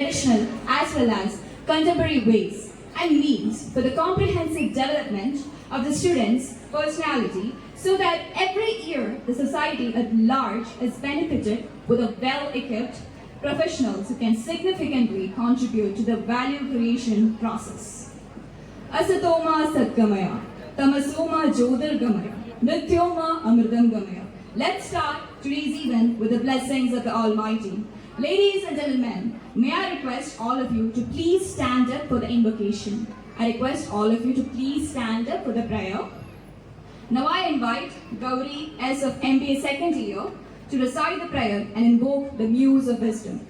traditional as well as contemporary ways and means for the comprehensive development of the students' personality so that every year the society at large is benefited with a well-equipped professionals who can significantly contribute to the value creation process. Asatoma Satgamaya, Tamasoma Jyotirgamaya, Nityoma Amritamgamaya. Let's start today's event with the blessings of the Almighty. Ladies and gentlemen, may I request all of you to please stand up for the invocation. I request all of you to please stand up for the prayer. Now I invite Gauri S of MBA second year to recite the prayer and invoke the muse of wisdom.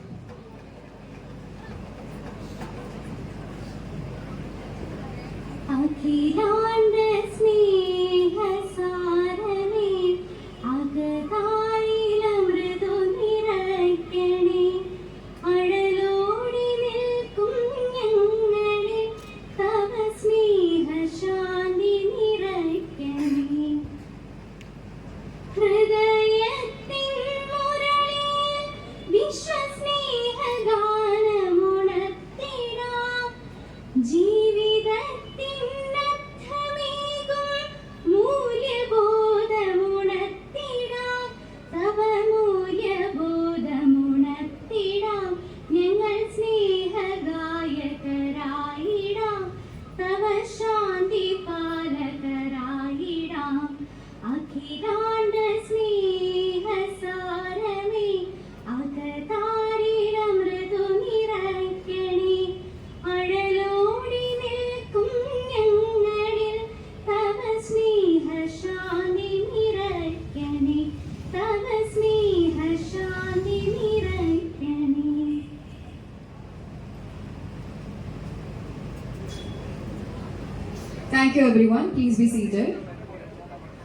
Thank you everyone, please be seated.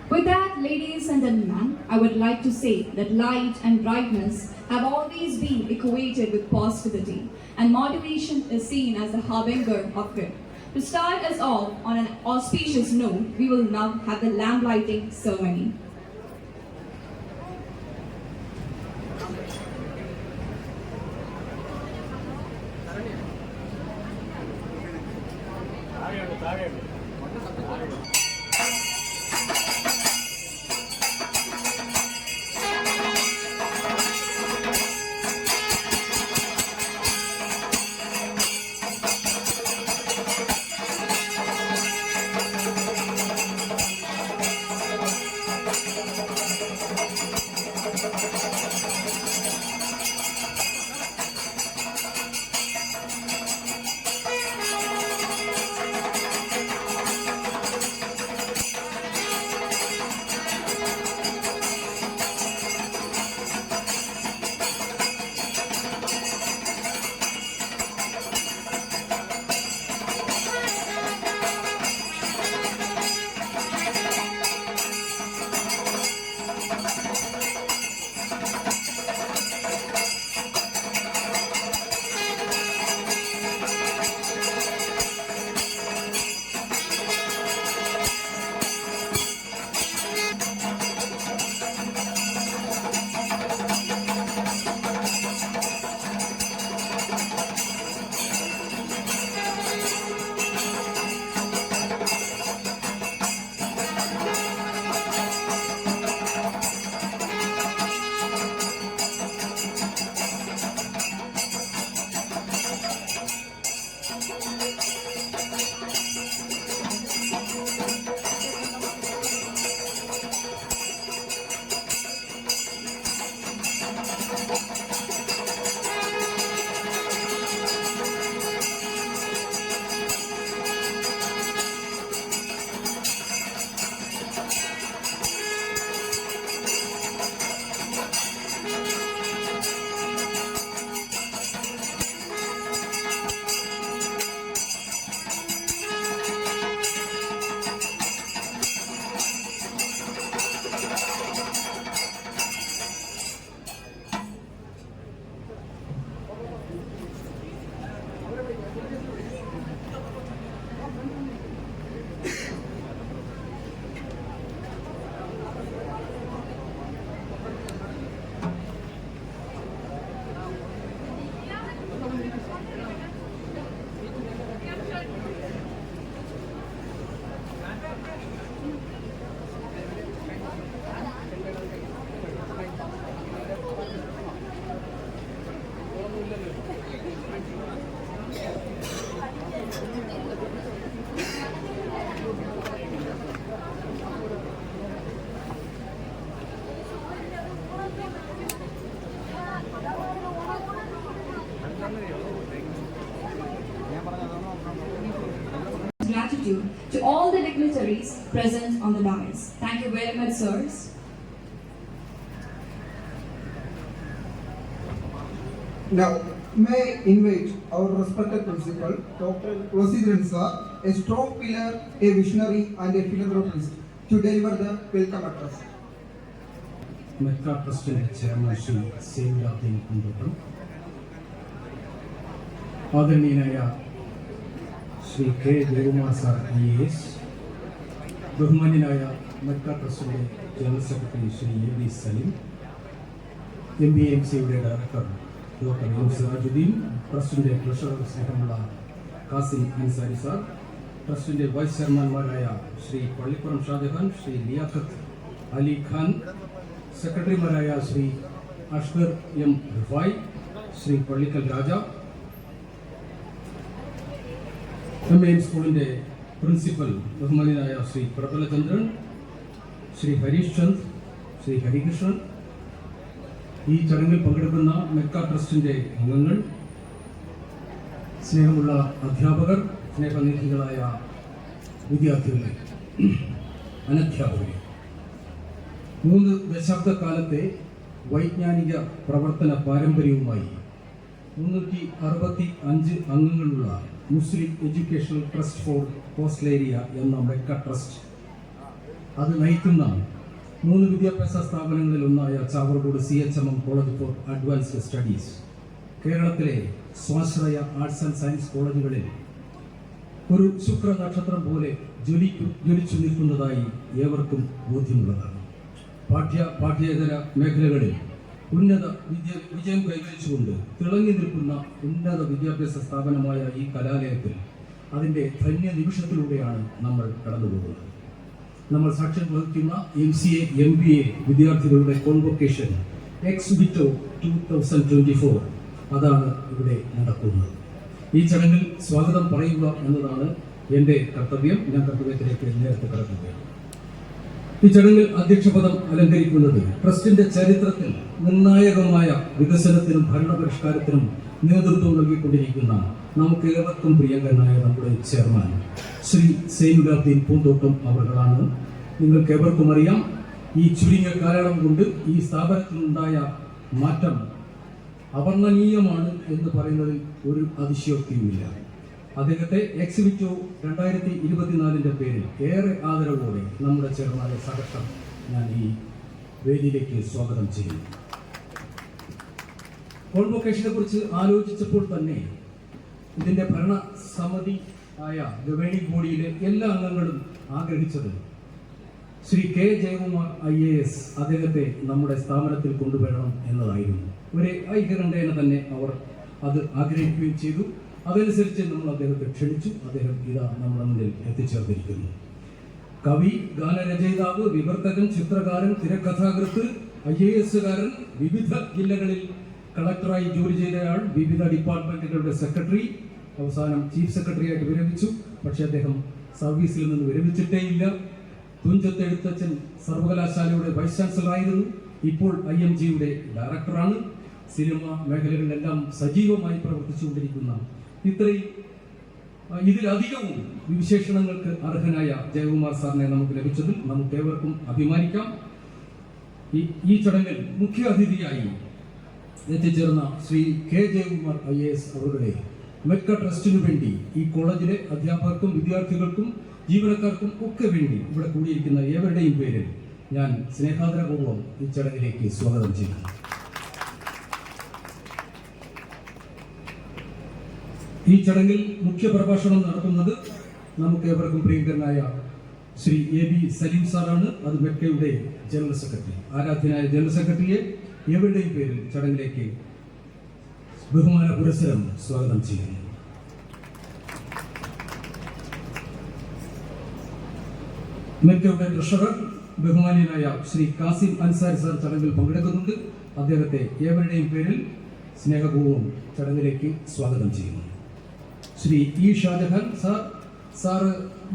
With that, ladies and gentlemen, I would like to say that light and brightness have always been equated with positivity, and motivation is seen as the harbinger of good. To start us off on an auspicious note, we will now have the lamp lighting ceremony. gratitude to all the dignitaries present on the dais. Thank you very much, sirs. Now, may I invite our respected principal, Dr. Rosidran sir, a strong pillar, a visionary, and a philanthropist, to deliver the welcome address. MECA ട്രസ്റ്റിൻ്റെ chairman Shri Zainulabdeen Kundottam, ആദരണീയനായ Shri K Jayakumar sir IAS, ബഹുമാന്യനായ മെക്ക ട്രസ്റ്റിൻ്റെ general secretary Shri AB Saleem, MBMCയുടെ director doctor M Sirajuddin, ട്രസ്റ്റിൻ്റെ treasurer സ്നേഹമുള്ള Kasim Ansari sir, ട്രസ്റ്റിൻ്റെ vice ചെയർമാൻമാരായ ശ്രീ പള്ളിപ്പുറം ഷാജഹാൻ, ശ്രീ ലിയാഖത്ത് അലി ഖാൻ, സെക്രട്ടറിമാരായ ശ്രീ അഷ്കർ M റിഫായ്, ശ്രീ പള്ളിക്കൽ രാജ, MAM സ്കൂളിൻ്റെ പ്രിൻസിപ്പൽ ബഹുമാന്യനായ ശ്രീ പ്രബലചന്ദ്രൻ, ശ്രീ ഹരീഷ് ചന്ദ്, ശ്രീ ഹരികൃഷ്ണൻ, ഈ ചടങ്ങിൽ പങ്കെടുക്കുന്ന മെക്ക ട്രസ്റ്റിൻ്റെ അംഗങ്ങൾ, സ്നേഹമുള്ള അധ്യാപകർ, സ്നേഹനിധികളായ വിദ്യാർത്ഥികളെ, അനധ്യാപകരെ, 3 ദശാബ്ദക്കാലത്തെ വൈജ്ഞാനിക പ്രവർത്തന പാരമ്പര്യവുമായി 365 അംഗങ്ങളുള്ള Muslim educational trust for coastal area എന്ന മെക്ക ട്രസ്റ്റ്, അത് നയിക്കുന്ന 3 വിദ്യാഭ്യാസ സ്ഥാപനങ്ങളിൽ ഒന്നായ Chavarcode CHMM college for advanced studies, കേരളത്തിലെ സ്വാശ്രയ ആർട്സ് ആൻഡ് സയൻസ് കോളേജുകളിൽ ഒരു ശുക്ര നക്ഷത്രം പോലെ ജ്വലിച്ചു നിൽക്കുന്നതായി ഏവർക്കും ബോധ്യമുള്ളതാണ്. പാഠ്യേതര മേഖലകളിൽ ഉന്നത വിജയം കൈവരിച്ചുകൊണ്ട് തിളങ്ങി നിൽക്കുന്ന ഉന്നത വിദ്യാഭ്യാസ സ്ഥാപനമായ ഈ കലാലയത്തിൽ അതിൻ്റെ ധന്യ നിമിഷത്തിലൂടെയാണ് നമ്മൾ കടന്നുപോകുന്നത്. നമ്മൾ സാക്ഷ്യം വഹിക്കുന്ന MCA MBA വിദ്യാർത്ഥികളുടെ കോൺവൊക്കേഷൻ എക്സ്-വിറ്റോ 2024 അതാണ് ഇവിടെ നടക്കുന്നത്. ഈ ചടങ്ങിൽ സ്വാഗതം പറയുക എന്നതാണ് എൻ്റെ കർത്തവ്യം. ഞാൻ കർത്തവ്യത്തിലേക്ക് നേരത്തെ കടക്കുകയാണ്. ഈ ചടങ്ങിൽ അധ്യക്ഷപദം അലങ്കരിക്കുന്നത് ട്രസ്റ്റിന്റെ ചരിത്രത്തിൽ നിർണായകമായ വികസനത്തിനും ഭരണപരിഷ്കാരത്തിനും നേതൃത്വം നൽകിക്കൊണ്ടിരിക്കുന്ന നമുക്ക് ഏവർക്കും പ്രിയങ്കരനായ നമ്മുടെ ചെയർമാൻ ശ്രീ സൈനുലാബ്ദീൻ പൂന്തോട്ടം അവர்களാണ്. നിങ്ങൾക്ക് ഏവർക്കും അറിയാം, ഈ ചുരുങ്ങിയ കാലയളവ് കൊണ്ട് ഈ സ്ഥാപനത്തിനുണ്ടായ മാറ്റം അവർണ്ണനീയമാണ് എന്ന് പറയുന്നതിൽ ഒരു അതിശയോക്തിയുമില്ല. അദ്ദേഹത്തെ എക്സ്-വിറ്റോ 2024 പേരിൽ ഏറെ ആദരവോടെ നമ്മുടെ ചെയർമാനെ സഹർഷം ഞാൻ ഈ വേദിയിലേക്ക് സ്വാഗതം ചെയ്യുന്നു. കോൺവൊക്കേഷനെ കുറിച്ച് ആലോചിച്ചപ്പോൾ തന്നെ ഇതിൻ്റെ ഭരണസമിതി ആയ ഗവേണിംഗ് ബോഡിയിലെ എല്ലാ അംഗങ്ങളും ആഗ്രഹിച്ചത് ശ്രീ കെ ജയകുമാർ IAS അദ്ദേഹത്തെ നമ്മുടെ സ്ഥാപനത്തിൽ കൊണ്ടുവരണം എന്നതായിരുന്നു. ഒരു ഐക്യകണ്ഠേന തന്നെ അവർ അത് ആഗ്രഹിക്കുകയും ചെയ്തു. അതനുസരിച്ച് നമ്മൾ അദ്ദേഹത്തെ ക്ഷണിച്ചു. അദ്ദേഹം ഇതാ നമ്മുടെ മുന്നിൽ എത്തിച്ചേർന്നിരിക്കുന്നു. കവി, ഗാനരചയിതാവ്, വിവർത്തകൻ, ചിത്രകാരൻ, തിരക്കഥാകൃത്ത്, IAS-കാരൻ, വിവിധ ജില്ലകളിൽ കളക്ടറായി ജോലി ചെയ്തയാൾ, വിവിധ ഡിപ്പാർട്ട്മെന്റുകളുടെ സെക്രട്ടറി, അവസാനം ചീഫ് സെക്രട്ടറിയായിട്ട് വിരമിച്ചു. പക്ഷേ അദ്ദേഹം സർവീസിൽ നിന്ന് വിരമിച്ചിട്ടേയില്ല. തുഞ്ചത്ത് എഴുത്തച്ഛൻ സർവകലാശാലയുടെ വൈസ് ചാൻസലറായിരുന്നു. ഇപ്പോൾ IMG-യുടെ ഡയറക്ടറാണ്. സിനിമ മേഖലകളിലെല്ലാം സജീവമായി പ്രവർത്തിച്ചുകൊണ്ടിരിക്കുന്ന ഇത്രയും ഇതിലധികവും വിശേഷണങ്ങൾക്ക് അർഹനായ ജയകുമാർ സാറിനെ നമുക്ക് ലഭിച്ചതിൽ നമുക്ക് ഏവർക്കും അഭിമാനിക്കാം. ഈ ചടങ്ങിൽ മുഖ്യ അതിഥിയായി എത്തിച്ചേർന്ന ശ്രീ കെ ജയകുമാർ IAS അവരുടെ മെക്ക ട്രസ്റ്റിനു വേണ്ടി, ഈ കോളേജിലെ അധ്യാപകർക്കും വിദ്യാർത്ഥികൾക്കും ജീവനക്കാർക്കും ഒക്കെ വേണ്ടി ഇവിടെ കൂടിയിരിക്കുന്ന ഏവരുടെയും പേരിൽ ഞാൻ സ്നേഹാദരപൂർവ്വം ഈ ചടങ്ങിലേക്ക് സ്വാഗതം ചെയ്യുന്നു. ഈ ചടങ്ങിൽ മുഖ്യ പ്രഭാഷണം നടത്തുന്നത് നമുക്ക് ഏവർക്കും പ്രിയങ്കരനായ ശ്രീ AB സലീം സാറാണ്. അത് മെക്കയുടെ ജനറൽ സെക്രട്ടറി. ആരാധ്യനായ ജനറൽ സെക്രട്ടറിയെ ഏവരുടെയും പേരിൽ ചടങ്ങിലേക്ക് ബഹുമാന പുരസ്സരം സ്വാഗതം ചെയ്യുന്നു. മെക്കയുടെ ട്രഷറർ ബഹുമാന്യനായ ശ്രീ കാസിം അൻസാരി സാർ ചടങ്ങിൽ പങ്കെടുക്കുന്നുണ്ട്. അദ്ദേഹത്തെ ഏവരുടെയും പേരിൽ സ്നേഹപൂർവ്വം ചടങ്ങിലേക്ക് സ്വാഗതം ചെയ്യുന്നു. ശ്രീ E ഷാജഹാൻ സാറ്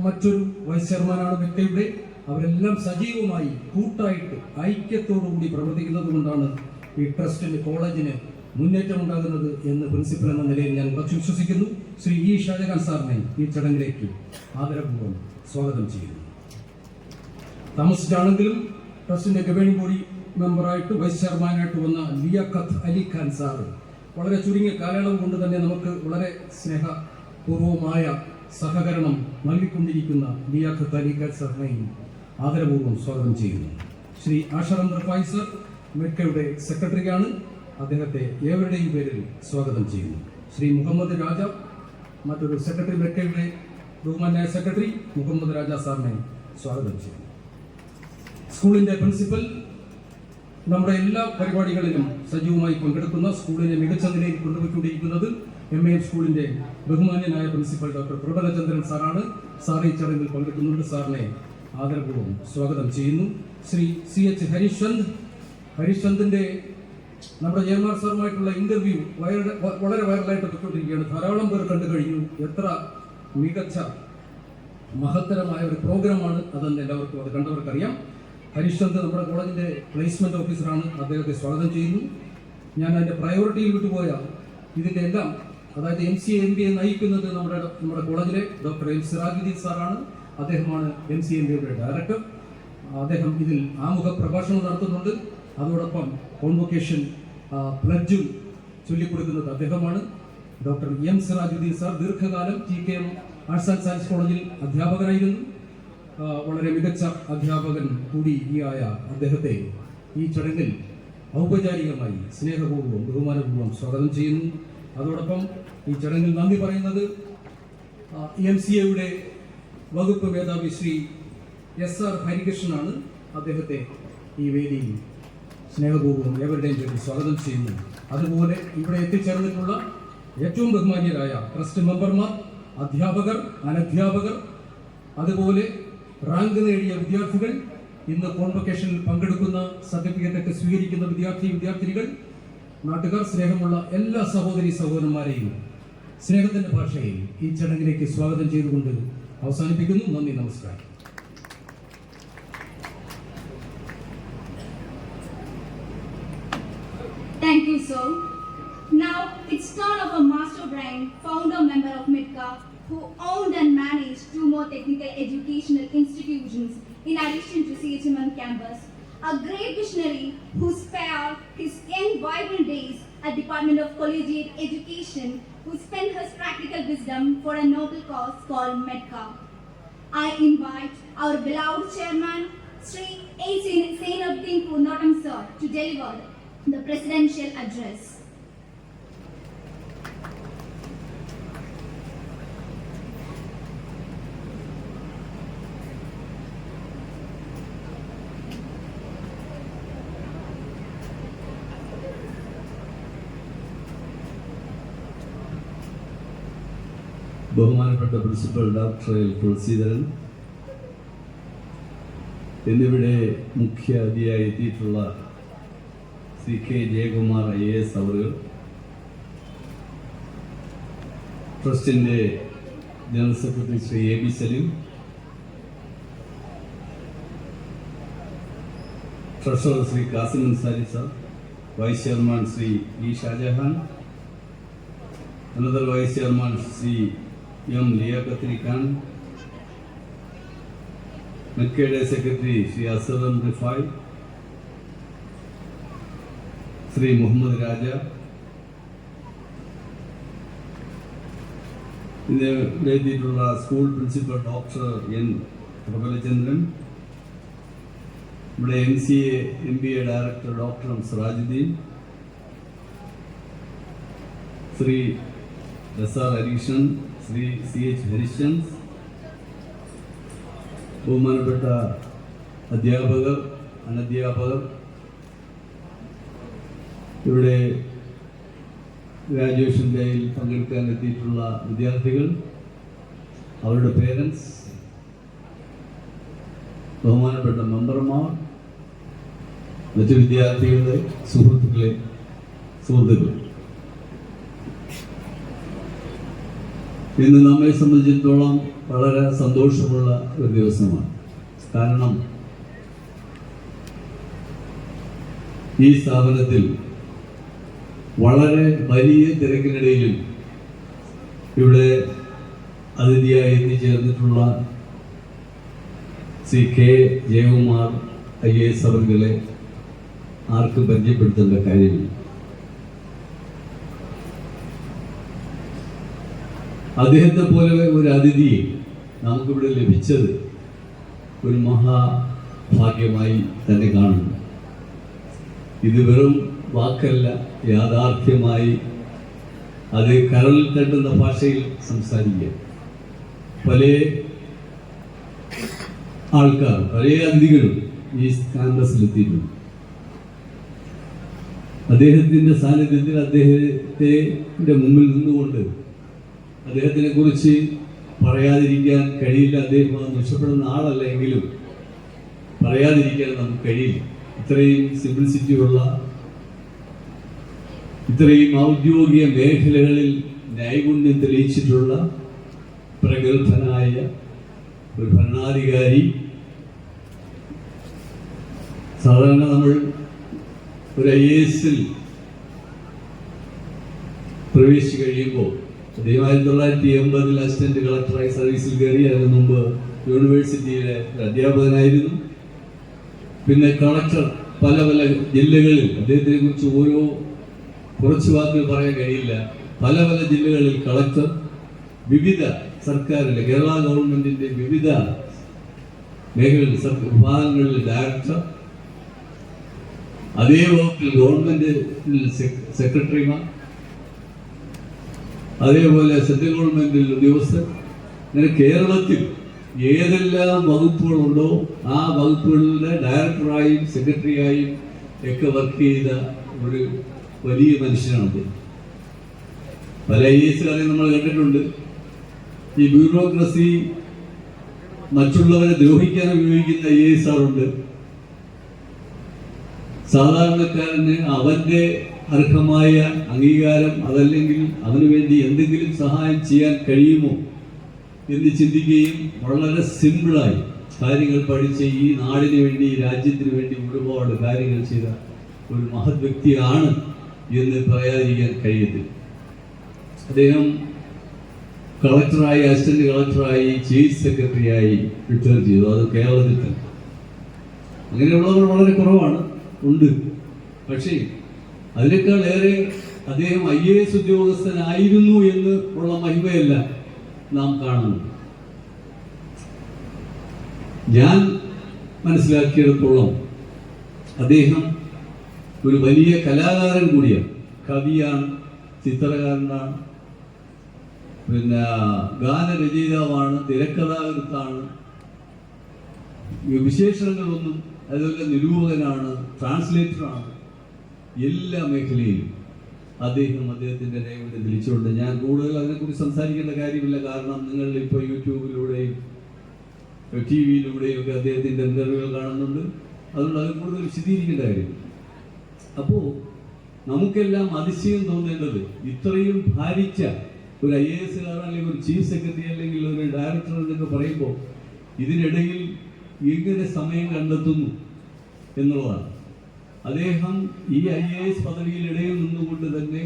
മറ്റൊരു വൈസ് ചെയർമാനാണ് മെക്കയുടെ. അവരെല്ലാം സജീവമായി കൂട്ടായിട്ട് ഐക്യത്തോടുകൂടി പ്രവർത്തിക്കുന്നത് കൊണ്ടാണ് ഈ ട്രസ്റ്റിന്, കോളേജിന് മുന്നേറ്റം ഉണ്ടാകുന്നത് എന്ന് പ്രിൻസിപ്പൽ എന്ന നിലയിൽ ഞാൻ ഉറച്ചു വിശ്വസിക്കുന്നു. ശ്രീ ഇ ഷാജഹാൻ സാറിനെ ഈ ചടങ്ങിലേക്ക് ആദരപൂർവ്വം സ്വാഗതം ചെയ്യുന്നു. താമസിച്ചാണെങ്കിലും ട്രസ്റ്റിന്റെ ഗവേണിംഗ് ബോഡി മെമ്പറായിട്ട് വൈസ് ചെയർമാനായിട്ട് വന്ന ലിയാഖത്ത് അലി ഖാൻ സാറ് വളരെ ചുരുങ്ങിയ കാലയളവ് കൊണ്ട് തന്നെ നമുക്ക് വളരെ സ്നേഹപൂർവമായ സഹകരണം നൽകിക്കൊണ്ടിരിക്കുന്ന ലിയാഖത്ത് അലി ഖാൻ സാറിനെയും ആദരപൂർവ്വം സ്വാഗതം ചെയ്യുന്നു. ശ്രീ ആഷറം റഫായി സർ മെഡ്കയുടെ സെക്രട്ടറിയാണ്. അദ്ദേഹത്തെ ഏവരുടെയും പേരിൽ സ്വാഗതം ചെയ്യുന്നു. ശ്രീ മുഹമ്മദ് രാജ, മറ്റൊരു സെക്രട്ടറി, മെഡ്കയുടെ ബഹുമാന്യായ സെക്രട്ടറി മുഹമ്മദ് രാജ സാറിനെ സ്വാഗതം ചെയ്യുന്നു. സ്കൂളിന്റെ പ്രിൻസിപ്പൽ നമ്മുടെ എല്ലാ പരിപാടികളിലും സജീവമായി പങ്കെടുക്കുന്ന, സ്കൂളിനെ മികച്ച നിലയിൽ കൊണ്ടുപോയിക്കൊണ്ടിരിക്കുന്നത് MAM സ്കൂളിന്റെ ബഹുമാന്യനായ പ്രിൻസിപ്പൽ ഡോക്ടർ പ്രബലചന്ദ്രൻ സാറാണ്. സാർ ഈ ചടങ്ങിൽ പങ്കെടുക്കുന്നുണ്ട്. സാറിനെ ആദരപൂർവ്വം സ്വാഗതം ചെയ്യുന്നു. ശ്രീ CH ഹരിശ്ചന്ദിന്റെ നമ്മുടെ ജയകുമാർ സാറുമായിട്ടുള്ള ഇന്റർവ്യൂ വളരെ വൈറലായിട്ട് പൊയ്ക്കൊണ്ടിരിക്കുകയാണ്. ധാരാളം പേർ കണ്ടു കഴിഞ്ഞു. എത്ര മികച്ച മഹത്തരമായ ഒരു പ്രോഗ്രാമാണ് അതെന്ന് എല്ലാവർക്കും അത് കണ്ടവർക്കറിയാം. ഹരിശ്ചന്ദ് നമ്മുടെ കോളേജിന്റെ പ്ലേസ്മെന്റ് ഓഫീസറാണ്. അദ്ദേഹത്തെ സ്വാഗതം ചെയ്യുന്നു. ഞാൻ അതിന്റെ പ്രയോറിറ്റിയിൽ വിട്ടുപോയ ഇതിന്റെ എല്ലാം, അതായത് MCA MBA നയിക്കുന്നത് നമ്മുടെ കോളേജിലെ ഡോക്ടർ M സിറാജുദ്ദീൻ സാറാണ്. അദ്ദേഹമാണ് MCA MBAയുടെ ഡയറക്ടർ. അദ്ദേഹം ഇതിൽ ആമുഖ പ്രഭാഷണം നടത്തുന്നുണ്ട്. അതോടൊപ്പം കോൺവൊക്കേഷൻ പ്ലഡ്ജും ചൊല്ലിക്കൊടുക്കുന്നത് അദ്ദേഹമാണ്. ഡോക്ടർ M സിറാജുദ്ദീൻ സാർ ദീർഘകാലം TKM ആർട്സ് ആൻഡ് സയൻസ് കോളേജിൽ അധ്യാപകനായിരുന്നു. വളരെ മികച്ച അധ്യാപകൻ കൂടിയായ അദ്ദേഹത്തെ ഈ ചടങ്ങിൽ ഔപചാരികമായി സ്നേഹപൂർവ്വം ബഹുമാനപൂർവ്വം സ്വാഗതം ചെയ്യുന്നു. അതോടൊപ്പം ഈ ചടങ്ങിൽ നന്ദി പറയുന്നത് MCAയുടെ വകുപ്പ് മേധാവി ശ്രീ SR ഹരികൃഷ്ണനാണ്. അദ്ദേഹത്തെ ഈ വേദിയിൽ സ്നേഹപൂർവ്വം ഏവരുടെയും പേരിൽ സ്വാഗതം ചെയ്യുന്നു. അതുപോലെ ഇവിടെ എത്തിച്ചേർന്നിട്ടുള്ള ഏറ്റവും ബഹുമാന്യരായ ട്രസ്റ്റ് മെമ്പർമാർ, അധ്യാപകർ, അനധ്യാപകർ, അതുപോലെ റാങ്ക് നേടിയ വിദ്യാർത്ഥികൾ, ഇന്ന് കോൺവൊക്കേഷനിൽ പങ്കെടുക്കുന്ന, സർട്ടിഫിക്കറ്റൊക്കെ സ്വീകരിക്കുന്ന വിദ്യാർത്ഥിനികൾ, നാട്ടുകാർ, സ്നേഹമുള്ള എല്ലാ സഹോദരി സഹോദരന്മാരെയും സ്നേഹത്തിന്റെ ഭാഷയിൽ ഈ ചടങ്ങിലേക്ക് സ്വാഗതം ചെയ്തുകൊണ്ട് അവസാനിപ്പിക്കുന്നു. നന്ദി, നമസ്കാരം. Thank you, sir. Now it's turn of a master brain, founder member of MITCA, who owned and managed 2 more technical educational institutions in addition to CHMM campus. A great visionary who spared his young vibrant days at Department of Collegiate Education, who spent his practical wisdom for a noble cause called MITCA. I invite our beloved chairman, Sri A. Sainuddin Purnottam sir, to deliver the presidential address. ബഹുമാനപ്പെട്ട principal doctor L Thulaseedharan എന്നിവിടെ മുഖ്യ അതിഥിയായി എത്തിയിട്ടുള്ള Shri K Jayakumar IAS അവറുകൾ, ട്രസ്റ്റിൻ്റെ general secretary Shri AB Saleem, treasurer Shri Kasim Ansari sir, vice chairman Shri E Shajahan, another vice chairman Shri M Liaquat Ali Khan, മെഡ്കയുടെ secretary Shri അസറം റിഫായ്, ശ്രീ മുഹമ്മദ് രാജ, ഇന്ന് എത്തിയിട്ടുള്ള school principal doctor N Prabalachandran, ഇവിടെ MCA MBA director doctor M Sirajuddin, Shri SR Hareeshan, Shri CH Harishchand, ബഹുമാനപ്പെട്ട അധ്യാപകർ, അനധ്യാപകർ, ഇവിടെ ഗ്രാജുവേഷൻ ഡേയിൽ പങ്കെടുക്കാൻ എത്തിയിട്ടുള്ള വിദ്യാർത്ഥികൾ, അവരുടെ പേരൻസ്, ബഹുമാനപ്പെട്ട മെമ്പർമാർ, മറ്റു വിദ്യാർത്ഥികളെ, സുഹൃത്തുക്കൾ, ഇന്ന് നമ്മെ സംബന്ധിച്ചിടത്തോളം വളരെ സന്തോഷമുള്ള ഒരു ദിവസമാണ്. കാരണം ഈ സ്ഥാപനത്തിൽ വളരെ വലിയ തിരക്കിനിടയിലും ഇവിടെ അതിഥിയായി എത്തിച്ചേർന്നിട്ടുള്ള ശ്രീ കെ ജയകുമാർ IAS അവർകളെ ആർക്കും പരിചയപ്പെടുത്തേണ്ട കാര്യമില്ല. അദ്ദേഹത്തെ പോലെ ഒരു അതിഥിയെ നമുക്കിവിടെ ലഭിച്ചത് ഒരു മഹാഭാഗ്യമായി തന്നെ കാണുന്നു. ഇത് വെറും വാക്കല്ല, യാഥാർത്ഥ്യമായി അത് കരളിൽ തട്ടുന്ന ഭാഷയിൽ സംസാരിക്കുക. പല ആൾക്കാർ, പല അതിഥികളും ഈ ക്യാമ്പസിലെത്തിയിട്ടുണ്ട്. അദ്ദേഹത്തിൻ്റെ സാന്നിധ്യത്തിൽ അദ്ദേഹത്തിൻ്റെ മുമ്പിൽ നിന്നുകൊണ്ട് അദ്ദേഹത്തിനെ കുറിച്ച് പറയാതിരിക്കാൻ കഴിയില്ല. അദ്ദേഹം നഷ്ടപ്പെടുന്ന ആളല്ല എങ്കിലും പറയാതിരിക്കാൻ നമുക്ക് കഴിയില്ല. ഇത്രയും സിംപ്ലിസിറ്റിയുള്ള, ഇത്രയും ഔദ്യോഗിക മേഖലകളിൽ നൈപുണ്യം തെളിയിച്ചിട്ടുള്ള പ്രഗത്ഭനായ ഒരു ഭരണാധികാരി. സാധാരണ നമ്മൾ ഒരു IAS-ൽ പ്രവേശിച്ചു കഴിയുമ്പോൾ അദ്ദേഹം 1980 അസിസ്റ്റന്റ് കളക്ടറായി സർവീസിൽ കയറി. അതിനു മുമ്പ് യൂണിവേഴ്സിറ്റിയിലെ അധ്യാപകനായിരുന്നു. പിന്നെ കളക്ടർ പല പല ജില്ലകളിൽ, അദ്ദേഹത്തിനെ കുറിച്ച് കുറച്ച് വാക്കുകൾ പറയാൻ കഴിയില്ല, പല പല ജില്ലകളിൽ കളക്ടർ, വിവിധ സർക്കാരിലെ കേരള ഗവൺമെന്റിന്റെ വിവിധ മേഖലകളിൽ വിഭാഗങ്ങളിൽ ഡയറക്ടർ, അതേ വകുപ്പിൽ ഗവൺമെന്റ് സെക്രട്ടറിമാർ, അതേപോലെ സെൻട്രൽ ഗവൺമെന്റിൽ ഉദ്യോഗസ്ഥർ. അങ്ങനെ കേരളത്തിൽ ഏതെല്ലാം വകുപ്പുകളുണ്ടോ ആ വകുപ്പുകളിലെ ഡയറക്ടറായും സെക്രട്ടറിയായും ഒക്കെ വർക്ക് ചെയ്ത ഒരു വലിയ മനുഷ്യനാണ്. പല IAS-കാരെയും നമ്മൾ കണ്ടിട്ടുണ്ട്. ഈ ബ്യൂറോക്രസി മറ്റുള്ളവരെ ദ്രോഹിക്കാൻ ഉപയോഗിക്കുന്ന IAS-കാരുണ്ട്. സാധാരണക്കാരന് അവന്റെ അർഹമായ അംഗീകാരം, അതല്ലെങ്കിൽ അവന് വേണ്ടി എന്തെങ്കിലും സഹായം ചെയ്യാൻ കഴിയുമോ എന്ന് ചിന്തിക്കുകയും വളരെ സിമ്പിളായി കാര്യങ്ങൾ പഠിച്ച് ഈ നാടിന് വേണ്ടി, രാജ്യത്തിന് വേണ്ടി ഒരുപാട് കാര്യങ്ങൾ ചെയ്ത ഒരു മഹത് വ്യക്തിയാണ് എന്ന് പറയാതിരിക്കാൻ കഴിയത്തില്ല. അദ്ദേഹം കളക്ടറായി, അസിസ്റ്റന്റ് കളക്ടറായി, ചീഫ് സെക്രട്ടറിയായി റിട്ടയർ ചെയ്തു. അത് കേരളത്തിൽ തന്നെ. അങ്ങനെയുള്ളവർ വളരെ കുറവാണ്, ഉണ്ട്. പക്ഷേ അതിനേക്കാൾ ഏറെ അദ്ദേഹം IAS ഉദ്യോഗസ്ഥനായിരുന്നു എന്ന് ഉള്ള മഹിമയല്ല നാം കാണുന്നു. ഞാൻ മനസ്സിലാക്കിയെടുത്തോളം അദ്ദേഹം ഒരു വലിയ കലാകാരൻ കൂടിയാണ്. കവിയാണ്, ചിത്രകാരനാണ്, പിന്നെ ഗാനരചയിതാവാണ്, തിരക്കഥാകൃത്താണ്. വിശേഷണങ്ങളൊന്നും, അതുപോലെ നിരൂപകനാണ്, ട്രാൻസ്ലേറ്ററാണ്. എല്ലാ മേഖലയിലും അദ്ദേഹത്തിൻ്റെ നൈപുണ്യം തെളിയിച്ചുകൊണ്ട് ഞാൻ കൂടുതൽ അതിനെക്കുറിച്ച് സംസാരിക്കേണ്ട കാര്യമില്ല. കാരണം നിങ്ങൾ ഇപ്പോൾ യൂട്യൂബിലൂടെയും TV-യിലൂടെയും ഒക്കെ അദ്ദേഹത്തിൻ്റെ ഇന്റർവ്യൂകൾ കാണുന്നുണ്ട്. അതുകൊണ്ട് അത് കൂടുതൽ വിശദീകരിക്കേണ്ട കാര്യമില്ല. അപ്പോൾ നമുക്കെല്ലാം അതിശയം തോന്നേണ്ടത്, ഇത്രയും ഭാരിച്ച ഒരു IAS-കാരൻ അല്ലെങ്കിൽ ഒരു ചീഫ് സെക്രട്ടറി അല്ലെങ്കിൽ ഒരു ഡയറക്ടർ എന്നൊക്കെ പറയുമ്പോൾ ഇതിനിടയിൽ എങ്ങനെ സമയം കണ്ടെത്തുന്നു എന്നുള്ളതാണ്. അദ്ദേഹം ഈ IAS പദവിയിൽ ഇടയിൽ നിന്നുകൊണ്ട് തന്നെ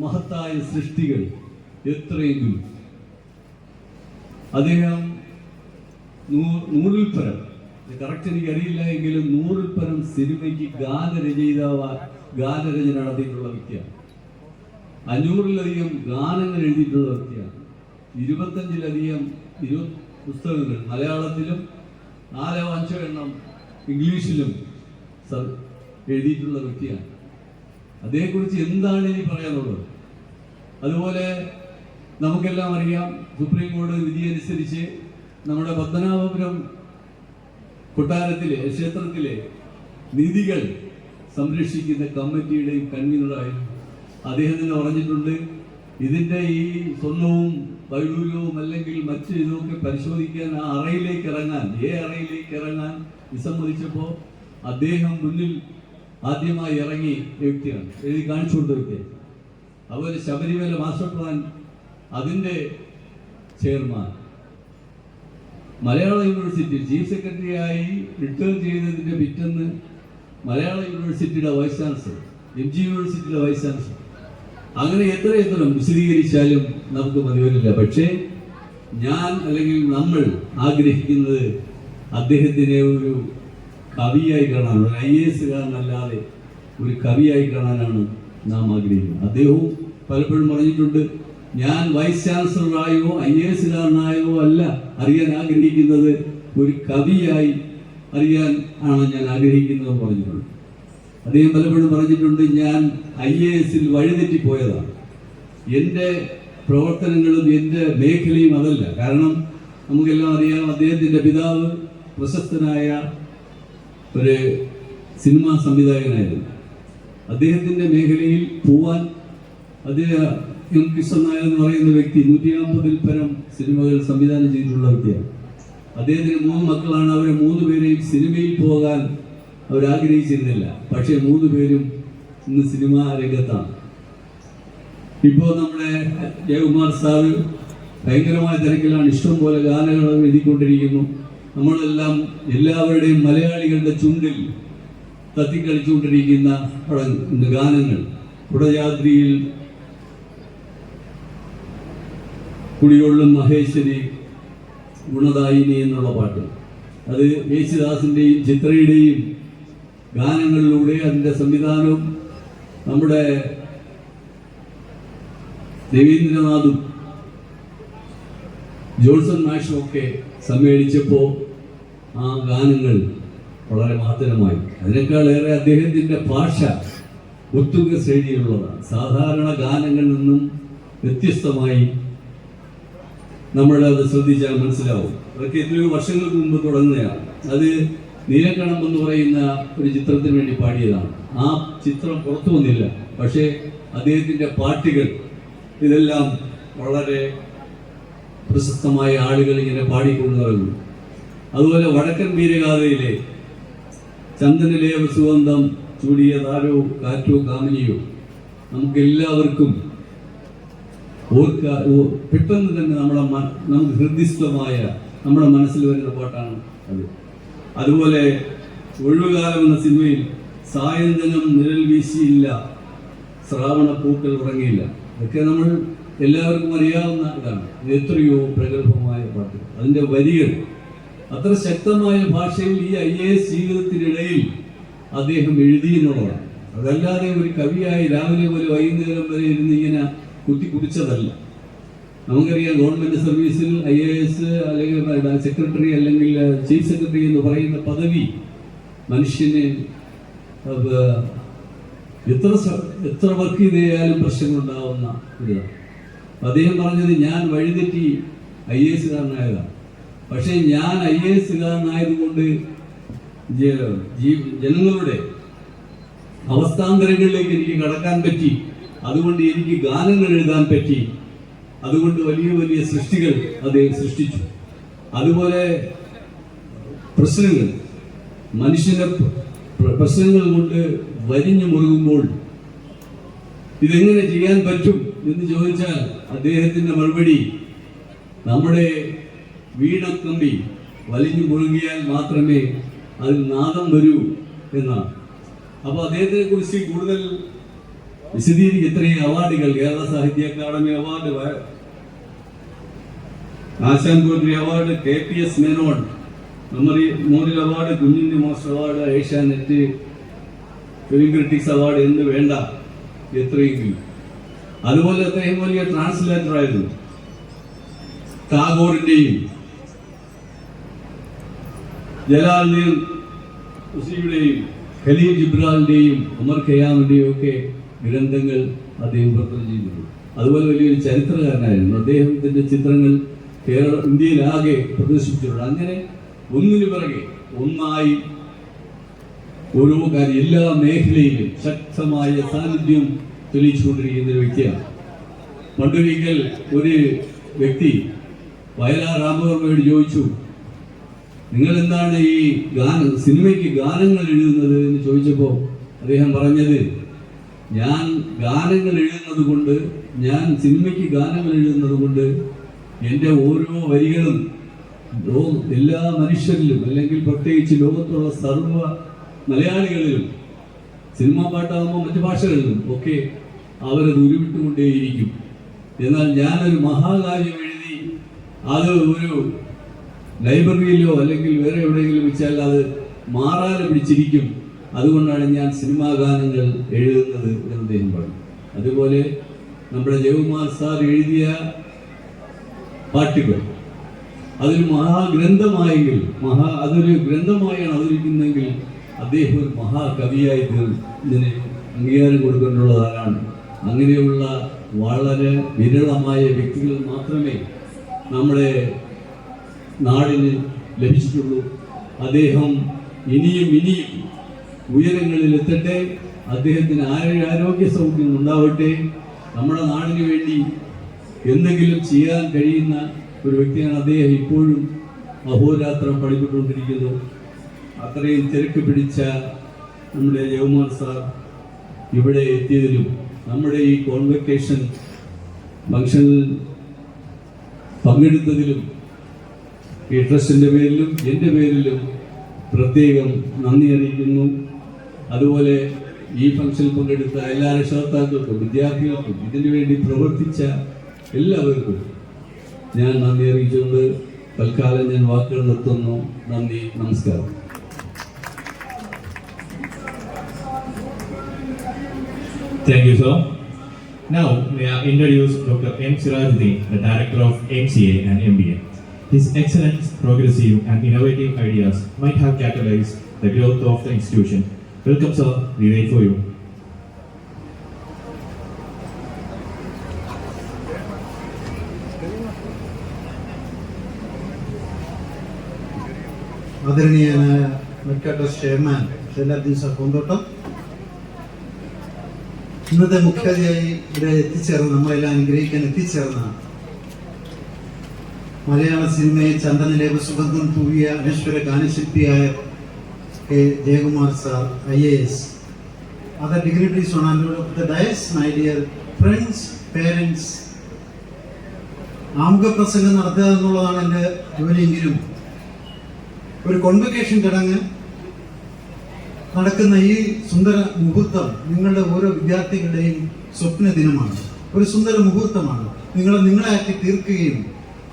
മഹത്തായ സൃഷ്ടികൾ എത്രയെങ്കിലും, അദ്ദേഹം 100-ൽ പരം, കറക്റ്റ് എനിക്ക് അറിയില്ല എങ്കിലും 100-ൽ പരം സിനിമയ്ക്ക് ഗാനരചന നടത്തിയിട്ടുള്ള വ്യക്തിയാണ്. 500-ലധികം ഗാനങ്ങൾ എഴുതിയിട്ടുള്ള വ്യക്തിയാണ്. 25-ലധികം പുസ്തകങ്ങൾ മലയാളത്തിലും 4-5 എണ്ണം ഇംഗ്ലീഷിലും എഴുതിയിട്ടുള്ള വ്യക്തിയാണ്. അതേക്കുറിച്ച് എന്താണ് ഇനി പറയാനുള്ളത്? അതുപോലെ നമുക്കെല്ലാം അറിയാം, സുപ്രീം കോടതി വിധി അനുസരിച്ച് നമ്മുടെ പത്മനാഭപുരം കൊട്ടാരത്തിലെ ക്ഷേത്രത്തിലെ നിധികൾ സംരക്ഷിക്കുന്ന കമ്മിറ്റിയുടെയും കൺവീനറായിരുന്നു അദ്ദേഹം. തന്നെ പറഞ്ഞിട്ടുണ്ട്, ഇതിൻ്റെ ഈ സ്വർണവും വൈഡൂര്യവും അല്ലെങ്കിൽ മറ്റ് ഇതൊക്കെ പരിശോധിക്കാൻ ആ അറയിലേക്ക് ഇറങ്ങാൻ വിസമ്മതിച്ചപ്പോൾ അദ്ദേഹം മുന്നിൽ ആദ്യമായി ഇറങ്ങി വ്യക്തിയാണ്, എഴുതി കാണിച്ചു കൊടുത്ത വ്യക്തിയാണ്. അതുപോലെ ശബരിമല മാസ്റ്റർ പ്ലാൻ അതിൻ്റെ ചെയർമാൻ, മലയാള യൂണിവേഴ്സിറ്റി ചീഫ് സെക്രട്ടറിയായി റിട്ടയർ ചെയ്തതിൻ്റെ പിറ്റേന്ന് മലയാള യൂണിവേഴ്സിറ്റിയുടെ വൈസ് ചാൻസലർ, MG യൂണിവേഴ്സിറ്റിയുടെ വൈസ് ചാൻസലർ, അങ്ങനെ എത്ര വിശദീകരിച്ചാലും നമുക്ക് മതി വരില്ല. പക്ഷേ ഞാൻ അല്ലെങ്കിൽ നമ്മൾ ആഗ്രഹിക്കുന്നത് അദ്ദേഹത്തിനെ ഒരു കവിയായി കാണാൻ, ഒരു IAS കാരനല്ലാതെ ഒരു കവിയായി കാണാനാണ് നാം ആഗ്രഹിക്കുന്നത്. അദ്ദേഹവും പലപ്പോഴും പറഞ്ഞിട്ടുണ്ട്, ഞാൻ വൈസ് ചാൻസലറായോ IAS കാരനായോ അല്ല അറിയാൻ ആഗ്രഹിക്കുന്നത്, ഒരു കവിയായി അറിയാൻ ആണ് ഞാൻ ആഗ്രഹിക്കുന്നത് പറഞ്ഞിട്ടുണ്ട്. അദ്ദേഹം പലപ്പോഴും പറഞ്ഞിട്ടുണ്ട്, ഞാൻ IASൽ വഴിതെറ്റിപ്പോയതാണ്, എൻ്റെ പ്രവർത്തനങ്ങളും എൻ്റെ മേഖലയും അതല്ല. കാരണം നമുക്കെല്ലാം അറിയാം, അദ്ദേഹത്തിൻ്റെ പിതാവ് പ്രശസ്തനായ ഒരു സിനിമാ സംവിധായകനായിരുന്നു. അദ്ദേഹത്തിൻ്റെ മേഖലയിൽ പോവാൻ എം കൃഷ്ണൻ നായർ എന്ന് പറയുന്ന വ്യക്തി 150-ൽ പരം സിനിമകൾ സംവിധാനം ചെയ്തിട്ടുള്ള വ്യക്തിയാണ്. അദ്ദേഹത്തിന് 3 മക്കളാണ്. അവരെ 3 പേരെയും സിനിമയിൽ പോകാൻ അവരാഗ്രഹിച്ചിരുന്നില്ല. പക്ഷേ 3 പേരും ഇന്ന് സിനിമാ രംഗത്താണ്. ഇപ്പോൾ നമ്മുടെ ജയകുമാർ സാറ് ഭയങ്കരമായ തിരക്കിലാണ്, ഇഷ്ടംപോലെ ഗാനങ്ങൾ എഴുതിക്കൊണ്ടിരിക്കുന്നു. നമ്മളെല്ലാം എല്ലാവരുടെയും മലയാളികളുടെ ചുണ്ടിൽ തത്തിക്കളിച്ചുകൊണ്ടിരിക്കുന്ന ഗാനങ്ങൾ, കുടജാദ്രിയിൽ കുടികൊള്ളും മഹേശ്വരി ഗുണദായിനി എന്നുള്ള പാട്ട്, അത് യേശുദാസിൻ്റെയും ചിത്രയുടെയും ഗാനങ്ങളിലൂടെ അതിൻ്റെ സംവിധാനവും നമ്മുടെ രവീന്ദ്രനാഥും ജോൺസൺ മാഷും ഒക്കെ സമ്മേളിച്ചപ്പോൾ ആ ഗാനങ്ങൾ വളരെ മഹത്തരമായി. അതിനേക്കാളേറെ അദ്ദേഹത്തിൻ്റെ ഭാഷ ഉത്തുംഗ ശ്രേണിയിലുള്ളതാണ്. സാധാരണ ഗാനങ്ങളിൽ നിന്നും വ്യത്യസ്തമായി നമ്മളത് ശ്രദ്ധിച്ചാൽ മനസ്സിലാവും. അതൊക്കെ എത്രയോ വർഷങ്ങൾക്ക് മുമ്പ് തുടങ്ങുന്നതാണ്. അത് നീലക്കണം എന്ന് പറയുന്ന ഒരു ചിത്രത്തിന് വേണ്ടി പാടിയതാണ്. ആ ചിത്രം പുറത്തു വന്നില്ല, പക്ഷേ അദ്ദേഹത്തിൻ്റെ പാട്ടുകൾ ഇതെല്ലാം വളരെ പ്രശസ്തമായ ആളുകൾ ഇങ്ങനെ പാടിക്കൊണ്ടുവരുന്നു. അതുപോലെ വടക്കൻ വീരഗാഥയിലെ ചന്ദനലേവ സുഗന്ധം ചൂടിയതാരോ കാറ്റോ കാമിനിയോ നമുക്കെല്ലാവർക്കും പെട്ടെന്ന് തന്നെ നമുക്ക് ഹൃദയസ്ഥമായ നമ്മുടെ മനസ്സിൽ വരുന്ന പാട്ടാണ് അത്. അതുപോലെ ഒഴിവുകാലം എന്ന സിനിമയിൽ സായന്തനം നിഴൽ വീശിയില്ല, ശ്രാവണ പൂക്കൾ ഉറങ്ങിയില്ല, ഇതൊക്കെ നമ്മൾ എല്ലാവർക്കും അറിയാവുന്ന ഇതാണ്. ഇത് എത്രയോ പ്രഗത്ഭമായ പാട്ട്, അതിൻ്റെ വരികൾ അത്ര ശക്തമായ ഭാഷയിൽ ഈ IAS ജീവിതത്തിനിടയിൽ അദ്ദേഹം എഴുതിയെന്നുള്ളതാണ്. അതല്ലാതെ ഒരു കവിയായി രാവിലെ മുതൽ വൈകുന്നേരം വരെ ഇരുന്ന് ഇങ്ങനെ കുത്തിക്കുടിച്ചതല്ല. നമുക്കറിയാം, ഗവൺമെന്റ് സർവീസിൽ IAS അല്ലെങ്കിൽ സെക്രട്ടറി അല്ലെങ്കിൽ ചീഫ് സെക്രട്ടറി എന്ന് പറയുന്ന പദവി മനുഷ്യന് എത്ര വർക്ക് ചെയ്താലും പ്രശ്നങ്ങളുണ്ടാവുന്ന ഇതാണ്. അദ്ദേഹം പറഞ്ഞത്, ഞാൻ വഴിതെറ്റി IAS കാരനായതാണ്. പക്ഷേ ഞാൻ IAS കാരനായതുകൊണ്ട് ജനങ്ങളുടെ അവസ്ഥാന്തരങ്ങളിലേക്ക് എനിക്ക് കടക്കാൻ പറ്റി. അതുകൊണ്ട് എനിക്ക് ഗാനങ്ങൾ എഴുതാൻ പറ്റി. അതുകൊണ്ട് വലിയ വലിയ സൃഷ്ടികൾ അദ്ദേഹം സൃഷ്ടിച്ചു. അതുപോലെ പ്രശ്നങ്ങൾ, മനുഷ്യന്റെ പ്രശ്നങ്ങൾ കൊണ്ട് വരിഞ്ഞു മുറുകുമ്പോൾ ഇതെങ്ങനെ ചെയ്യാൻ പറ്റും എന്ന് ചോദിച്ചാൽ അദ്ദേഹത്തിന്റെ മറുപടി, നമ്മുടെ വീണക്കമ്പി വലിഞ്ഞു മുറുകിയാൽ മാത്രമേ അതിൽ നാദം വരൂ എന്നാണ്. അപ്പോൾ അദ്ദേഹത്തിനെ കുറിച്ച് കൂടുതൽ വിശദീകരിക്കും. ഇത്രയും അവാർഡുകൾ, Kerala Sahitya Akademi award, Asan poetry award, KPS Menon memorial award, കുഞ്ഞിന്റെ master award, Asianet film critics award എന്ന് വേണ്ട എത്രയെങ്കിലും. അതുപോലെ അദ്ദേഹം വലിയ ട്രാൻസ്ലേറ്റർ ആയിരുന്നു. ടാഗോറിന്റെയും ജലാലുദ്ദീൻ റുസിയുടെയും ഖലീൽ ജിബ്രാലിന്റെയും ഉമർ ഖയ്യാമിന്റെയും ഒക്കെ ഗ്രന്ഥങ്ങൾ അദ്ദേഹം പ്രവർത്തനം ചെയ്തിട്ടുണ്ട്. അതുപോലെ വലിയൊരു ചരിത്രകാരനായിരുന്നു. അദ്ദേഹത്തിന്റെ ചിത്രങ്ങൾ ഇന്ത്യയിലാകെ പ്രദർശിപ്പിച്ചിട്ടുണ്ട്. അങ്ങനെ ഒന്നിനു പിറകെ ഒന്നായി ഓരോ കാര്യം എല്ലാ മേഖലയിലും ശക്തമായ സാന്നിധ്യം തെളിയിച്ചുകൊണ്ടിരിക്കുന്ന ഒരു വ്യക്തിയാണ്. പണ്ടൊരിക്കൽ ഒരു വ്യക്തി വയലാർ രാമവർമ്മയോട് ചോദിച്ചു, നിങ്ങൾ എന്താണ് ഈ സിനിമയ്ക്ക് ഗാനങ്ങൾ എഴുതുന്നത് എന്ന് ചോദിച്ചപ്പോൾ അദ്ദേഹം പറഞ്ഞത്, ഞാൻ ഗാനങ്ങൾ എഴുതുന്നത് കൊണ്ട്, ഞാൻ സിനിമയ്ക്ക് ഗാനങ്ങൾ എഴുതുന്നത് കൊണ്ട് എൻ്റെ ഓരോ വരികളും എല്ലാ മനുഷ്യരിലും, അല്ലെങ്കിൽ പ്രത്യേകിച്ച് ലോകത്തുള്ള സർവ്വ മലയാളികളിലും, സിനിമാ പാട്ടാകുമ്പോൾ മറ്റു ഭാഷകളിലും ഒക്കെ അവരത് ഉരുവിട്ടുകൊണ്ടേയിരിക്കും. എന്നാൽ ഞാനൊരു മഹാകാവ്യം എഴുതി അത് ഒരു ലൈബ്രറിയിലോ അല്ലെങ്കിൽ വേറെ എവിടെയെങ്കിലും വെച്ചാൽ അത് മാറാതെ പിടിച്ചിരിക്കും. അതുകൊണ്ടാണ് ഞാൻ സിനിമാ ഗാനങ്ങൾ എഴുതുന്നത് എന്ന് അദ്ദേഹം പറഞ്ഞു. അതുപോലെ നമ്മുടെ ജയകുമാർ സാർ എഴുതിയ പാട്ടുകൾ അതൊരു മഹാഗ്രന്ഥമായെങ്കിൽ അതൊരു ഗ്രന്ഥമായാണ് അവതരിക്കുന്നതെങ്കിൽ അദ്ദേഹം ഒരു മഹാകവിയായി ഇതിന് അംഗീകാരം കൊടുക്കേണ്ടുള്ളതാണ്. അങ്ങനെയുള്ള വളരെ വിരളമായ വ്യക്തികൾ മാത്രമേ നമ്മുടെ നാടിന് ലഭിച്ചിട്ടുള്ളൂ. അദ്ദേഹം ഇനിയും ഉയരങ്ങളിൽ എത്തട്ടെ. അദ്ദേഹത്തിന് ആരോഗ്യ സൗഖ്യം ഉണ്ടാവട്ടെ. നമ്മുടെ നാടിന് വേണ്ടി എന്തെങ്കിലും ചെയ്യാൻ കഴിയുന്ന ഒരു വ്യക്തിയാണ് അദ്ദേഹം. ഇപ്പോഴും അഹോരാത്രം പഠിപ്പിട്ടുകൊണ്ടിരിക്കുന്നു. അത്രയും തിരക്ക് പിടിച്ച നമ്മുടെ ജയകുമാർ സാർ ഇവിടെ എത്തിയതിലും നമ്മുടെ ഈ കോൺവെക്കേഷൻ ഫംഗ്ഷനിൽ പങ്കെടുത്തതിലും ഈ ട്രസ്റ്റിൻ്റെ പേരിലും എൻ്റെ പേരിലും പ്രത്യേകം നന്ദി അറിയിക്കുന്നു. അതുപോലെ ഈ ഫംഗ്ഷനിൽ പങ്കെടുത്ത എല്ലാ രക്ഷകർത്താക്കൾക്കും വിദ്യാർത്ഥികൾക്കും ഇതിനു വേണ്ടി പ്രവർത്തിച്ച എല്ലാവർക്കും ഞാൻ നന്ദി അറിയിച്ചുകൊണ്ട് തൽക്കാലം ഞാൻ വാക്കുകൾ നിർത്തുന്നു. നന്ദി, നമസ്കാരം. Thank you, sir. Now, may I introduce Dr. M. Sirajuddin, the Director of MCA and MBA. His excellent, progressive and innovative ideas might have catalyzed the growth of the institution. Welcome, sir. We wait for you. ആദരണീയനായ മെഡ്കാട്രസ്റ്റ് chairman ഷെല്ലാദ്ദീൻ sir പൂന്തോട്ടം, ഇന്നത്തെ മുഖ്യാതിഥിയായി ഇവിടെ എത്തിച്ചേർന്ന് നമ്മളെല്ലാം അനുഗ്രഹിക്കാൻ എത്തിച്ചേർന്ന മലയാള സിനിമയെ ചന്ദനലേപ സുഗന്ധം തൂവിയ അനശ്വര ഗാനശില്പിയായ K Jayakumar sir IAS, other dignitaries on the dais, my dear friends, parents. ആമുഖപ്രസംഗം നടത്തുക എന്നുള്ളതാണ് എൻ്റെ ജോലിയെങ്കിലും ഒരു കോൺവെക്കേഷൻ ചടങ്ങ് നടക്കുന്ന ഈ സുന്ദര മുഹൂർത്തം നിങ്ങളുടെ ഓരോ വിദ്യാർത്ഥികളുടെയും സ്വപ്ന ദിനമാണ്. ഒരു സുന്ദര മുഹൂർത്തമാണ്. നിങ്ങളെ ആക്കി തീർക്കുകയും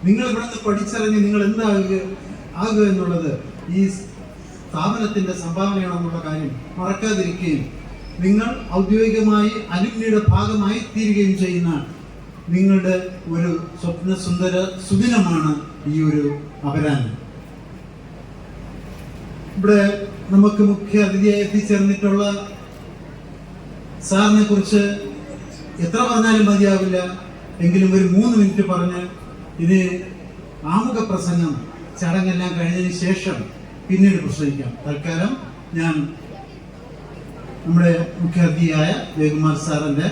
നിങ്ങൾ ഇവിടെ നിന്ന് പഠിച്ചിറങ്ങി നിങ്ങൾ എന്താകുക എന്നുള്ളത് ഈ സ്ഥാപനത്തിന്റെ സംഭാവനയാണെന്നുള്ള കാര്യം മറക്കാതിരിക്കുകയും നിങ്ങൾ ഔദ്യോഗികമായി അലുമിനിയുടെ ഭാഗമായി തീരുകയും ചെയ്യുന്ന നിങ്ങളുടെ ഒരു സ്വപ്ന സുന്ദര സുദിനമാണ് ഈ ഒരു അപരാഹ്നം. ഇവിടെ നമുക്ക് മുഖ്യ അതിഥിയായി എത്തിച്ചേർന്നിട്ടുള്ള സാറിനെ കുറിച്ച് എത്ര പറഞ്ഞാലും മതിയാവില്ല. എങ്കിലും ഒരു 3 മിനിറ്റ് പറഞ്ഞ് ഇത് ആമുഖ പ്രസംഗം ചടങ്ങെല്ലാം കഴിഞ്ഞതിന് ശേഷം പിന്നീട് പ്രസംഗിക്കാം. തൽക്കാലം ഞാൻ നമ്മുടെ മുഖ്യാതിഥിയായ ജയകുമാർ സാറിന്റെ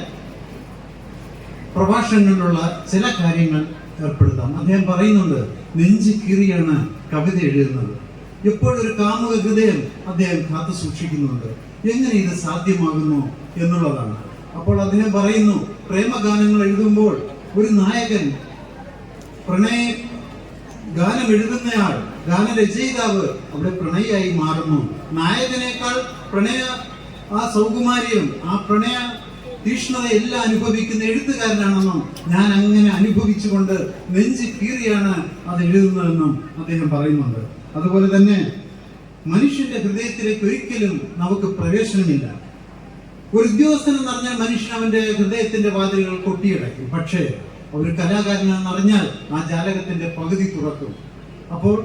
പ്രഭാഷണങ്ങളിലുള്ള ചില കാര്യങ്ങൾ ഏർപ്പെടുത്താം. അദ്ദേഹം പറയുന്നുണ്ട്, നെഞ്ച് കീറിയാണ് കവിത എഴുതുന്നത്. എപ്പോഴൊരു കാമുക ഹൃദയം അദ്ദേഹം കാത്തു സൂക്ഷിക്കുന്നുണ്ട്. എങ്ങനെ ഇത് സാധ്യമാകുന്നു എന്നുള്ളതാണ്. അപ്പോൾ അദ്ദേഹം പറയുന്നു, പ്രേമഗാനങ്ങൾ എഴുതുമ്പോൾ ഒരു നായകൻ പ്രണയ ഗാനം എഴുതുന്നയാൾ ഗാനരചയിതാവ് അവിടെ പ്രണയിയായി മാറുന്നു. നായകനേക്കാൾ പ്രണയ ആ സൗകുമാര്യം ആ പ്രണയ തീഷ്ണത എല്ലാം അനുഭവിക്കുന്ന എഴുത്തുകാരനാണെന്നും ഞാൻ അങ്ങനെ അനുഭവിച്ചുകൊണ്ട് നെഞ്ച് കീറിയാണ് അത് എഴുതുന്നതെന്നും അദ്ദേഹം പറയുന്നുണ്ട്. അതുപോലെ തന്നെ മനുഷ്യന്റെ ഹൃദയത്തിലേക്ക് ഒരിക്കലും നമുക്ക് പ്രവേശനമില്ല. ഒരു ഉദ്യോഗസ്ഥൻ എന്ന് പറഞ്ഞാൽ മനുഷ്യൻ അവന്റെ ഹൃദയത്തിന്റെ വാതിലുകൾ കൊട്ടിയടയ്ക്കും. പക്ഷേ ഒരു കലാകാരനെന്ന് പറഞ്ഞാൽ ആ ജാലകത്തിന്റെ പകുതി തുറക്കും. അപ്പോൾ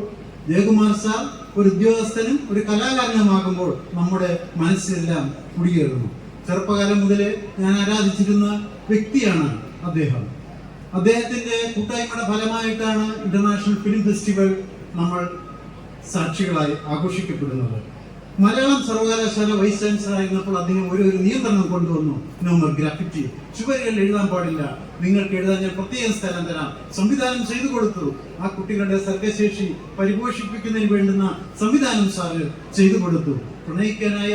ജയകുമാർ സാർ ഒരു ഉദ്യോഗസ്ഥനും ഒരു കലാകാരനുമാകുമ്പോൾ നമ്മുടെ മനസ്സിലെല്ലാം കുടിയേറുന്നു. ചെറുപ്പകാലം മുതലേ ഞാൻ ആരാധിച്ചിരുന്ന വ്യക്തിയാണ് അദ്ദേഹം. അദ്ദേഹത്തിന്റെ കൂട്ടായ്മയുടെ ഫലമായിട്ടാണ് ഇന്റർനാഷണൽ ഫിലിം ഫെസ്റ്റിവൽ നമ്മൾ സാക്ഷികളായി ആഘോഷിക്കപ്പെടുന്നത്. മലയാളം സർവകലാശാല വൈസ് ചാൻസലർ ആയിരുന്നപ്പോൾ അദ്ദേഹം ഒരു നിയന്ത്രണം കൊണ്ടുവന്നു. നോമർ ഗ്രാഫിറ്റി, ചുവരുകളിൽ എഴുതാൻ പാടില്ല, നിങ്ങൾക്ക് എഴുതാൻ ഞാൻ പ്രത്യേക സ്ഥലം തരാം. സംവിധാനം ചെയ്തു കൊടുത്തു. ആ കുട്ടികളുടെ സർഗശേഷി പരിപോഷിപ്പിക്കുന്നതിന് വേണ്ടുന്ന സംവിധാനം സാറ് ചെയ്തു കൊടുത്തു. പ്രണയിക്കാനായി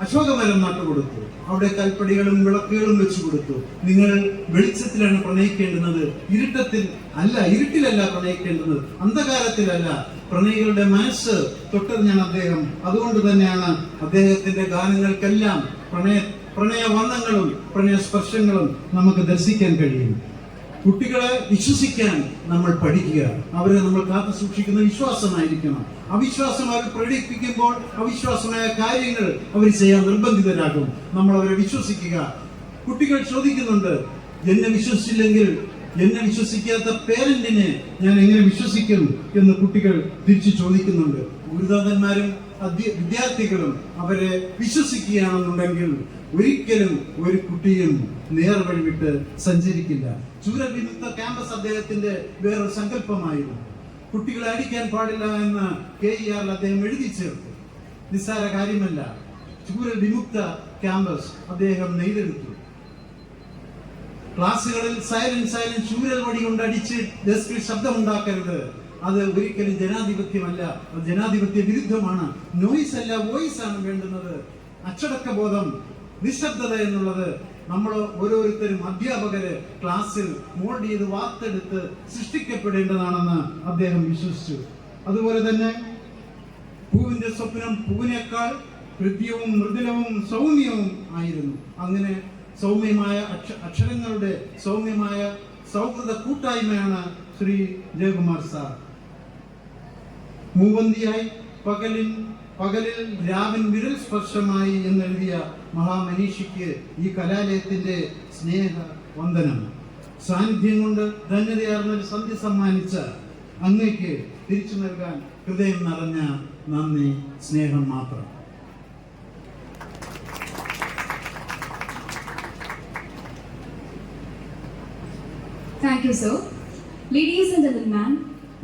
അശോകമരം നട്ടുകൊടുത്തു. അവിടെ കൽപ്പടികളും വിളക്കുകളും വെച്ചു കൊടുത്തു. നിങ്ങൾ വെളിച്ചത്തിലാണ് പ്രണയിക്കേണ്ടുന്നത്, ഇരുട്ടിലല്ല പ്രണയിക്കേണ്ടത്, അന്ധകാരത്തിലല്ല. പ്രണയികളുടെ മനസ്സ് തൊട്ടറിഞ്ഞാണ് അദ്ദേഹം. അതുകൊണ്ട് തന്നെയാണ് അദ്ദേഹത്തിന്റെ ഗാനങ്ങൾക്കെല്ലാം പ്രണയവന്ദങ്ങളും പ്രണയസ്പർശങ്ങളും നമുക്ക് ദർശിക്കാൻ കഴിയും. കുട്ടികളെ വിശ്വസിക്കാൻ നമ്മൾ പഠിക്കുക. അവരെ നമ്മൾ കാത്തു സൂക്ഷിക്കുന്ന വിശ്വാസമായിരിക്കണം. അവിശ്വാസം അവർ പ്രകടിപ്പിക്കുമ്പോൾ അവിശ്വാസമായ കാര്യങ്ങൾ അവർ ചെയ്യാൻ നിർബന്ധിതരാകും. നമ്മൾ അവരെ വിശ്വസിക്കുക. കുട്ടികൾ ചോദിക്കുന്നുണ്ട്, എന്നെ വിശ്വസിച്ചില്ലെങ്കിൽ എന്നെ വിശ്വസിക്കാത്ത പേരന്റിനെ ഞാൻ എങ്ങനെ വിശ്വസിക്കും എന്ന് കുട്ടികൾ തിരിച്ചു ചോദിക്കുന്നുണ്ട്. ഗുരുനാഥന്മാരും വിദ്യാർത്ഥികളും അവരെ വിശ്വസിക്കുകയാണെന്നുണ്ടെങ്കിൽ ഒരിക്കലും ഒരു കുട്ടിയും നേർവഴി വിട്ട് സഞ്ചരിക്കില്ല. ചൂരൽ വിമുക്ത ക്യാമ്പസ് അദ്ദേഹത്തിന്റെ വേറൊരു സങ്കല്പമായിരുന്നു. കുട്ടികളെ അടിക്കാൻ പാടില്ല എന്ന് KER അദ്ദേഹം എഴുതി ചേർത്തു. നിസ്സാര കാര്യമല്ല. ചൂരൽ വിമുക്ത ക്യാമ്പസ് അദ്ദേഹം നെയ്തെടുത്തു. ക്ലാസ്സുകളിൽ സൈലന്റ് ചൂരൽ വടി കൊണ്ട് അടിച്ച് ഡെസ്കിൽ ശബ്ദമുണ്ടാക്കരുത്. അത് ഒരിക്കലും ജനാധിപത്യമല്ല, അത് ജനാധിപത്യ വിരുദ്ധമാണ്. നോയിസ് അല്ല, വോയിസ് ആണ് വേണ്ടുന്നത്. അച്ചടക്ക ബോധം, നിശബ്ദത എന്നുള്ളത് നമ്മൾ ഓരോരുത്തരും അധ്യാപകര് ക്ലാസ്സിൽ മോൾഡ് ചെയ്ത് വാർത്തെടുത്ത് സൃഷ്ടിക്കപ്പെടേണ്ടതാണെന്ന് അദ്ദേഹം വിശ്വസിച്ചു. അതുപോലെ തന്നെ പൂവിന്റെ സ്വപ്നം പൂവിനേക്കാൾ ഹൃദ്യവും മൃദുലവും സൗമ്യവും ആയിരുന്നു. അങ്ങനെ സൗമ്യമായ അക്ഷരങ്ങളുടെ സൗമ്യമായ സൗഹൃദ കൂട്ടായ്മയാണ് ശ്രീ ജയകുമാർ സാർ. മൂവന്തിയായി പകലിൽ രാവിൻ വിരൽ സ്പർശമായി എന്നെഴുതിയ മഹാമനീഷിക്ക് ഈ കലാലയത്തിന്റെ സ്നേഹ വന്ദനം. സാന്നിധ്യം കൊണ്ട് ധന്യതയാർന്നൊരു സന്ധ്യ സമ്മാനിച്ച അങ്ങേക്ക് തിരിച്ചു നൽകാൻ ഹൃദയം നിറഞ്ഞ നന്ദി, സ്നേഹം മാത്രം. Thank you, sir. Ladies and gentlemen,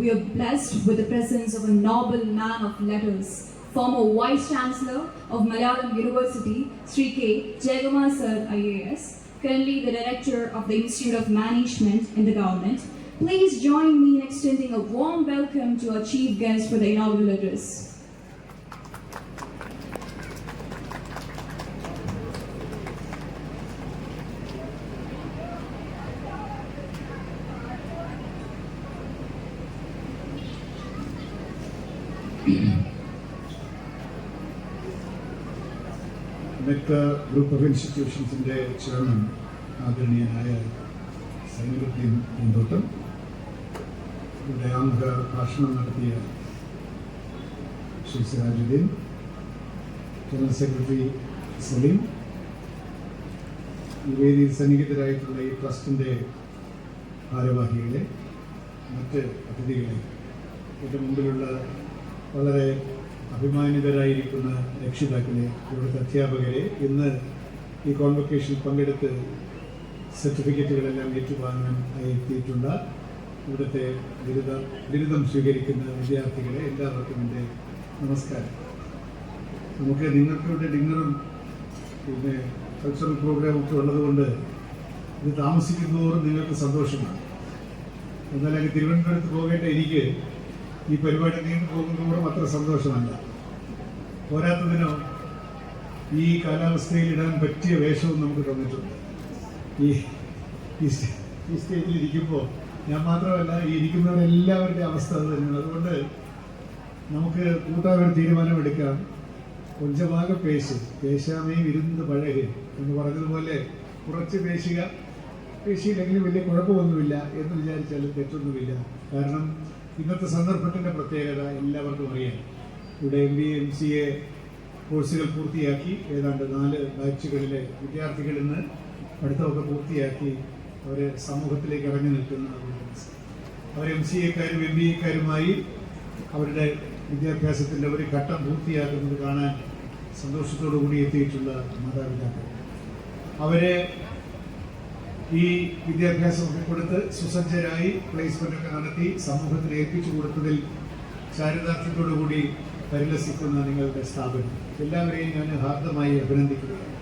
we are blessed with the presence of a noble man of letters, former Vice Chancellor of Malayalam University, Sri K. Jayakumar Sir IAS, currently the Director of the Institute of Management in the government. Please join me in extending a warm welcome to our chief guest for the inaugural address. MECA group of ഇൻസ്റ്റിറ്റ്യൂഷൻസിൻ്റെ chairman ആദരണീയനായ സൈനുദ്ദീൻ പൂന്തോട്ടം, ഇവിടെ ആമുഖ ഭാഷണം നടത്തിയ Shri Sirajuddin, general secretary Saleem, ഈ വേദിയിൽ സന്നിഹിതരായിട്ടുള്ള ഈ ട്രസ്റ്റിൻ്റെ ഭാരവാഹികളെ, മറ്റ് അതിഥികളെ, എൻ്റെ മുമ്പിലുള്ള വളരെ അഭിമാനിതരായിരിക്കുന്ന രക്ഷിതാക്കളെ, ഇവിടുത്തെ അധ്യാപകരെ, ഇന്ന് ഈ കോൺവൊക്കേഷനിൽ പങ്കെടുത്ത് സർട്ടിഫിക്കറ്റുകളെല്ലാം ഏറ്റുവാങ്ങാൻ എത്തിയിട്ടുള്ള ഇവിടുത്തെ ബിരുദം സ്വീകരിക്കുന്ന വിദ്യാർത്ഥികളെ, എല്ലാവർക്കും എൻ്റെ നമസ്കാരം. നമുക്ക് നിങ്ങൾക്കിവിടെ ഡിന്നറും പിന്നെ കൾച്ചറൽ പ്രോഗ്രാമൊക്കെ ഉള്ളതുകൊണ്ട് ഇത് താമസിക്കുന്നതോറും നിങ്ങൾക്ക് സന്തോഷമാണ്. എന്നാൽ അങ്ങ് തിരുവനന്തപുരത്ത് പോകേണ്ട എനിക്ക് ഈ പരിപാടി നീണ്ടു പോകുന്നതോറും അത്ര സന്തോഷമല്ല. പോരാത്തതിനോ ഈ കാലാവസ്ഥയിൽ ഇടാൻ പറ്റിയ വേഷവും നമുക്ക് തന്നിട്ടുണ്ട്. ഈ സ്റ്റേജിൽ ഇരിക്കുമ്പോൾ ഞാൻ മാത്രമല്ല, ഈ ഇരിക്കുന്നവരെല്ലാവരുടെ അവസ്ഥ അത് തന്നെയാണ്. അതുകൊണ്ട് നമുക്ക് കൂട്ടായൊരു തീരുമാനമെടുക്കാം. കൊഞ്ചമാകെ പേശാമേ വിരുന്ന് പഴകെ എന്ന് പറഞ്ഞതുപോലെ കുറച്ച് പേശിയില്ലെങ്കിലും വലിയ കുഴപ്പമൊന്നുമില്ല എന്ന് വിചാരിച്ചാലും തെറ്റൊന്നുമില്ല. കാരണം ഇന്നത്തെ സന്ദർഭത്തിൻ്റെ പ്രത്യേകത എല്ലാവർക്കും അറിയാം. ഇവിടെ MBA MCA കോഴ്സുകൾ പൂർത്തിയാക്കി ഏതാണ്ട് 4 ബാച്ചുകളിലെ വിദ്യാർത്ഥികൾ ഇന്ന് പഠിത്തമൊക്കെ പൂർത്തിയാക്കി അവർ സമൂഹത്തിലേക്ക് ഇറങ്ങി നിൽക്കുന്ന അവർ MCAക്കാരും MBAക്കാരുമായി അവരുടെ വിദ്യാഭ്യാസത്തിൻ്റെ ഒരു ഘട്ടം പൂർത്തിയാക്കുന്നത് കാണാൻ സന്തോഷത്തോടു കൂടി എത്തിയിട്ടുള്ള മാതാപിതാക്കൾ, അവരെ ഈ വിദ്യാഭ്യാസം കൊടുത്ത് സുസജ്ജരായി പ്ലേസ്മെൻ്റൊക്കെ നടത്തി സമൂഹത്തിൽ ഏൽപ്പിച്ചു കൊടുത്തതിൽ ചാരിതാർത്ഥ്യത്തോടുകൂടി പരിലസിക്കുന്ന നിങ്ങളുടെ സ്ഥാപനം എല്ലാവരെയും ഞാൻ ഹാർദമായി അഭിനന്ദിക്കുകയാണ്.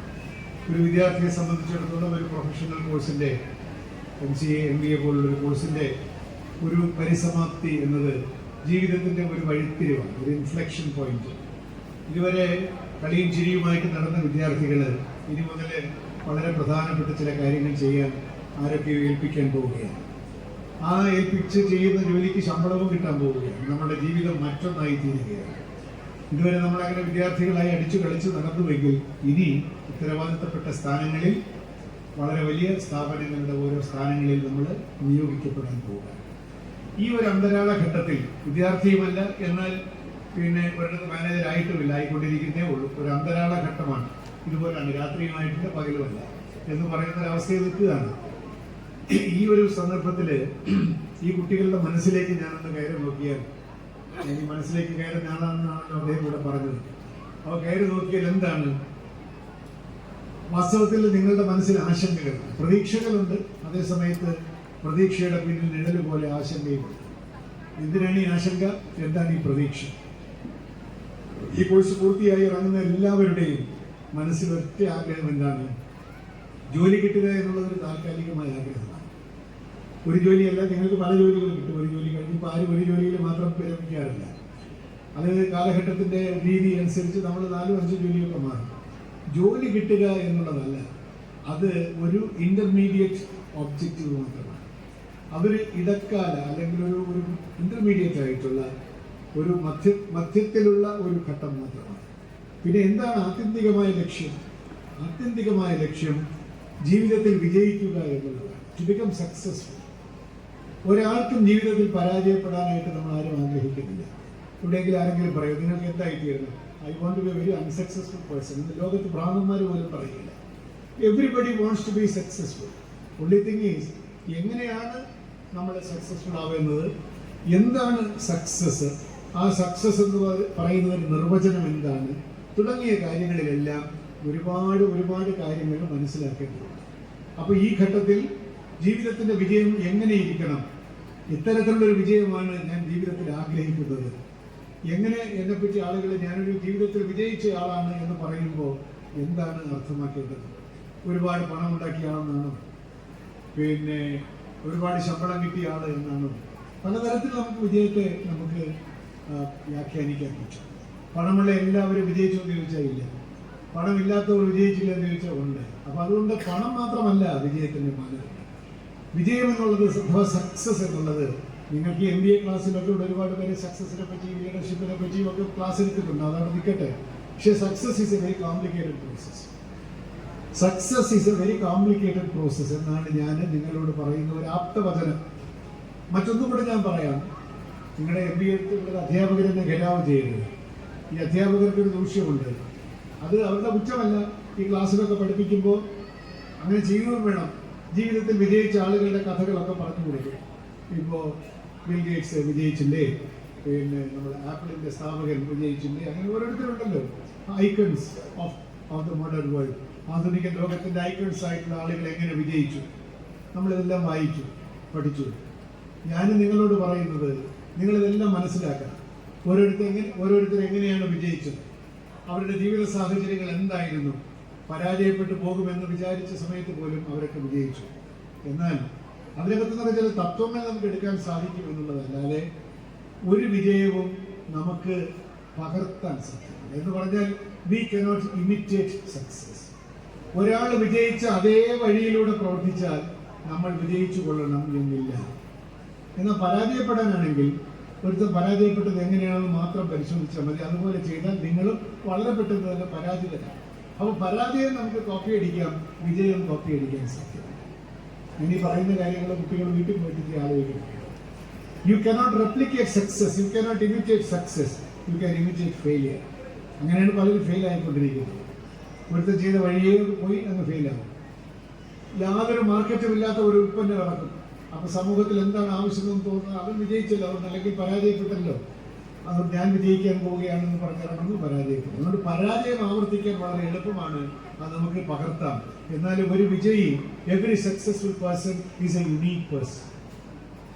ഒരു വിദ്യാർത്ഥിയെ സംബന്ധിച്ചിടത്തോളം ഒരു പ്രൊഫഷണൽ കോഴ്സിൻ്റെ MCA MBA പോലുള്ളൊരു കോഴ്സിൻ്റെ ഒരു പരിസമാപ്തി എന്നത് ജീവിതത്തിൻ്റെ ഒരു വഴിത്തിരിവാണ്, ഒരു ഇൻഫ്ലെക്ഷൻ പോയിന്റ്. ഇതുവരെ കളിയും ചിരിയുമായിട്ട് നടന്ന വിദ്യാർത്ഥികൾ ഇനി മുതൽ വളരെ പ്രധാനപ്പെട്ട ചില കാര്യങ്ങൾ ചെയ്യാൻ ആരൊക്കെയോ ഏൽപ്പിക്കാൻ പോവുകയാണ്. ആ ഏൽപ്പിച്ച് ചെയ്യുന്ന ജോലിക്ക് ശമ്പളവും കിട്ടാൻ പോവുകയാണ്. നമ്മുടെ ജീവിതം മറ്റൊന്നായി തീരുകയാണ്. ഇതുവരെ നമ്മളങ്ങനെ വിദ്യാർത്ഥികളായി അടിച്ചു കളിച്ച് നടന്നുവെങ്കിൽ ഇനി ഉത്തരവാദിത്തപ്പെട്ട സ്ഥാനങ്ങളിൽ വളരെ വലിയ സ്ഥാപനങ്ങളുടെ ഓരോ സ്ഥാനങ്ങളിൽ നമ്മൾ നിയോഗിക്കപ്പെടാൻ പോവുക. ഈ ഒരു അന്തരാള ഘട്ടത്തിൽ വിദ്യാർത്ഥിയുമല്ല, എന്നാൽ പിന്നെ ഒരിടത്ത് മാനേജരായിട്ടുമില്ല, ആയിക്കൊണ്ടിരിക്കുന്നേ ഉള്ളൂ. ഒരു അന്തരാള ഘട്ടമാണ്. ഇതുപോലെയാണ്, രാത്രിയുമായിട്ടില്ല പകലുമല്ല എന്ന് പറയുന്ന ഒരവസ്ഥയിൽ നിൽക്കുകയാണ്. ഈ ഒരു സന്ദർഭത്തിൽ ഈ കുട്ടികളുടെ മനസ്സിലേക്ക് ഞാനൊന്ന് കയറി നോക്കിയാൽ, എനിക്ക് മനസ്സിലേക്ക് കയറി ഞാനാണെന്നാണല്ലോ അദ്ദേഹം ഇവിടെ പറഞ്ഞത്. അപ്പോൾ കയറി നോക്കിയാൽ എന്താണ് വാസ്തവത്തിൽ നിങ്ങളുടെ മനസ്സിൽ ആശങ്കകൾ, പ്രതീക്ഷകളുണ്ട്. അതേസമയത്ത് പ്രതീക്ഷയുടെ പിന്നിൽ നിഴല് പോലെ ആശങ്കയുമുണ്ട്. എന്തിനാണ് ഈ ആശങ്ക? എന്താണ് ഈ പ്രതീക്ഷ? ഈ കോഴ്സ് പൂർത്തിയായി ഇറങ്ങുന്ന എല്ലാവരുടെയും മനസ്സിൽ ഒറ്റ ആഗ്രഹം എന്താണ്? ജോലി കിട്ടുക എന്നുള്ളത് ഒരു താൽക്കാലികമായ ആഗ്രഹമാണ്. ഒരു ജോലിയല്ല, നിങ്ങൾക്ക് പല ജോലികളും കിട്ടും. ഒരു ജോലി കഴിഞ്ഞ് ഇപ്പോൾ ആരും ഒരു ജോലിയിൽ മാത്രം വിരമിക്കാറില്ല. അത് കാലഘട്ടത്തിൻ്റെ രീതി അനുസരിച്ച് നമ്മൾ 4-5 ജോലിയൊക്കെ മാറും. ജോലി കിട്ടുക എന്നുള്ളതല്ല, അത് ഒരു ഇന്റർമീഡിയറ്റ് ഒബ്ജക്റ്റീവ് മാത്രമാണ്. അതൊരു ഇടക്കാല അല്ലെങ്കിൽ ഒരു ഇന്റർമീഡിയറ്റ് ആയിട്ടുള്ള ഒരു മധ്യത്തിലുള്ള ഒരു ഘട്ടം മാത്രമാണ്. പിന്നെ എന്താണ് ആത്യന്തികമായ ലക്ഷ്യം? ആത്യന്തികമായ ലക്ഷ്യം ജീവിതത്തിൽ വിജയിക്കുക എന്നുള്ളതാണ്. To become successful. ഒരാൾക്കും ജീവിതത്തിൽ പരാജയപ്പെടാനായിട്ട് നമ്മൾ ആരും ആഗ്രഹിക്കുന്നില്ല. എവിടെയെങ്കിലും ആരെങ്കിലും പറയും നിങ്ങൾക്ക് എന്തായിത്തീരുന്നു? I want to be a very unsuccessful person എന്ന് ലോകത്ത് ഭ്രാന്തന്മാർ പോലും പറയില്ല. Everybody wants to be successful. Only thing is എങ്ങനെയാണ് നമ്മൾ സക്സസ്ഫുൾ ആവുന്നത്? എന്താണ് സക്സസ്? ആ സക്സസ് എന്ന് പറയുന്ന നിർവചനം എന്താണ്? തുടങ്ങിയ കാര്യങ്ങളിലെല്ലാം ഒരുപാട് കാര്യങ്ങൾ മനസ്സിലാക്കേണ്ടതുണ്ട്. അപ്പോൾ ഈ ഘട്ടത്തിൽ ജീവിതത്തിൻ്റെ വിജയം എങ്ങനെ ഇരിക്കണം? ഇത്തരത്തിലുള്ളൊരു വിജയമാണ് ഞാൻ ജീവിതത്തിൽ ആഗ്രഹിക്കുന്നത്. എങ്ങനെ എന്നെപ്പറ്റി ആളുകൾ ഞാനൊരു ജീവിതത്തിൽ വിജയിച്ച ആളാണ് എന്ന് പറയുമ്പോൾ എന്താണ് അർത്ഥമാക്കേണ്ടത്? ഒരുപാട് പണം ഉണ്ടാക്കിയ ആളെന്നാണോ? പിന്നെ ഒരുപാട് ശമ്പളം കിട്ടിയ ആൾ എന്നാണോ? പലതരത്തിൽ നമുക്ക് വിജയത്തെ നമുക്ക് വ്യാഖ്യാനിക്കാൻ പറ്റും. പണമുള്ള എല്ലാവരും വിജയിച്ചു എന്ന് ചോദിച്ചാൽ ഇല്ല, പണമില്ലാത്തവർ വിജയിച്ചില്ല എന്ന് ചോദിച്ചാൽ ഉണ്ട്. അപ്പോൾ അതുകൊണ്ട് പണം മാത്രമല്ല വിജയത്തിൻ്റെ മാനദണ്ഡം. വിജയം എന്നുള്ളത് അഥവാ സക്സസ് എന്നുള്ളത്, നിങ്ങൾക്ക് MBA ക്ലാസ്സിലൊക്കെ ഒരുപാട് പേര് സക്സസിനെ പറ്റി ലീഡർഷിപ്പിനെ പറ്റിയും ഒക്കെ ക്ലാസ് എടുത്തിട്ടുണ്ട്, അതവിടെ നിൽക്കട്ടെ. പക്ഷേ success is A very complicated process. Success is A very complicated process എന്നാണ് ഞാൻ നിങ്ങളോട് പറയുന്ന ഒരു ആപ്തവചനം. മറ്റൊന്നും കൂടെ ഞാൻ പറയാം. നിങ്ങളുടെ MBA അധ്യാപകർ തന്നെ ഘരാവ് ചെയ്യരുത്. ഈ അധ്യാപകർക്ക് ഒരു ദൂഷ്യമുണ്ട്. അത് അവരുടെ കുറ്റമല്ല. ഈ ക്ലാസ്സിലൊക്കെ പഠിപ്പിക്കുമ്പോൾ അങ്ങനെ ചെയ്യുകയും വേണം. ജീവിതത്തിൽ വിജയിച്ച ആളുകളുടെ കഥകളൊക്കെ പറഞ്ഞു കൊടുക്കും. ഇപ്പോൾ ബിൽ ഗേറ്റ്സ് വിജയിച്ചില്ലേ, പിന്നെ നമ്മൾ ആപ്പിളിൻ്റെ സ്ഥാപകൻ വിജയിച്ചില്ലേ, അങ്ങനെ ഓരോരുത്തരുണ്ടല്ലോ. Icons of the modern world. ആധുനിക ലോകത്തിൻ്റെ ഐക്കൺസ് ആയിട്ടുള്ള ആളുകൾ എങ്ങനെ വിജയിച്ചു നമ്മളിതെല്ലാം വായിച്ചു പഠിച്ചു. ഞാനും നിങ്ങളോട് പറയുന്നത് നിങ്ങളിതെല്ലാം മനസ്സിലാക്കണം. ഓരോരുത്തർ എങ്ങനെയാണ് വിജയിച്ചത്, അവരുടെ ജീവിത സാഹചര്യങ്ങൾ എന്തായിരുന്നു, പരാജയപ്പെട്ടു പോകുമെന്ന് വിചാരിച്ച സമയത്ത് പോലും അവരൊക്കെ വിജയിച്ചു. എന്നാൽ അതിനകത്ത് നിന്ന് ചില തത്വങ്ങൾ നമുക്ക് എടുക്കാൻ സാധിക്കും എന്നുള്ളതല്ലാതെ ഒരു വിജയവും നമുക്ക് പകർത്താൻ സാധിക്കും. എന്ന് പറഞ്ഞാൽ വി കനോട്ട് ഇമിറ്റേറ്റ് സക്സസ്. ഒരാൾ വിജയിച്ച അതേ വഴിയിലൂടെ പ്രവർത്തിച്ചാൽ നമ്മൾ വിജയിച്ചു കൊള്ളണം എന്നില്ല. എന്നാൽ പരാജയപ്പെടാനാണെങ്കിൽ ഒരുത്തം പരാജയപ്പെട്ടത് എങ്ങനെയാണെന്ന് മാത്രം പരിശോധിച്ചാൽ മതി. അതുപോലെ ചെയ്താൽ നിങ്ങളും വളരെ പെട്ടെന്ന് തന്നെ പരാജിതരാണ്. അപ്പോൾ പരാജയം നമുക്ക് കോപ്പി അടിക്കാം, വിജയം കോപ്പി അടിക്കാൻ സാധ്യമല്ല. ഇനി പറയുന്ന കാര്യങ്ങൾ കുട്ടികൾ വീട്ടിൽ പോയിട്ട് ആലോചിക്കണം. You cannot replicate success, you cannot imitate success, you can imitate failure. അങ്ങനെയാണ് പലരും ഫെയിൽ ആയിക്കൊണ്ടിരിക്കുന്നത്. ഒരുത്തം ചെയ്ത വഴിയേ പോയി അങ്ങ് ഫെയിലാകും. യാതൊരു മാർക്കറ്റും ഇല്ലാത്ത ഒരു ഉൽപ്പന്നം ഇറക്കും. അപ്പോൾ സമൂഹത്തിൽ എന്താണ് ആവശ്യമെന്ന് തോന്നുന്നത്? അവൻ വിജയിച്ചല്ലോ, അതുകൊണ്ട് അല്ലെങ്കിൽ പരാജയപ്പെട്ടല്ലോ, അതുകൊണ്ട് ഞാൻ വിജയിക്കാൻ പോവുകയാണെന്ന് പറഞ്ഞിറങ്ങുന്നു, പരാജയപ്പെടും. അതുകൊണ്ട് പരാജയം ആവർത്തിക്കാൻ വളരെ എളുപ്പമാണ്, അത് നമുക്ക് പകർത്താം. എന്നാലും ഒരു വിജയി, every successful person is A unique person.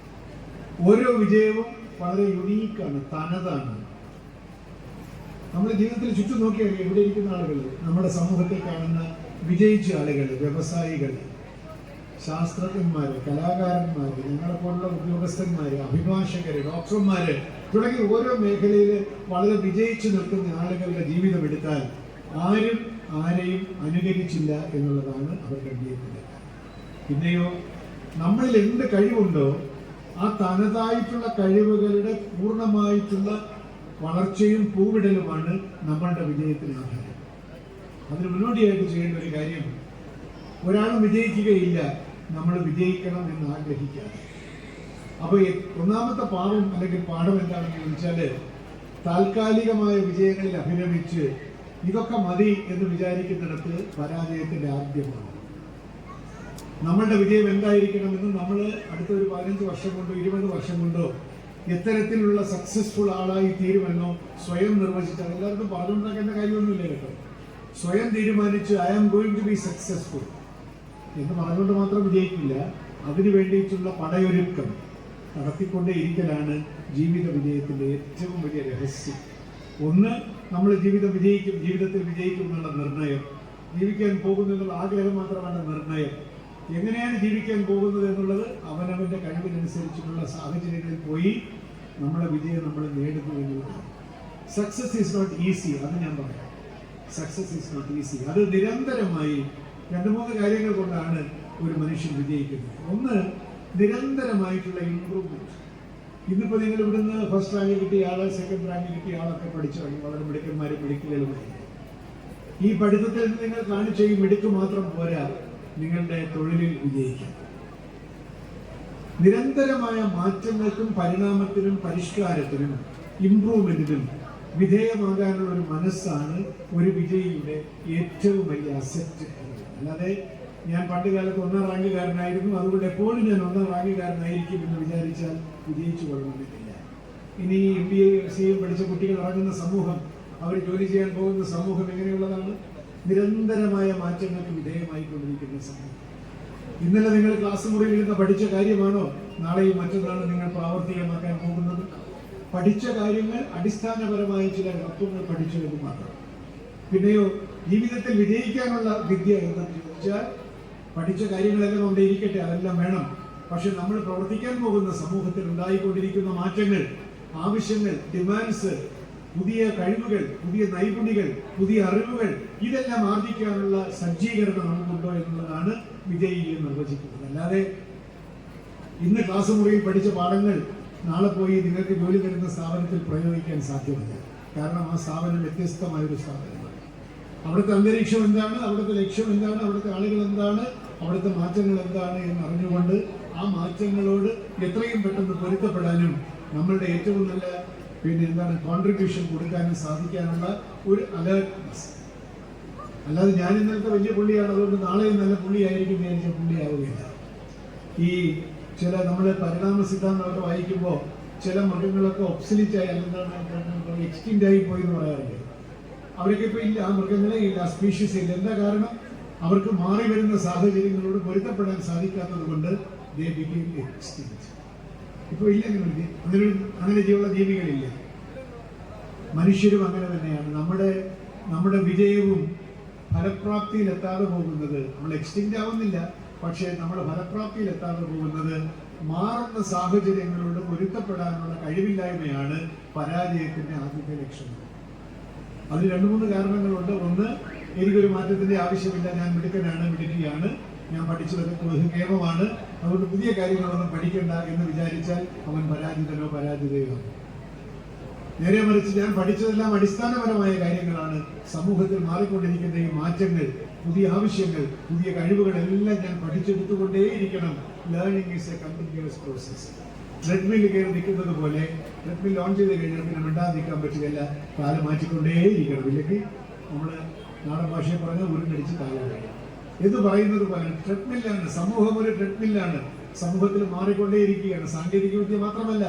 ഓരോ വിജയവും വളരെ യുണീക്കാണ്, തനതാണ്. നമ്മുടെ ജീവിതത്തിൽ ചുറ്റും നോക്കിയാൽ ഇവിടെ ഇരിക്കുന്ന ആളുകൾ, നമ്മുടെ സമൂഹത്തിൽ കാണുന്ന വിജയിച്ച ആളുകൾ, വ്യവസായികൾ, ശാസ്ത്രജ്ഞന്മാര്, കലാകാരന്മാര്, ഞങ്ങളെപ്പോലുള്ള ഉദ്യോഗസ്ഥന്മാര്, അഭിഭാഷകര്, ഡോക്ടർമാര് തുടങ്ങി ഓരോ മേഖലയിൽ വളരെ വിജയിച്ചു നിൽക്കുന്ന ആളുകളുടെ ജീവിതം എടുത്താൽ ആരെയും അനുകരിച്ചില്ല എന്നുള്ളതാണ് അവരുടെ ജീവിതത്തിൽ. പിന്നെയോ നമ്മളിൽ എന്ത് കഴിവുണ്ടോ ആ തനതായിട്ടുള്ള കഴിവുകളുടെ പൂർണ്ണമായിട്ടുള്ള വളർച്ചയും പൂവിടലുമാണ് നമ്മളുടെ വിജയത്തിന് ആധാരം. അതിന് മുന്നോടിയായിട്ട് ചെയ്യേണ്ട ഒരു കാര്യം, ഒരാളും വിജയിക്കുകയില്ല നമ്മൾ വിജയിക്കണം എന്ന് ആഗ്രഹിക്കാതെ. അപ്പോൾ ഒന്നാമത്തെ പാഠം അല്ലെങ്കിൽ പാഠം എന്താണെന്ന് ചോദിച്ചാൽ, താൽക്കാലികമായ വിജയങ്ങളിൽ അഭിരമിച്ച് ഇതൊക്കെ മതി എന്ന് വിചാരിക്കുന്നിടത്ത് പരാജയത്തിന്റെ ആദ്യമാണ്. നമ്മളുടെ വിജയം എന്തായിരിക്കണമെന്ന് നമ്മൾ അടുത്തൊരു 15 വർഷം കൊണ്ടോ 20 വർഷം കൊണ്ടോ എത്തരത്തിലുള്ള സക്സസ്ഫുൾ ആളായി തീരുമെന്നോ സ്വയം നിർവചിച്ചാൽ, എല്ലാവർക്കും പറഞ്ഞുണ്ടാക്കേണ്ട കാര്യമൊന്നുമില്ല കേട്ടോ. സ്വയം തീരുമാനിച്ച് I am going to be successful എന്ന് പറഞ്ഞുകൊണ്ട് മാത്രം വിജയിക്കില്ല. അതിനു വേണ്ടിയിട്ടുള്ള പടയൊരുക്കം നടത്തിക്കൊണ്ടേ ഇരിക്കലാണ് ജീവിത വിജയത്തിന്റെ ഏറ്റവും വലിയ രഹസ്യം. ഒന്ന്, നമ്മൾ ജീവിതത്തിൽ വിജയിക്കും എന്നുള്ള നിർണയം, ജീവിക്കാൻ പോകുന്നു എന്നുള്ള ആഗ്രഹം മാത്രമല്ല നിർണയം. എങ്ങനെയാണ് ജീവിക്കാൻ പോകുന്നത് എന്നുള്ളത് അവനവന്റെ കഴിവിനനുസരിച്ചുള്ള സാഹചര്യങ്ങളിൽ പോയി നമ്മുടെ വിജയം നമ്മൾ നേടുന്നു എന്നുള്ളതാണ്. സക്സസ് ഈസ് നോട്ട് ഈസി, അത് ഞാൻ പറയാം. Success is not easy. അത് നിരന്തരമായി 2-3 കാര്യങ്ങൾ കൊണ്ടാണ് ഒരു മനുഷ്യൻ വിജയിക്കുന്നത്. ഒന്ന്, നിരന്തരമായിട്ടുള്ള ഇംപ്രൂവ്മെന്റ്. ഇന്നിപ്പോ നിങ്ങൾ ഇവിടുന്ന് ഫസ്റ്റ് റാങ്ക് കിട്ടിയ ആള്, സെക്കൻഡ് റാങ്ക് കിട്ടിയ ആളൊക്കെ പഠിച്ചിറങ്ങി, വളരെ മിടുക്കന്മാരും മിടുക്കുകളുമായി. ഈ പഠിത്തത്തിൽ നിങ്ങൾ കാണിച്ച ഈ മിടുക്ക് മാത്രം പോരാ നിങ്ങളുടെ തൊഴിലിൽ വിജയിക്കാൻ. നിരന്തരമായ മാറ്റങ്ങൾക്കും പരിണാമത്തിനും പരിഷ്കാരത്തിനും ഇംപ്രൂവ്മെന്റിനും വിധേയമാകാനുള്ള ഒരു മനസ്സാണ് ഒരു വിജയിയുടെ ഏറ്റവും വലിയ അസറ്റ്. അല്ലാതെ ഞാൻ പണ്ട് കാലത്ത് 1ാം റാങ്കുകാരനായിരുന്നു, അതുകൊണ്ട് എപ്പോഴും ഞാൻ 1ാം റാങ്കുകാരനായിരിക്കും എന്ന് വിചാരിച്ചാൽ വിജയിച്ചു കൊള്ളണമെന്നില്ല. ഇനി MBA CA പഠിച്ച കുട്ടികൾ ഇറങ്ങുന്ന സമൂഹം, അവർ ജോലി ചെയ്യാൻ പോകുന്ന സമൂഹം എങ്ങനെയുള്ളതാണ്? നിരന്തരമായ മാറ്റങ്ങൾക്ക് വിധേയമായിക്കൊണ്ടിരിക്കുന്ന സമൂഹം. ഇന്നലെ നിങ്ങൾ ക്ലാസ് മുറിയിൽ നിന്ന് പഠിച്ച കാര്യമാണോ നാളെയും മറ്റന്നാളും നിങ്ങൾ പ്രാവർത്തികമാക്കാൻ പോകുന്നത്? പഠിച്ച കാര്യങ്ങൾ അടിസ്ഥാനപരമായ ചില തത്വങ്ങൾ പഠിച്ചു എന്ന് മാത്രം. പിന്നെയോ ജീവിതത്തിൽ വിജയിക്കാനുള്ള വിദ്യ എന്തെന്ന് ചോദിച്ചാൽ, പഠിച്ച കാര്യങ്ങളെല്ലാം അവിടെ ഇരിക്കട്ടെ, അതെല്ലാം വേണം. പക്ഷെ നമ്മൾ പ്രവർത്തിക്കാൻ പോകുന്ന സമൂഹത്തിൽ ഉണ്ടായിക്കൊണ്ടിരിക്കുന്ന മാറ്റങ്ങൾ, ആവശ്യങ്ങൾ, ഡിമാൻഡ്സ്, പുതിയ കഴിവുകൾ, പുതിയ നൈപുണ്യങ്ങൾ, പുതിയ അറിവുകൾ, ഇതെല്ലാം ആർജിക്കാനുള്ള സജ്ജീകരണം നമുക്കുണ്ടോ എന്നുള്ളതാണ് വിജയിയെ നിർവചിക്കുന്നത്. അല്ലാതെ ഇന്ന് ക്ലാസ് മുറിയിൽ പഠിച്ച പാഠങ്ങൾ നാളെ പോയി നിങ്ങൾക്ക് ജോലി തരുന്ന സ്ഥാപനത്തിൽ പ്രയോഗിക്കാൻ സാധ്യമല്ല. കാരണം ആ സ്ഥാപനം വ്യത്യസ്തമായൊരു സ്ഥാപനമാണ്. അവിടുത്തെ അന്തരീക്ഷം എന്താണ്, അവിടുത്തെ ലക്ഷ്യം എന്താണ്, അവിടുത്തെ ആളുകൾ എന്താണ്, അവിടുത്തെ മാറ്റങ്ങൾ എന്താണ് എന്ന് അറിഞ്ഞുകൊണ്ട് ആ മാറ്റങ്ങളോട് എത്രയും പെട്ടെന്ന് പൊരുത്തപ്പെടാനും നമ്മളുടെ ഏറ്റവും നല്ല കോൺട്രിബ്യൂഷൻ കൊടുക്കാനും സാധിക്കാനുള്ള ഒരു അലേർട്ട്നെസ്. അല്ലാതെ ഞാൻ ഇന്നലത്തെ വലിയ പുള്ളിയാണ് അതുകൊണ്ട് നാളെയും നല്ല പുള്ളിയായിരിക്കും വിചാരിച്ച പുള്ളിയാവുകയില്ല. ഈ ചില നമ്മൾ പരിണാമ സിദ്ധാന്തമൊക്കെ വായിക്കുമ്പോൾ ചില മൃഗങ്ങളൊക്കെ ഒബ്സലിറ്റായി, അല്ലെങ്കിൽ എക്സ്റ്റിൻറ്റ് ആയി പോയി എന്ന് പറയാറില്ല. അവരൊക്കെ ഇപ്പോൾ ഇല്ല, ആ മൃഗങ്ങളെ ഇല്ല, ആ സ്പീഷീസ് ഇല്ല. എന്താ കാരണം? അവർക്ക് മാറി വരുന്ന സാഹചര്യങ്ങളോട് പൊരുത്തപ്പെടാൻ സാധിക്കാത്തത് കൊണ്ട് ദേ ബിക്കേം എക്സ്റ്റിൻറ്റ്. ഇപ്പോൾ ഇല്ല, അങ്ങനെ ജീവനുള്ള ജീവികളില്ല. മനുഷ്യരും അങ്ങനെ തന്നെയാണ്. നമ്മുടെ വിജയവും ഫലപ്രാപ്തിയിലെത്താതെ പോകുന്നത്, നമ്മൾ എക്സ്റ്റിൻറ്റ് ആവുന്നില്ല, പക്ഷേ നമ്മുടെ ഫലപ്രാപ്തിയിലെത്താതെ പോകുന്നത് മാറുന്ന സാഹചര്യങ്ങളോട് പൊരുത്തപ്പെടാനുള്ള കഴിവില്ലായ്മയാണ് പരാജയത്തിന്റെ ആദ്യത്തെ ലക്ഷണം. അതിന് 2-3 കാരണങ്ങളുണ്ട്. ഒന്ന്, എനിക്കൊരു മാറ്റത്തിന്റെ ആവശ്യമില്ല, ഞാൻ മിടുക്കനാണ്, മിടുക്കിയാണ്, ഞാൻ പഠിച്ചതൊക്കെ ബഹുകേമമാണ്, അതുകൊണ്ട് പുതിയ കാര്യങ്ങളൊന്നും പഠിക്കണ്ട എന്ന് വിചാരിച്ചാൽ അവൻ പരാജിതനോ പരാജിതയോ. നേരെ മറിച്ച് ഞാൻ പഠിച്ചതെല്ലാം അടിസ്ഥാനപരമായ കാര്യങ്ങളാണ്, സമൂഹത്തിൽ മാറിക്കൊണ്ടിരിക്കുന്ന ഈ മാറ്റങ്ങൾ, പുതിയ ആവശ്യങ്ങൾ, പുതിയ കഴിവുകളെല്ലാം ഞാൻ പഠിച്ചെടുത്തുകൊണ്ടേയിരിക്കണം. Learning is a continuous process. Treadmill കയറി നിൽക്കുന്നത് പോലെ ട്രെഡ്മിൽ ഓൺ ചെയ്ത് കഴിഞ്ഞാൽ പിന്നെ മിണ്ടാതെ നിൽക്കാൻ പറ്റുകയില്ല, കാലം മാറ്റിക്കൊണ്ടേയിരിക്കണം. ഇല്ലെങ്കിൽ നമ്മൾ നാടൻ ഭാഷയെ പറഞ്ഞാൽ ഉരുണ്ടടിച്ച് കാലം കഴിയും എന്ന് പറയുന്നത് പോലെ ട്രെഡ്മില്ലാണ് സമൂഹം. ഒരു ട്രെഡ്മില്ലാണ്, സമൂഹത്തിൽ മാറിക്കൊണ്ടേയിരിക്കുകയാണ്. സാങ്കേതിക വിദ്യ മാത്രമല്ല,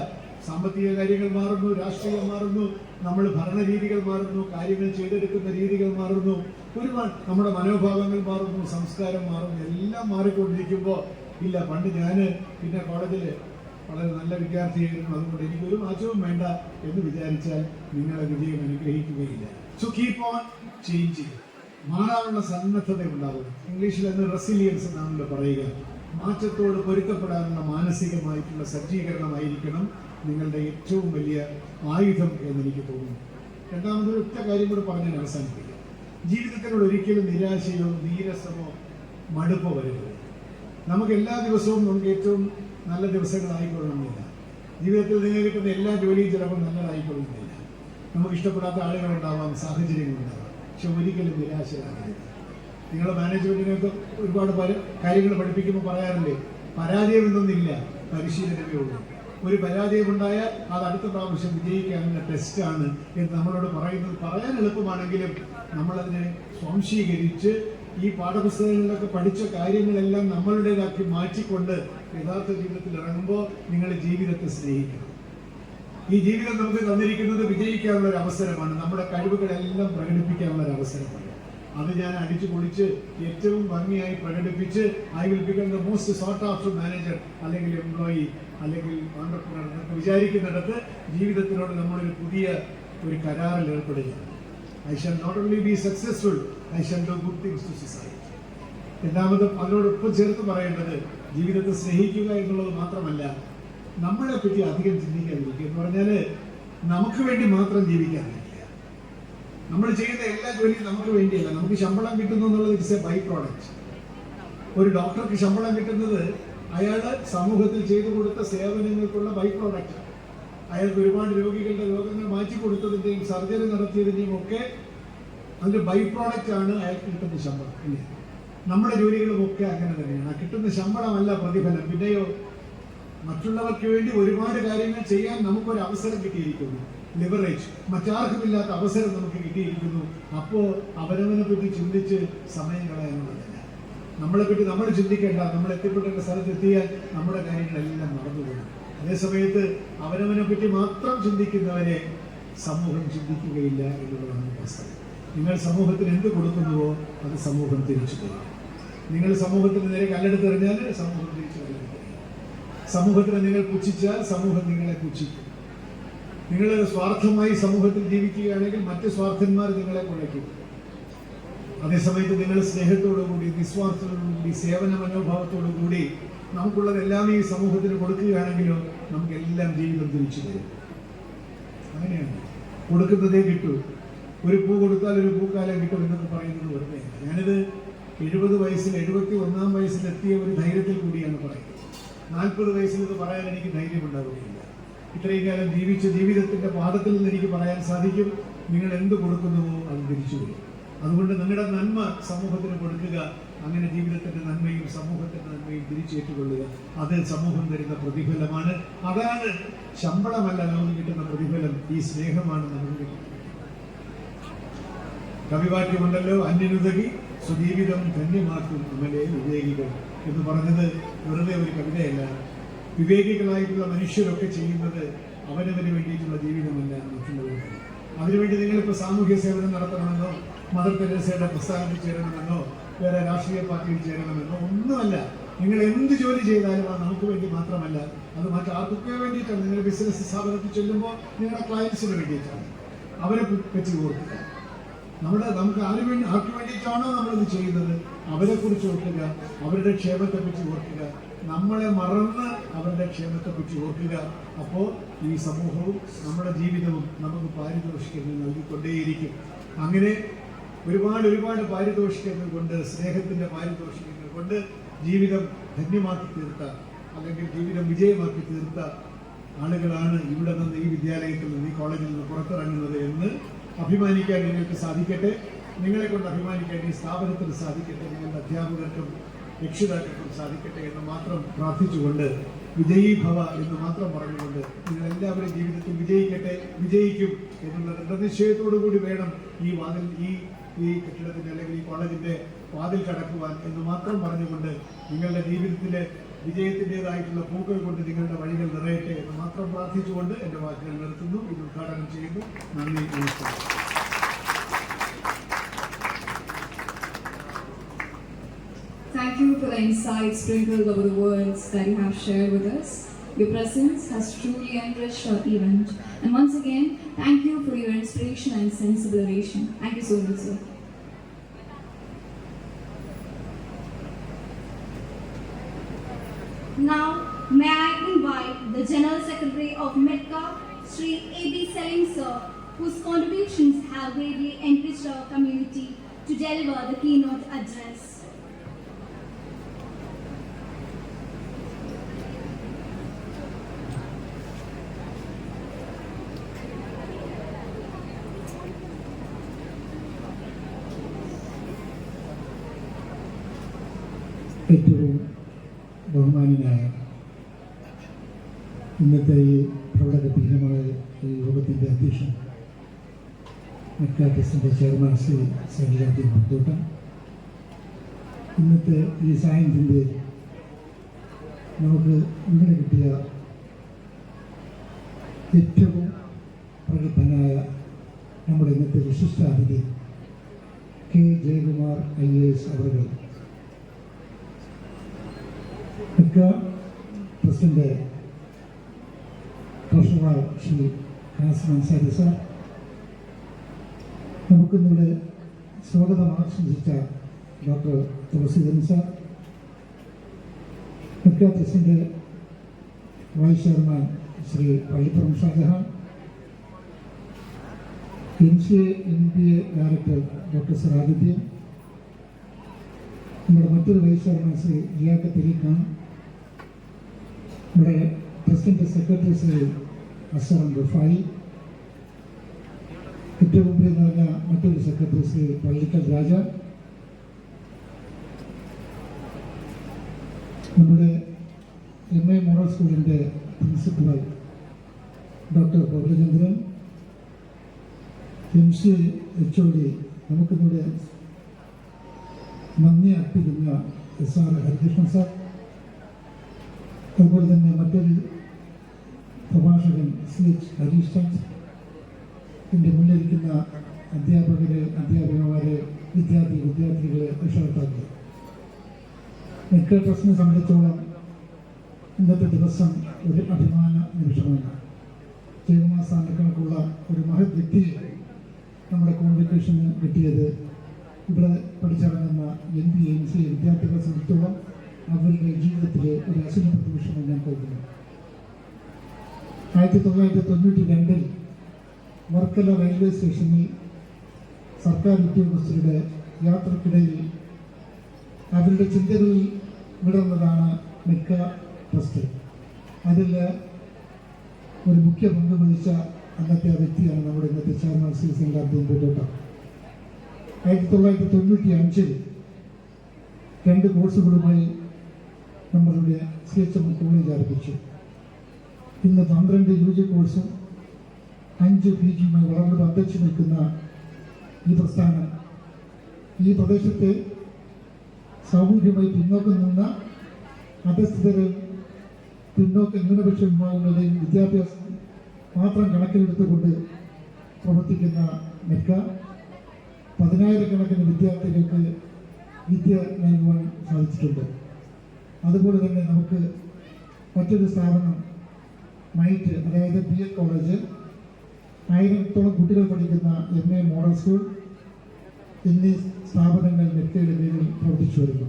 സാമ്പത്തിക കാര്യങ്ങൾ മാറുന്നു, രാഷ്ട്രീയം മാറുന്നു, നമ്മൾ ഭരണരീതികൾ മാറുന്നു, കാര്യങ്ങൾ ചെയ്തെടുക്കുന്ന രീതികൾ മാറുന്നു, ഒരുപാട് നമ്മുടെ മനോഭാവങ്ങൾ മാറുന്നു, സംസ്കാരം മാറുന്നു, എല്ലാം മാറിക്കൊണ്ടിരിക്കുമ്പോൾ ഇല്ല പണ്ട് ഞാൻ പിന്നെ കോളേജിൽ വളരെ നല്ല വിദ്യാർത്ഥിയായിരുന്നു, അതുകൊണ്ട് എനിക്കൊരു മാറ്റവും വേണ്ട എന്ന് വിചാരിച്ചാൽ നിങ്ങളെ വിജയം അനുഗ്രഹിക്കുകയില്ല. So keep on changing. മാറാനുള്ള സന്നദ്ധത ഉണ്ടാവുക. ഇംഗ്ലീഷിൽ എന്ന് റെസിലിയൻസ് എന്നാണല്ലോ പറയുക. മാറ്റത്തോട് പൊരുത്തപ്പെടാനുള്ള മാനസികമായിട്ടുള്ള സജ്ജീകരണമായിരിക്കണം നിങ്ങളുടെ ഏറ്റവും വലിയ ആയുധം എന്നെനിക്ക് തോന്നുന്നു. രണ്ടാമതൊരു ഒറ്റ കാര്യം കൂടെ പറഞ്ഞാൽ അവസാനിപ്പിക്കുക. ജീവിതത്തിനോട് ഒരിക്കലും നിരാശയോ നീരസമോ മടുപ്പോ വരരുത്. നമുക്ക് എല്ലാ ദിവസവും നമുക്ക് ഏറ്റവും നല്ല ദിവസങ്ങളായിക്കൊള്ളണമെന്നില്ല. ജീവിതത്തിൽ നിങ്ങൾ കിട്ടുന്ന എല്ലാ ജോലിയും ചിലപ്പോൾ നല്ലതായിക്കൊള്ളുന്നില്ല. നമുക്ക് ഇഷ്ടപ്പെടാത്ത ആളുകളുണ്ടാവാം, സാഹചര്യങ്ങളുണ്ടാവാം. പക്ഷെ ഒരിക്കലും നിരാശരാകരുത്. നിങ്ങളുടെ മാനേജ്മെൻറ്റിനൊക്കെ ഒരുപാട് കാര്യങ്ങൾ പഠിപ്പിക്കുമ്പോൾ പറയാറില്ലേ, പരാജയം എന്നൊന്നില്ല, പരിശീലനമേ ഉള്ളൂ. ഒരു പരാജയമുണ്ടായാൽ അത് അടുത്ത പ്രാവശ്യം വിജയിക്കാനുള്ള ടെസ്റ്റാണ് എന്ന് നമ്മളോട് പറയുന്നത്. പറയാൻ എളുപ്പമാണെങ്കിലും നമ്മളതിനെ സ്വാംശീകരിച്ച് ഈ പാഠപുസ്തകങ്ങളിലൊക്കെ പഠിച്ച കാര്യങ്ങളെല്ലാം നമ്മളുടേതാക്കി മാറ്റിക്കൊണ്ട് യഥാർത്ഥ ജീവിതത്തിൽ ഇറങ്ങുമ്പോൾ നിങ്ങൾ ജീവിതത്തെ സ്നേഹിക്കണം. ഈ ജീവിതം നമുക്ക് തന്നിരിക്കുന്നത് വിജയിക്കാനുള്ള ഒരു അവസരമാണ്, നമ്മുടെ കഴിവുകളെല്ലാം പ്രകടിപ്പിക്കാനുള്ള ഒരു അവസരമാണ്. അത് ഞാൻ അടിച്ചു പൊളിച്ച് ഏറ്റവും ഭംഗിയായി പ്രകടിപ്പിച്ച് I will become the most sought after manager അല്ലെങ്കിൽ എംപ്ലോയി അല്ലെങ്കിൽ ഓണ്ടർപ്രണർ എന്നൊക്കെ വിചാരിക്കുന്നിടത്ത് ജീവിതത്തിനോട് നമ്മളൊരു പുതിയ ഒരു കരാറിൽ ഏർപ്പെടുകയാണ്. I shall not only be successful, I shall do good things to society. രണ്ടാമത് അതിനോടൊപ്പം ചേർത്ത് പറയേണ്ടത് ജീവിതത്തെ സ്നേഹിക്കുക എന്നുള്ളത് മാത്രമല്ല, നമ്മളെ പറ്റി അധികം ചിന്തിക്കാതിരിക്കുക. എന്ന് പറഞ്ഞാൽ നമുക്ക് വേണ്ടി മാത്രം ജീവിക്കാതിരിക്കുക. നമ്മൾ ചെയ്യുന്ന എല്ലാ ജോലിയും നമുക്ക് വേണ്ടിയല്ല. നമുക്ക് ശമ്പളം കിട്ടുന്നു എന്നുള്ളത് ഇറ്റ്സ് എ ബൈ പ്രോഡക്റ്റ്. ഒരു ഡോക്ടർക്ക് ശമ്പളം കിട്ടുന്നത് അയാൾ സമൂഹത്തിൽ ചെയ്തു കൊടുത്ത സേവനങ്ങൾക്കുള്ള ബൈ പ്രോഡക്റ്റ്. അയാൾക്ക് ഒരുപാട് രോഗികളുടെ രോഗങ്ങൾ മാറ്റി കൊടുത്തതിൻ്റെയും സർജറി നടത്തിയതിൻ്റെയും ഒക്കെ അതിൻ്റെ ബൈ പ്രോഡക്റ്റ് ആണ് അയാൾക്ക് കിട്ടുന്ന ശമ്പളം. ഇല്ലേ? നമ്മുടെ ജോലികളുമൊക്കെ അങ്ങനെ തന്നെയാണ്. ആ കിട്ടുന്ന ശമ്പളമല്ല പ്രതിഫലം. പിന്നെയോ മറ്റുള്ളവർക്ക് വേണ്ടി ഒരുപാട് കാര്യങ്ങൾ ചെയ്യാൻ നമുക്കൊരു അവസരം കിട്ടിയിരിക്കുന്നു. ലിവറേജ്, മറ്റാർക്കുമില്ലാത്ത അവസരം നമുക്ക് കിട്ടിയിരിക്കുന്നു. അപ്പോൾ അവനവനെ പറ്റി ചിന്തിച്ച് സമയം കളയാനുള്ളതല്ല. നമ്മളെപ്പറ്റി നമ്മൾ ചിന്തിക്കേണ്ട. നമ്മൾ എത്തിപ്പെട്ട സ്ഥലത്തെത്തിയാൽ നമ്മുടെ കാര്യങ്ങളെല്ലാം നടന്നുപോകും. അതേസമയത്ത് അവനവനെ പറ്റി മാത്രം ചിന്തിക്കുന്നവരെ സമൂഹം ചിന്തിക്കുകയില്ല എന്നുള്ളതാണ് വാസ്തവം. നിങ്ങൾ സമൂഹത്തിന് എന്ത് കൊടുക്കുന്നുവോ അത് സമൂഹം തിരിച്ചു തരും. നിങ്ങൾ സമൂഹത്തിന് നേരെ കല്ലെടുത്തെറിഞ്ഞാൽ സമൂഹം തിരിച്ചു കല്ലെടുത്തെറിയും. സമൂഹത്തിനെ നിങ്ങൾ പുച്ഛിച്ചാൽ സമൂഹം നിങ്ങളെ പുച്ഛിക്കും. നിങ്ങൾ സ്വാർത്ഥമായി സമൂഹത്തിൽ ജീവിക്കുകയാണെങ്കിൽ മറ്റ് സ്വാർത്ഥന്മാർ നിങ്ങളെ കുഴയ്ക്കും. അതേസമയത്ത് നിങ്ങൾ സ്നേഹത്തോടുകൂടി, നിസ്വാർത്ഥത്തോടുകൂടി, സേവന മനോഭാവത്തോടുകൂടി നമുക്കുള്ളതെല്ലാം ഈ സമൂഹത്തിന് കൊടുക്കുകയാണെങ്കിലോ നമുക്കെല്ലാം ജീവിതം തിരിച്ചു തരും. അങ്ങനെയാണ്, കൊടുക്കുന്നതേ കിട്ടൂ. ഒരു പൂ കൊടുത്താൽ ഒരു പൂക്കാലം കിട്ടും എന്നൊക്കെ പറയുന്നത് വെറുതെ. ഞാനിത് 70 വയസ്സിൽ 71-ാം വയസ്സിലെത്തിയ ഒരു ധൈര്യത്തിൽ കൂടിയാണ് പറയുന്നത്. 40 വയസ്സിൽ ഇത് പറയാൻ എനിക്ക് ധൈര്യമുണ്ടാവുകയില്ല. ഇത്രയും കാലം ജീവിച്ച ജീവിതത്തിന്റെ പാഠത്തിൽ നിന്ന് എനിക്ക് പറയാൻ സാധിക്കും, നിങ്ങൾ എന്ത് കൊടുക്കുന്നുവോ അത് തിരിച്ചു വരും. അതുകൊണ്ട് നിങ്ങളുടെ നന്മ സമൂഹത്തിന് കൊടുക്കുക. അങ്ങനെ ജീവിതത്തിന്റെ നന്മയും സമൂഹത്തിന്റെ നന്മയും തിരിച്ചേറ്റുകൊള്ളുക. അത് സമൂഹം തരുന്ന പ്രതിഫലമാണ്. അതാണ്, ശമ്പളമല്ല നമുക്ക് കിട്ടുന്ന പ്രതിഫലം, ഈ സ്നേഹമാണ് നമുക്ക് കിട്ടുന്നത്. കവിവാക്യമുണ്ടല്ലോ, അന്യനുതകി സ്വജീവിതം ധന്യമാക്കും അമലെ വിവേകികൾ എന്ന് പറഞ്ഞത് വെറുതെ ഒരു കവിതയല്ല. വിവേകികളായിട്ടുള്ള മനുഷ്യരൊക്കെ ചെയ്യുന്നത് അവനവന് വേണ്ടിയിട്ടുള്ള ജീവിതമല്ല, മറ്റുള്ളവർക്ക്. അതിനുവേണ്ടി നിങ്ങളിപ്പോൾ സാമൂഹ്യ സേവനം നടത്തണമെന്നോ മദർ തെരേസയുടെ പ്രസ്ഥാനത്തിൽ ചേരണമെന്നോ വേറെ രാഷ്ട്രീയ പാർട്ടിയിൽ ചേരണമെന്നോ ഒന്നുമല്ല. നിങ്ങൾ എന്ത് ജോലി ചെയ്താലും അത് നമുക്ക് വേണ്ടി മാത്രമല്ല, അത് മറ്റാർക്കൊക്കെ വേണ്ടിയിട്ടാണ്. നിങ്ങൾ ബിസിനസ് സ്ഥാപനത്തിൽ ചെല്ലുമ്പോൾ നിങ്ങളുടെ ക്ലയൻസിന് വേണ്ടിയിട്ടാണ്. അവരെ പറ്റി ഓർക്കുക. നമുക്ക് ആർക്ക് വേണ്ടിയിട്ടാണോ നമ്മളിത് ചെയ്യുന്നത് അവരെ കുറിച്ച് ഓർക്കുക, അവരുടെ ക്ഷേമത്തെ പറ്റി ഓർക്കുക, നമ്മളെ മറന്ന് അവരുടെ ക്ഷേമത്തെ പറ്റി ഓർക്കുക. അപ്പോൾ ഈ സമൂഹവും നമ്മുടെ ജീവിതവും നമുക്ക് പാരിതോഷികങ്ങൾ നൽകിക്കൊണ്ടേയിരിക്കും. അങ്ങനെ ഒരുപാട് പാരിതോഷികങ്ങൾ കൊണ്ട്, സ്നേഹത്തിന്റെ പാരിതോഷികങ്ങൾ കൊണ്ട് ജീവിതം ധന്യമാക്കി തീർത്ത, അല്ലെങ്കിൽ ജീവിതം വിജയമാക്കി തീർത്ത ആളുകളാണ് ഇവിടെ നിന്ന്, ഈ വിദ്യാലയത്തിൽ നിന്ന്, ഈ കോളേജിൽ നിന്ന് പുറത്തിറങ്ങുന്നത് എന്ന് അഭിമാനിക്കാൻ നിങ്ങൾക്ക് സാധിക്കട്ടെ. നിങ്ങളെ കൊണ്ട് അഭിമാനിക്കാൻ ഈ സ്ഥാപനത്തിന് സാധിക്കട്ടെ. നിങ്ങളുടെ അധ്യാപകർക്കും രക്ഷിതാക്കൾക്കും സാധിക്കട്ടെ എന്ന് മാത്രം പ്രാർത്ഥിച്ചുകൊണ്ട്, വിജയീ ഭവ എന്ന് മാത്രം പറഞ്ഞുകൊണ്ട്, നിങ്ങളെല്ലാവരും ജീവിതത്തിൽ വിജയിക്കട്ടെ, വിജയിക്കും എന്നുള്ള ദൃഢനിശ്ചയത്തോടു കൂടി വേണം ഈ കെട്ടിടത്തിന്റെ അല്ലെങ്കിൽ ഈ കോളേജിന്റെ വാതിൽ കടക്കുവാൻ എന്ന് മാത്രം പറഞ്ഞുകൊണ്ട്, നിങ്ങളുടെ ജീവിതത്തിലെ വിജയത്തിൻ്റെതായിട്ടുള്ള പൂക്കൾ കൊണ്ട് നിങ്ങളുടെ വഴികൾ നിറയട്ടെ എന്ന് മാത്രം പ്രാർത്ഥിച്ചുകൊണ്ട് എൻ്റെ വാക്കുകൾ നിർത്തുന്നു. ഇത് ഉദ്ഘാടനം ചെയ്യുന്നു. നന്ദി, നമസ്കാരം. Thank you for the insights sprinkled over the words that you have shared with us. Your presence has truly enriched our event. And once again, thank you for your inspiration and sensibilization. Thank you so much, sir. Now, may I invite the General Secretary of MEDCA, Sri A.B. Salim sir, whose contributions have greatly enriched our community, to deliver the keynote address. ഏറ്റവും ബഹുമാന്യനായ ഇന്നത്തെ ഈ പ്രൗഢഗംഭീരമായ ഈ യോഗത്തിൻ്റെ അധ്യക്ഷൻ മെക്കാറ്റിസിൻ്റെ chairman Shri സരിലാദി മന്തോട്ടൻ, ഇന്നത്തെ ഈ സായന്തിൻ്റെ നമുക്ക് ഇവിടെ കിട്ടിയ ഏറ്റവും പ്രഗത്ഭനായ നമ്മുടെ ഇന്നത്തെ വിശിഷ്ടാതിഥി കെ ജയകുമാർ IAS അവர்கள், മെക്ക ട്രസ്റ്റിൻ്റെ ട്രഷറർ ശ്രീ ഹാസൻ അൻസാരി സാർ, നമുക്കിന്നിവിടെ സ്വാഗതം ആശംസിച്ച ഡോക്ടർ തുളസീധരൻ സാർ, മെക്ക ട്രസ്റ്റിൻ്റെ vice chairman Shri Pallippuram Shajahan, MCA MBA director doctor Sirajuddin, നമ്മുടെ മറ്റൊരു വൈസ് ചെയർമാൻ ശ്രീ ജിയാഖത്ത് അലി ഖാൻ, നമ്മുടെ ട്രസ്റ്റിൻ്റെ സെക്രട്ടറി ശ്രീ അസർ റുഫായി, ഏറ്റവും മുമ്പിൽ നിറഞ്ഞ മറ്റൊരു സെക്രട്ടറി ശ്രീ പള്ളിക്കൽ രാജ, നമ്മുടെ MA മോഡൽ സ്കൂളിൻ്റെ പ്രിൻസിപ്പൽ ഡോക്ടർ ഗൗരചന്ദ്രൻ, MCA HOD, നമുക്കിവിടെ നന്ദി അർപ്പിക്കുന്ന SR ഹരികൃഷ്ണൻ സാർ, അതുപോലെ തന്നെ മറ്റൊരു പ്രഭാഷകൻ CH ഹരീഷ് ചന്ദ്, ഇതിൻ്റെ മുന്നിലിരിക്കുന്ന അധ്യാപകരെ, അധ്യാപികമാരെ, വിദ്യാർത്ഥികളെ, രക്ഷകർത്താക്കളെ, മെക്ക ട്രസ്റ്റിനെ സംബന്ധിച്ചോളം ഇന്നത്തെ ദിവസം ഒരു അഭിമാന നിമിഷമാണ്. ജയകുമാർ സാറിനെ കണക്കുള്ള ഒരു മഹത് വ്യക്തിയെ നമ്മുടെ കോൺവെക്കേഷന് കിട്ടിയത് ഇവിടെ പഠിച്ചിറങ്ങുന്ന MBA MCA വിദ്യാർത്ഥികളെ സംബന്ധിച്ചോളം അവരുടെ ജീവിതത്തിലെ ഒരു അസുലഭ നിമിഷമെന്ന് ഞാൻ കരുതുന്നു. 1992 വർക്കല റെയിൽവേ സ്റ്റേഷനിൽ സർക്കാർ ഉദ്യോഗസ്ഥരുടെ യാത്രക്കിടയിൽ അവരുടെ ചിന്തകളിൽ വിടർന്നതാണ് മെക്ക ട്രസ്റ്റ്. അതിൽ ഒരു മുഖ്യ പങ്ക് വഹിച്ച അന്നത്തെ ആ വ്യക്തിയാണ് നമ്മുടെ ഇന്നത്തെ ചെയർമാൻ ശ്രീ സരിലാദി മന്തോട്ടൻ. 1995 2 കോഴ്സുകളുമായി നമ്മളുടെ CHM കോളേജ് ആരംഭിച്ചു. ഇന്ന് 12 UG കോഴ്സും 5 PGയുമായി വളർന്നു പന്തച്ചു നിൽക്കുന്ന ഈ പ്രസ്ഥാനം ഈ പ്രദേശത്തെ സാമൂഹ്യമായി പിന്നോക്കം നിന്ന അധസ്ഥിതരെയും പിന്നോക്ക ന്യൂനപക്ഷ വിഭാഗങ്ങളുടെയും വിദ്യാഭ്യാസം മാത്രം കണക്കിലെടുത്തുകൊണ്ട് പ്രവർത്തിക്കുന്ന മെക്ക 10,000-കണക്കിന് വിദ്യാർത്ഥികൾക്ക് വിദ്യ നൽകുവാൻ സാധിച്ചിട്ടുണ്ട്. അതുപോലെ തന്നെ നമുക്ക് മറ്റൊരു സ്ഥാപനം മൈറ്റ്, അതായത് BA കോളേജ്, 1000-ഓളം കുട്ടികൾ പഠിക്കുന്ന MA മോഡൽ സ്കൂൾ എന്നീ സ്ഥാപനങ്ങൾ മെക്കയുടെ പേരിൽ പ്രവർത്തിച്ചു വരുന്നു.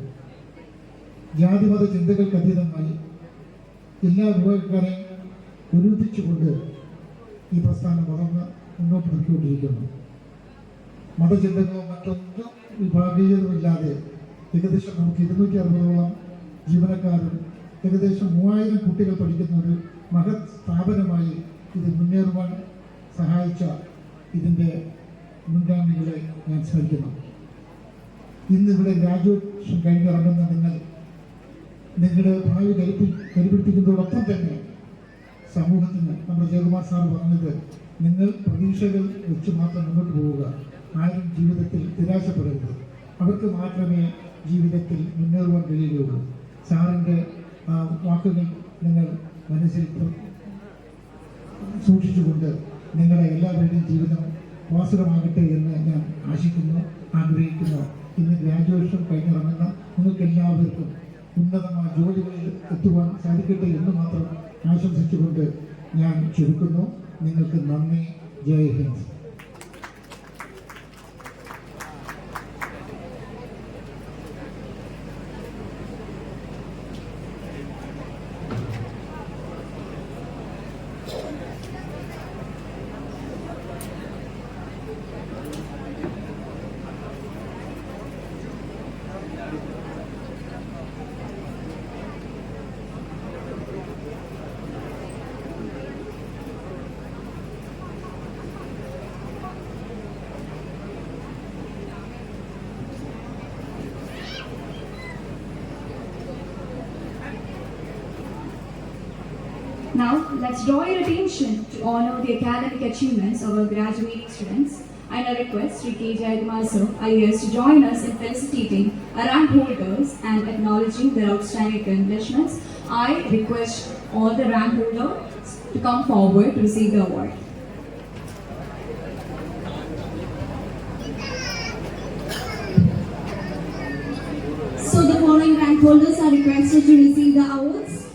ജാതിമത ചിന്തകൾക്ക് അതീതമായി എല്ലാ വിഭാഗക്കാരെയും ഒരുമിച്ചുകൊണ്ട് ഈ പ്രസ്ഥാനം വളർന്ന് മുന്നോട്ട് പോയിക്കൊണ്ടിരിക്കുന്നു. മതചിന്തകളോ മറ്റൊന്നും വിഭാഗീയതമില്ലാതെ ഏകദേശം നമുക്ക് 260ഓളം ജീവനക്കാരും ഏകദേശം 3000 കുട്ടികൾ പഠിക്കുന്ന ഒരു മഹത് സ്ഥാപനമായി ഇത് മുന്നേറുവാൻ സഹായിച്ച ഇതിൻ്റെ മുൻഗാമികളെ ഞാൻ സ്മരിക്കുന്നു. ഇന്നിവിടെ ഗ്രാജുവേഷൻ കഴിഞ്ഞിറങ്ങുന്ന നിങ്ങളുടെ ഭാവി കരുപിടിപ്പിക്കുന്നതോടൊപ്പം തന്നെ സമൂഹത്തിന് നമ്മുടെ ജയകുമാർ സാർ പറഞ്ഞത്, നിങ്ങൾ പ്രതീക്ഷകൾ വെച്ച് മാത്രം മുന്നോട്ട് പോവുക, ആരും ജീവിതത്തിൽ നിരാശപ്പെടരുത്, അവർക്ക് മാത്രമേ ജീവിതത്തിൽ മുന്നേറുവാൻ കഴിയുകയുള്ളൂ. സാറിൻ്റെ വാക്കുകൾ നിങ്ങൾ മനസ്സിൽ സൂക്ഷിച്ചുകൊണ്ട് നിങ്ങളുടെ എല്ലാവരുടെയും ജീവിതം വാസുരമാകട്ടെ എന്ന് ഞാൻ ആഗ്രഹിക്കുന്നു. ഇന്ന് ഗ്രാജുവേഷൻ കഴിഞ്ഞിറങ്ങുന്ന നിങ്ങൾക്ക് എല്ലാവർക്കും ഉന്നതമായ ജോലികളിൽ എത്തുവാൻ സാധിക്കട്ടെ എന്ന് മാത്രം ആശംസിച്ചുകൊണ്ട് ഞാൻ ചുരുക്കുന്നു. നിങ്ങൾക്ക് നന്ദി. ജയ് Hind. let's draw your attention to honor the academic achievements of our graduating students. And I request Sri K. Jayakumar sir, IAS, to join us in felicitating our rank holders and acknowledging their outstanding accomplishments. I request all the rank holders to come forward to receive the award. So the following rank holders are requested to receive the awards.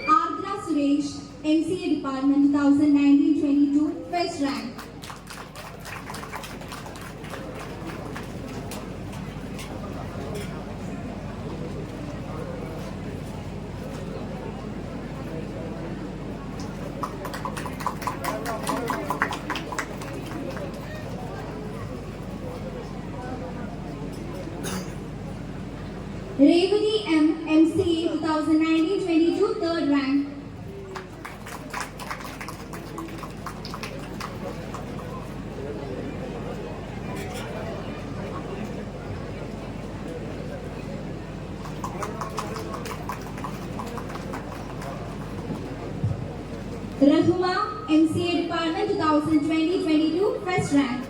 Ardra Suresh, MCA Department 2019-22, first rank. Revati M, MCA 2019-22, third rank. Rahuma, MCA Department 2020-22, first rank.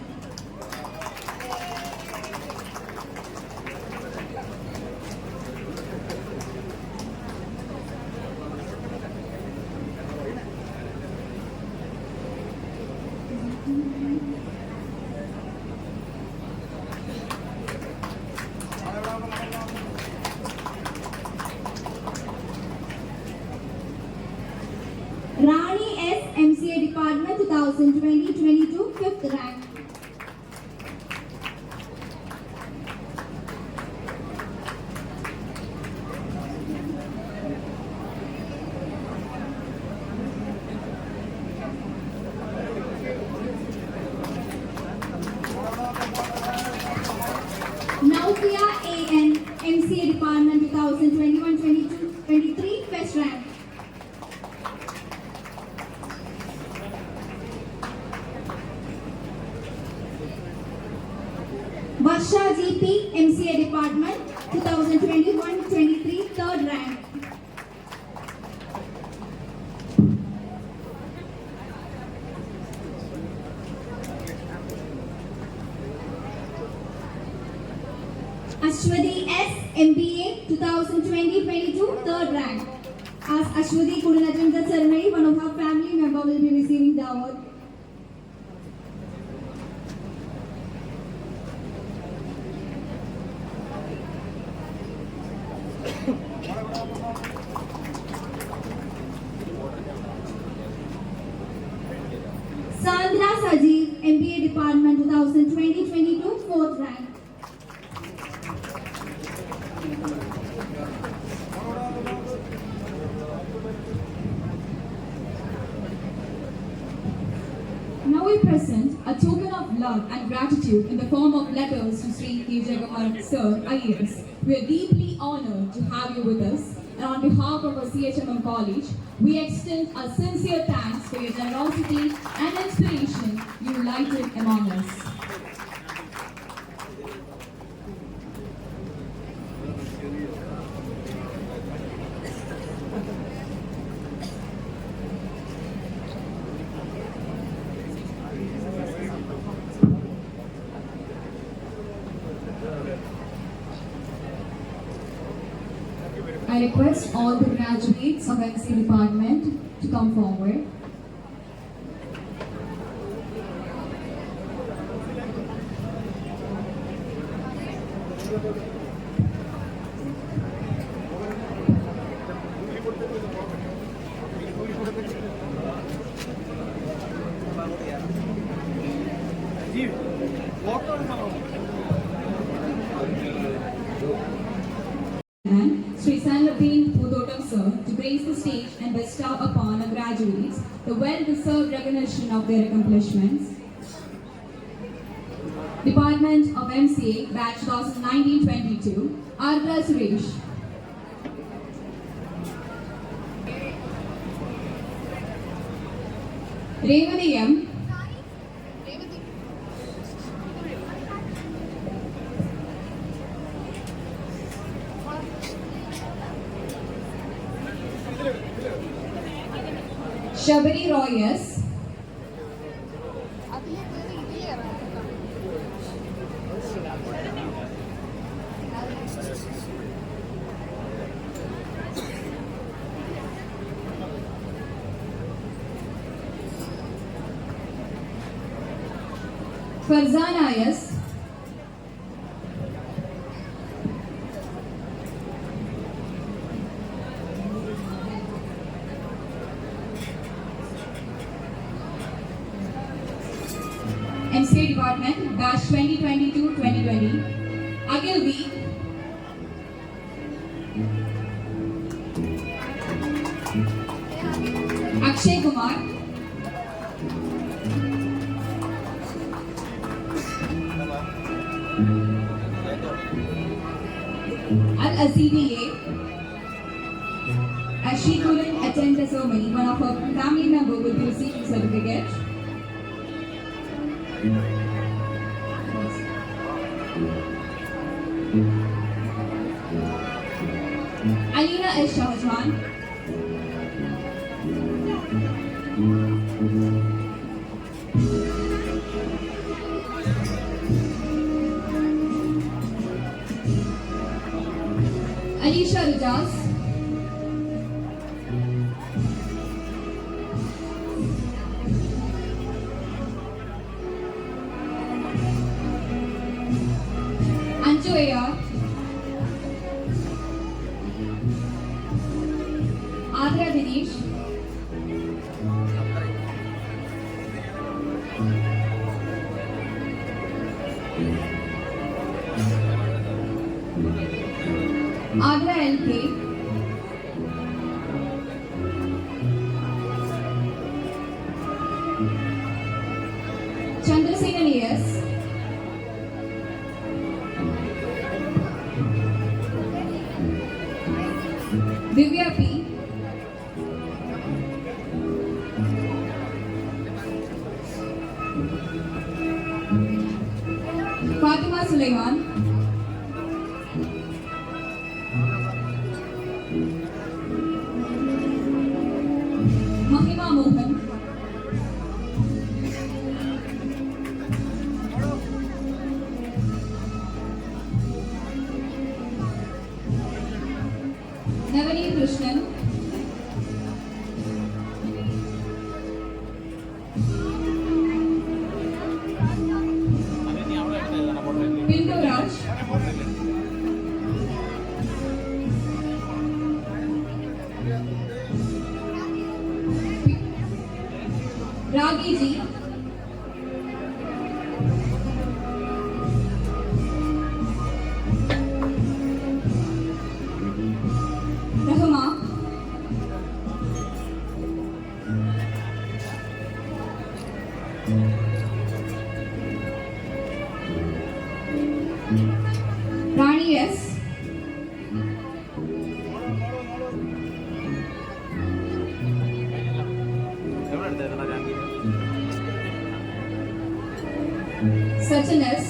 Rani S, MCA Department 2020-22, fifth rank. Naufia AN, MCA Department 2021-22-23, first rank. Varsha GP, MCA Department 2021-23, third rank. Ashwati S, MBA 2020-22, third rank. As Ashwati couldn't attend the ceremony, one of her family members will be receiving the award. Sandra Sajeev, MBA Department 2020-22, fourth rank. Now we present a token of love and gratitude in the form of letters to Sri K. Jayakumar sir, IAS. We are deeply honored to have you with us, and on behalf of our CHMM College, we extend our sincere thanks for your generosity and inspiration you lighted among us. I request all the graduates of MC Department to come forward. And Sri Sanlabin Pudotam sir to grace the stage and bestow upon our graduates the well-deserved recognition of their accomplishments. Department of MCA, batch 2019-22, Ardra Suresh. Revati M. Shabari Royas, Farzan Ayas, MCA Department, Batch 2022-2020, Agil V, Akshay Kumar, Al-Azidi A. As she couldn't attend the ceremony, one of her family members will be receiving the certificate. Alina S. Shahjahan, Alisha Rajaz, Anju AR, Adra Dinesh, Adra LK, Chandrasekhan AS, Divya P, Fatima Sulaiman, Mahima Mohan, Navani Krishnan, Pinto Raj, Ragi Ji, Rahma, Rani S, Sachin S,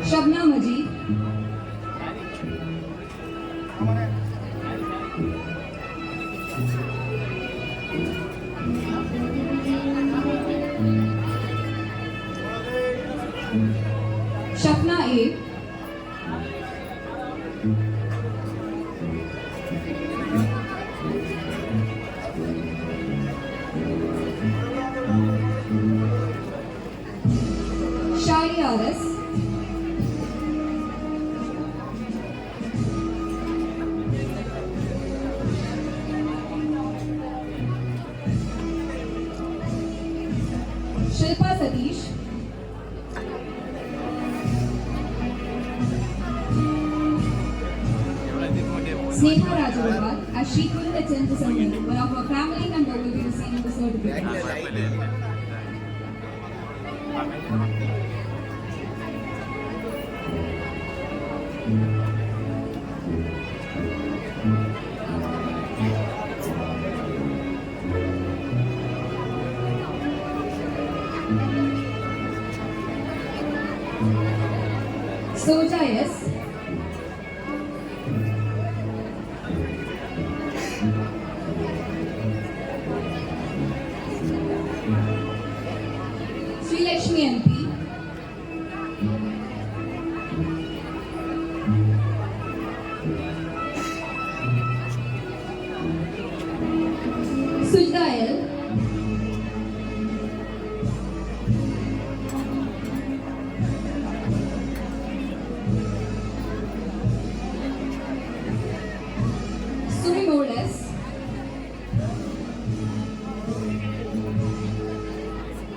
Shabna Majid, Shafna A, Shari Aras, Shilpa Satish, Sneha Rajagopal. As she couldn't attend the ceremony, one of her family members will be receiving the certificate. Soja S. Sri Lakshmi MP. Sujda L. Sumimol S.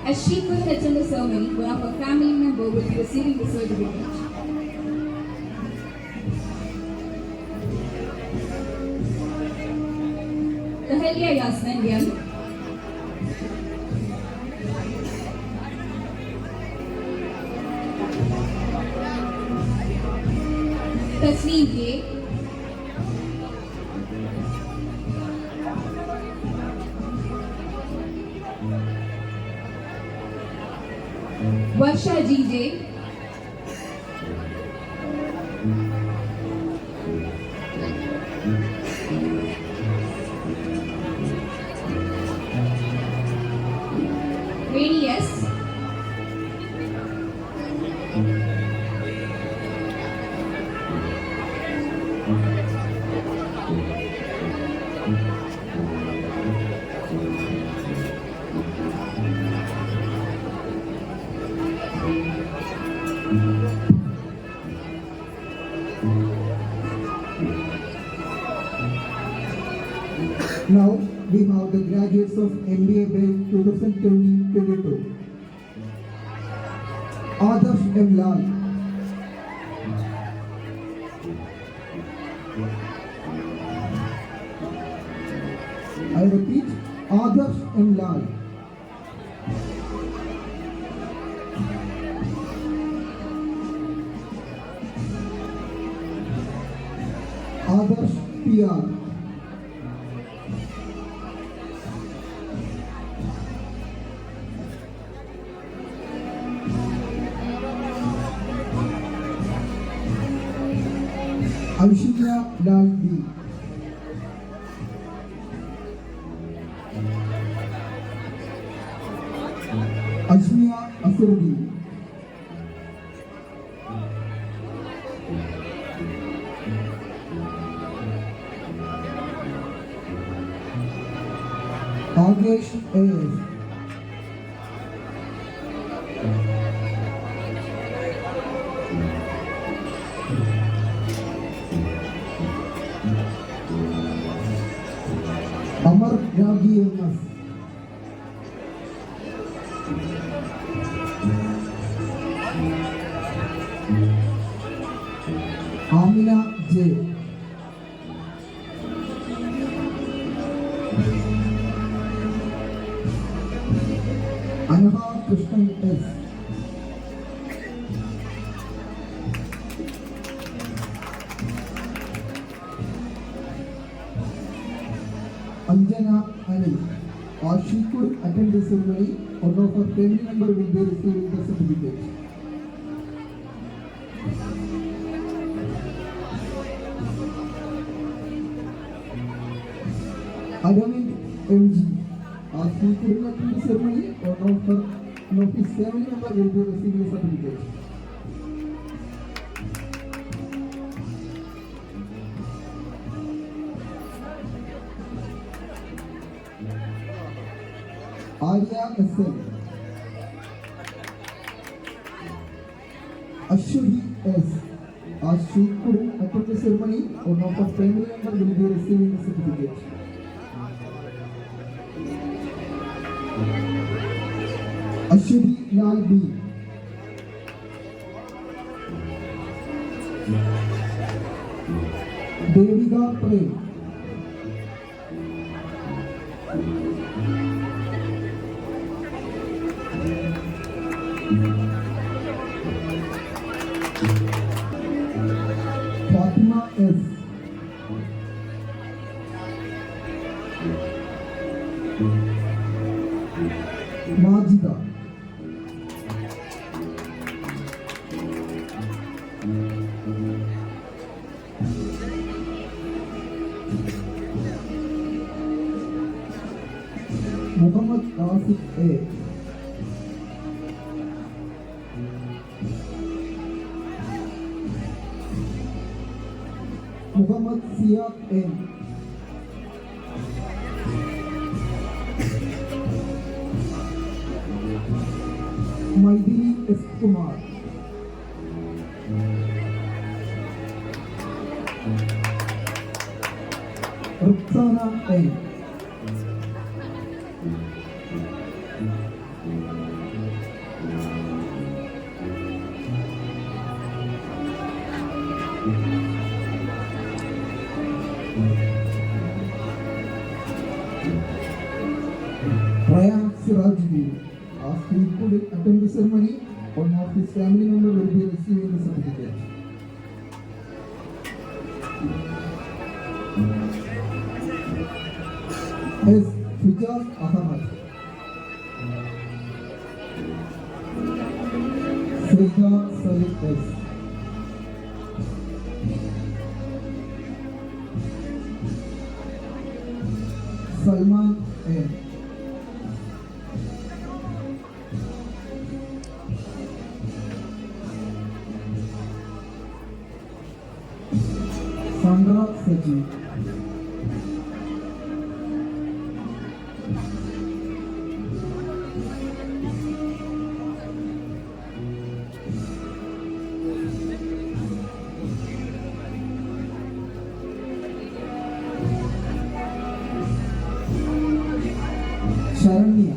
As she couldn't attend the ceremony, one of her family members will be receiving the certificate. Dahalia Yasmin M. Tasneem K. Varsha GJ. Vedi S. Now we have the graduates of MBA batch 2022. Adarsh M. Lal. I repeat, Adarsh M. Lal. Adarsh PR. Aishwarya Lal B. Ashmiya Asur B. Agesh A.S. Amar Ragi M.S. Amina J. Anha Krishnan S. Anjana Anil. Or she could attend the ceremony, or no, her family member will be receiving the certificate. Aravind M.G. Or she could attend the ceremony, or no, his family member will be receiving the certificate. Arya S.L. Ashwini S. As she couldn't attend the ceremony, one of her family member will be receiving the certificate. Ashwini Lal B. Devika Prem. Fatima S. Majida. Asif A. Muhammad Siad M. Maidili S. Kumar. Ruxana N. Ryan Sirajvi. As he could attend the ceremony, one of his family members will be receiving the certificate. S. Fijaz Ahmad. Sejda Salih S. Salman N. Sandra Saji. Sharanya.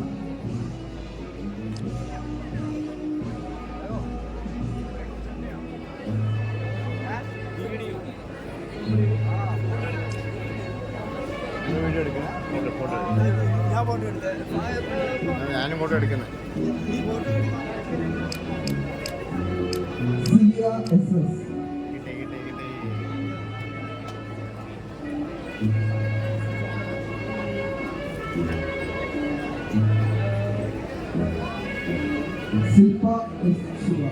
ഞാനും photo എടുക്കുന്നത്. Sylvia SS. Silpa S. Shiva.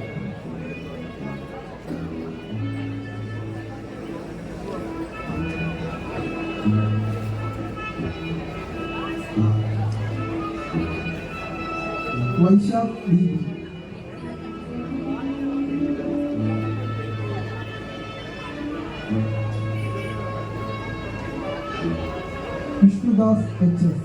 Vaishak Devi. Vishnudas HS.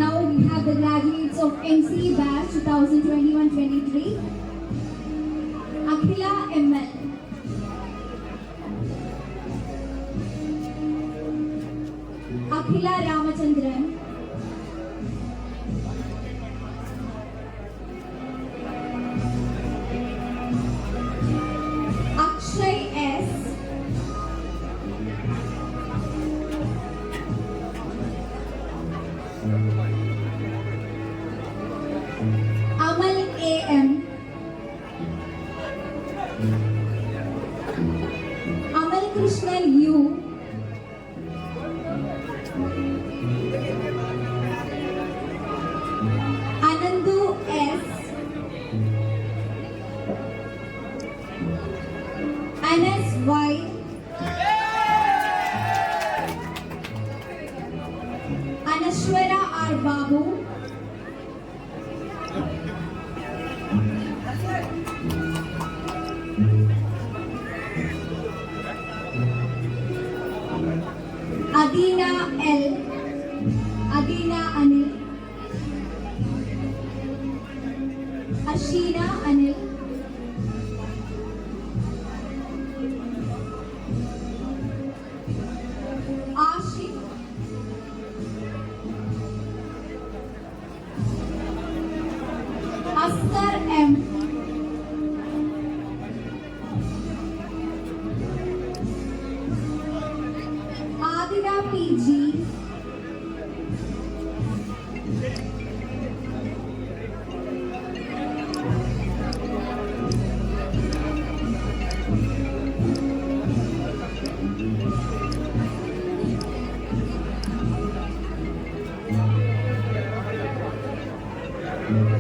Now we have the graduates of MCE Batch 2021-23. Akhila ML. Akhila Ramachandran. Akshay S. Amal AM. Amal Krishnan U. Anandu S. Anas Y. Anashwara R. Babu. Adina L. Adina Anil. Ashina Anil. Ashik. Askar M. Adina PG.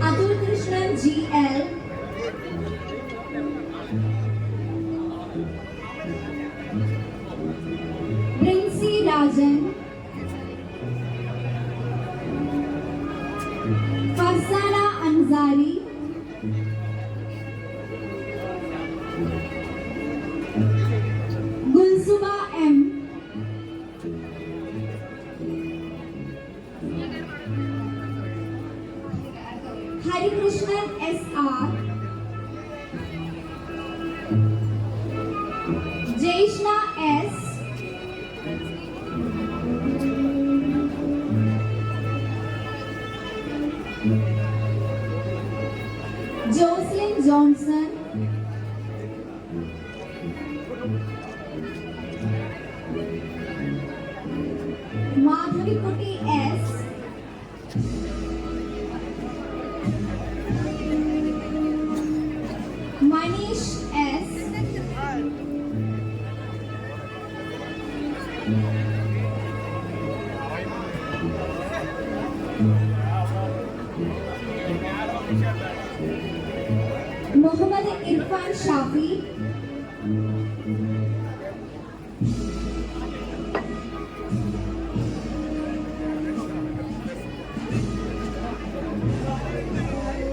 Atul Krishnan GL. Farzana Ansari, Gulsuba M, Harikrishnan SR, Jaishna S, Jocelyn Johnson, Madhavikutti S, Manish S, Muhammad Irfan Shafi,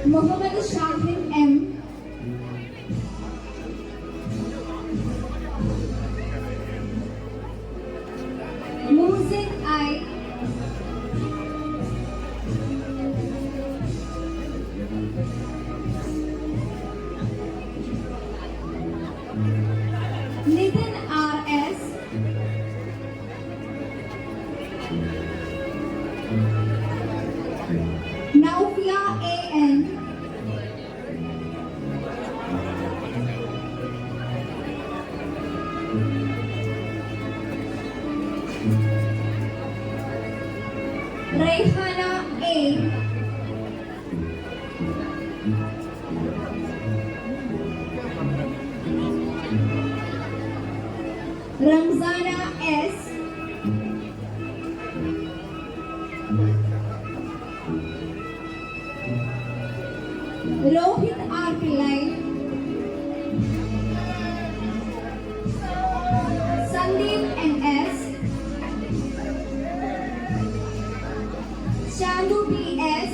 Muhammad Shahin M, Muhsin I, Nitin R.S., Naufia A.N., Rayhana A, Ramzana S, Rohit R. Pillai, Sandeep N.S., Chandu B.S.,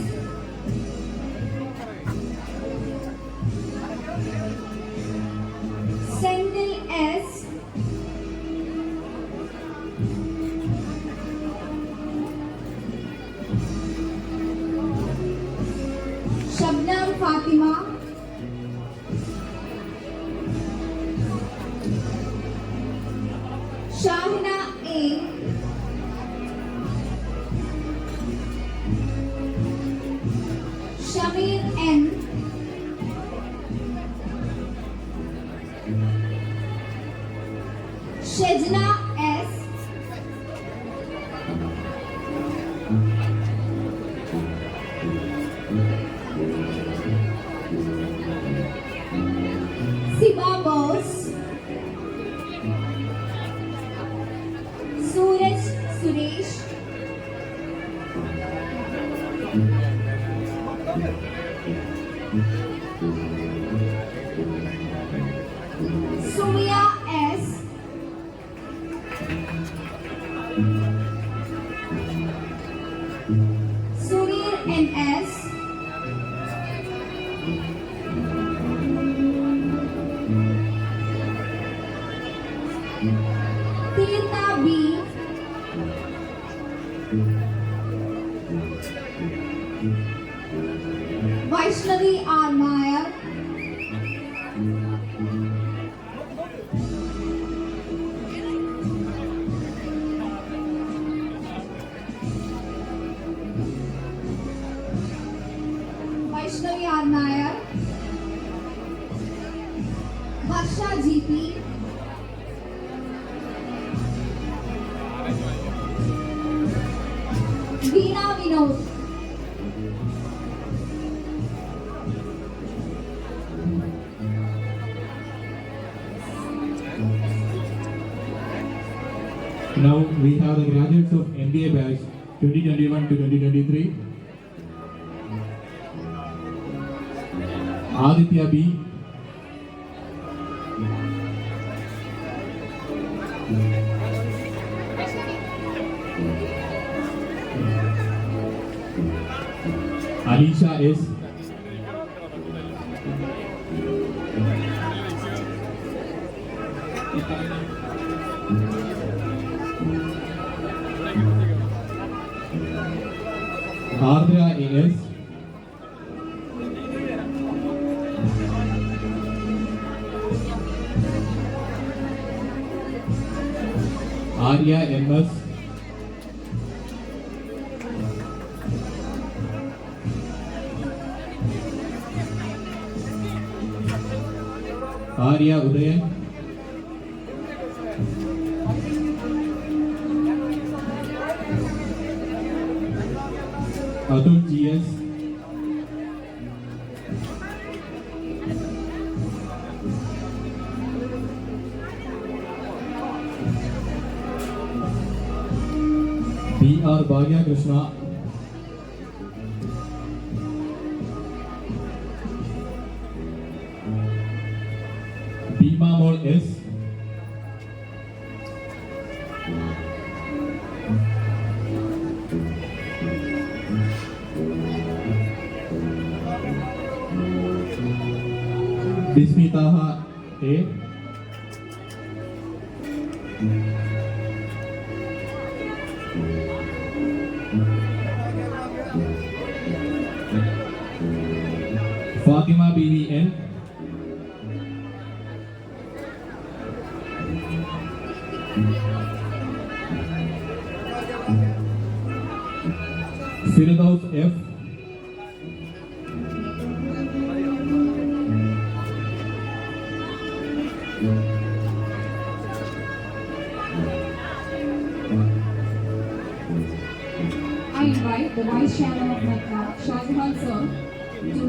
Senthil S, Shabnam Fatima, Shahina A, Shamir N, Shejna S, Siba Bose, Suraj Suresh, Sumya S, Sunir N.S., Tirtha B, Vaishnavi R. Nair, Vaishnavi R. Nair, Harsha G.P., Veena Vinod, Now we have the graduates of MBA batch 2021 to 2023. Aditya B, Alicia S. Ardra A.S. Arya M.S. Arya Udayan. Atul G.S. B.R. Bhagya Krishna. Bima Mol S. Bismitaha A. Fatima Bibi N. Firdaus F. I invite the Vice Chairman of METCA, Shahjahan sir, to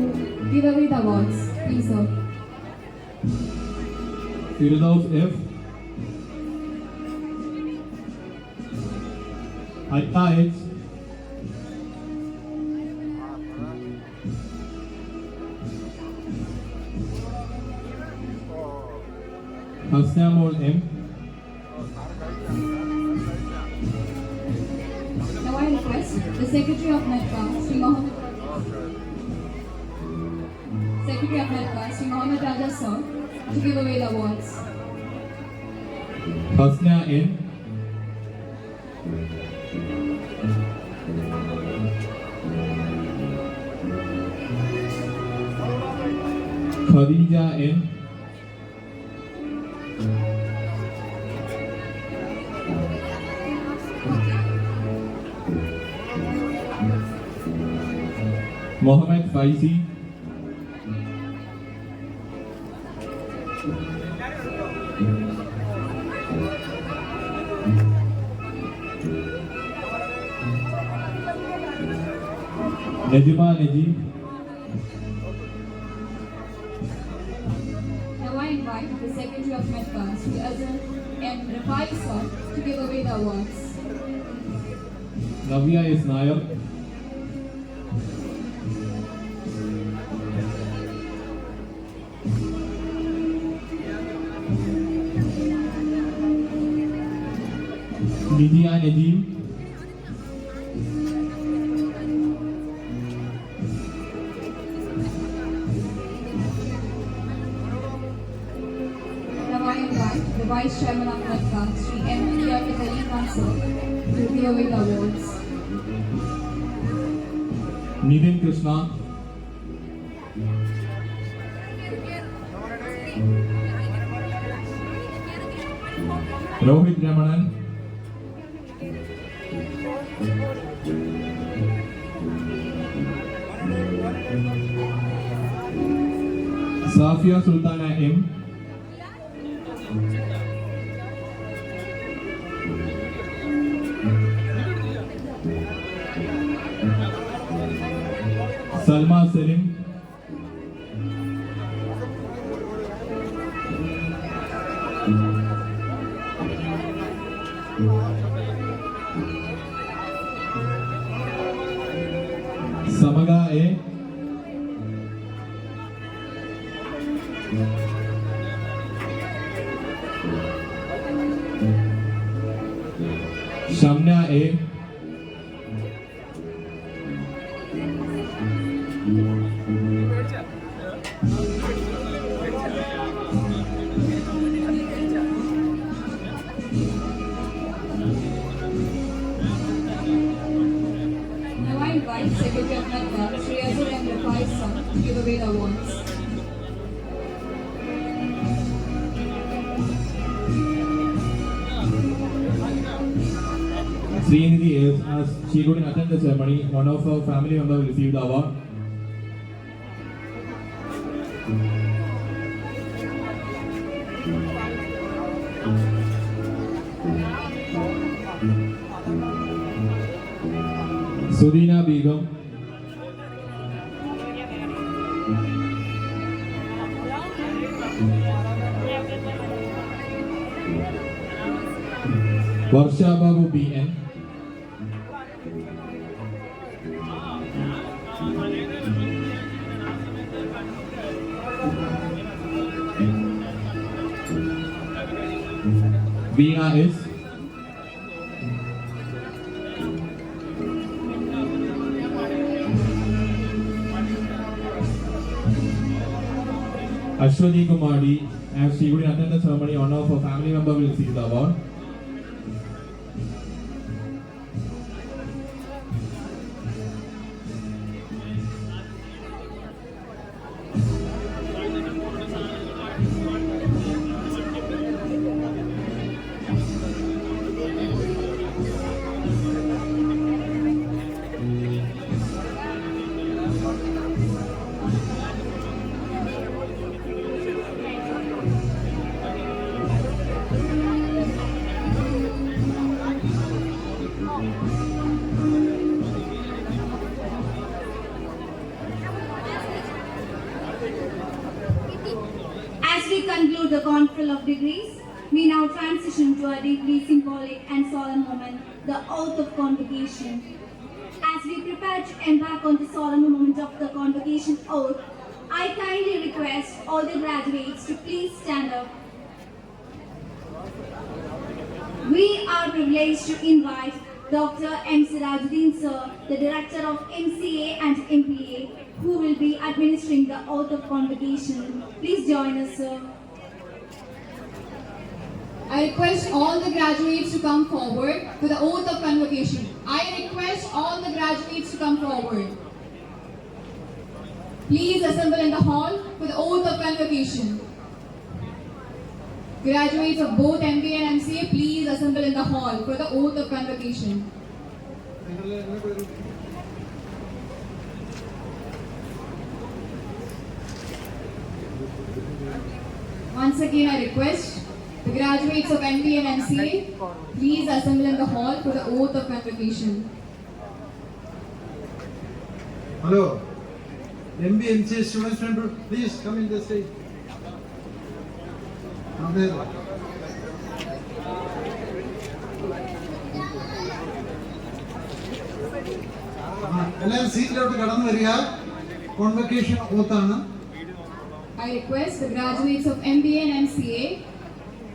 give away the awards. Please, sir. Firdaus F. Atta H. Hasnamol M. Now I request the Secretary of METCA, Sri Mohammed Raja sir, to give away the awards. Hasna N. Khadija N. Mohammed Faizi. Najma Najib. Now I invite the Secretary of METCA, Sri Azhar M. Rafai sir, to give away the awards. Navya S. Nair. Lydia Najim. Now I invite the Vice Chairman of METCA, Sri M. Liaquat Ali Khan sir, to give away the awards. Nidin Krishna. Rohit Ramanan. Safia Sultana M. Salma Selim. Samaga A. Shamna A. Now I invite Secretary of NETCA, Shri Azur M. Rafai sir, to give away the awards. Srinidhi, as she couldn't attend the ceremony, one of her family members received the award. Sudina Begum. Varsha Babu BN. Veena S. Ashwini Kumari, as she would attend the ceremony, one of her family member will receive the award. As we conclude the conferral of degrees, we now transition to a deeply symbolic and solemn moment, the oath of convocation. As we prepare to embark on the solemn moment of the convocation oath, I kindly request all the graduates to please stand up. We are privileged to invite Dr. M. Sirajuddin sir, the Director of MCA and MPA, who will be administering the oath of convocation. Please join us, sir. I request all the graduates to come forward for the oath of convocation. I request all the graduates to come forward. Please assemble in the hall for the oath of convocation. Graduates of both MBA and MCA, please assemble in the hall for the oath of convocation. Once again, I request the graduates of MBA and MCA, please assemble in the hall for the oath of convocation. Hello. MBA, MCA students, member, please come in the stage. എല്ലാവരും സീറ്റിലോട്ട് കടന്നു വരിക. Convocation ഓത്താണ്. I request the graduates of MBA and MCA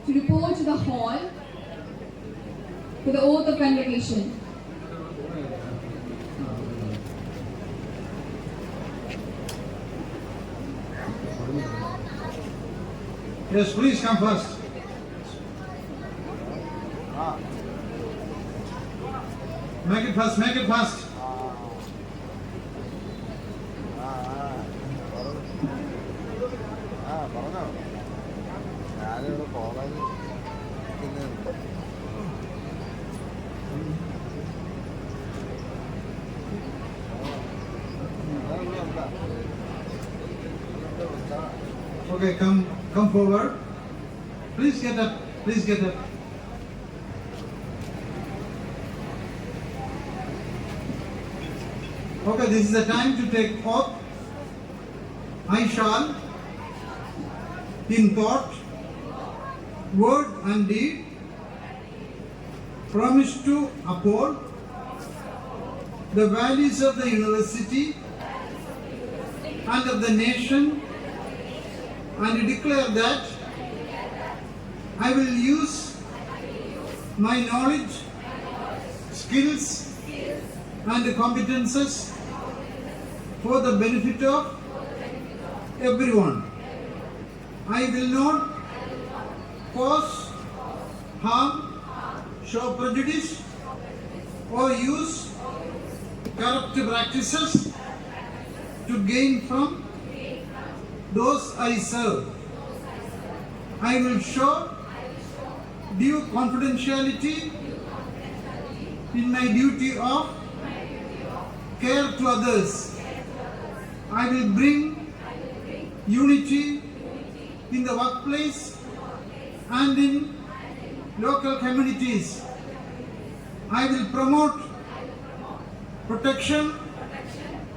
to report to the hall for the oath of convocation. Yes, please come first. Make it fast, make it fast. പറഞ്ഞോ ഞാനിവിടെ പോകാൻ Okay, come forward. Please get up. Please get up. Okay, this is the time to take oath. I shall, in thought, word and deed, promise to uphold the values of the university and of the nation, and declare that I will use my knowledge, skills and competences for the benefit of everyone. I will not cause harm, show prejudice, or use corrupt practices to gain from those I serve. I will show due confidentiality in my duty of care to others. I will bring unity in the workplace and in local communities. I will promote protection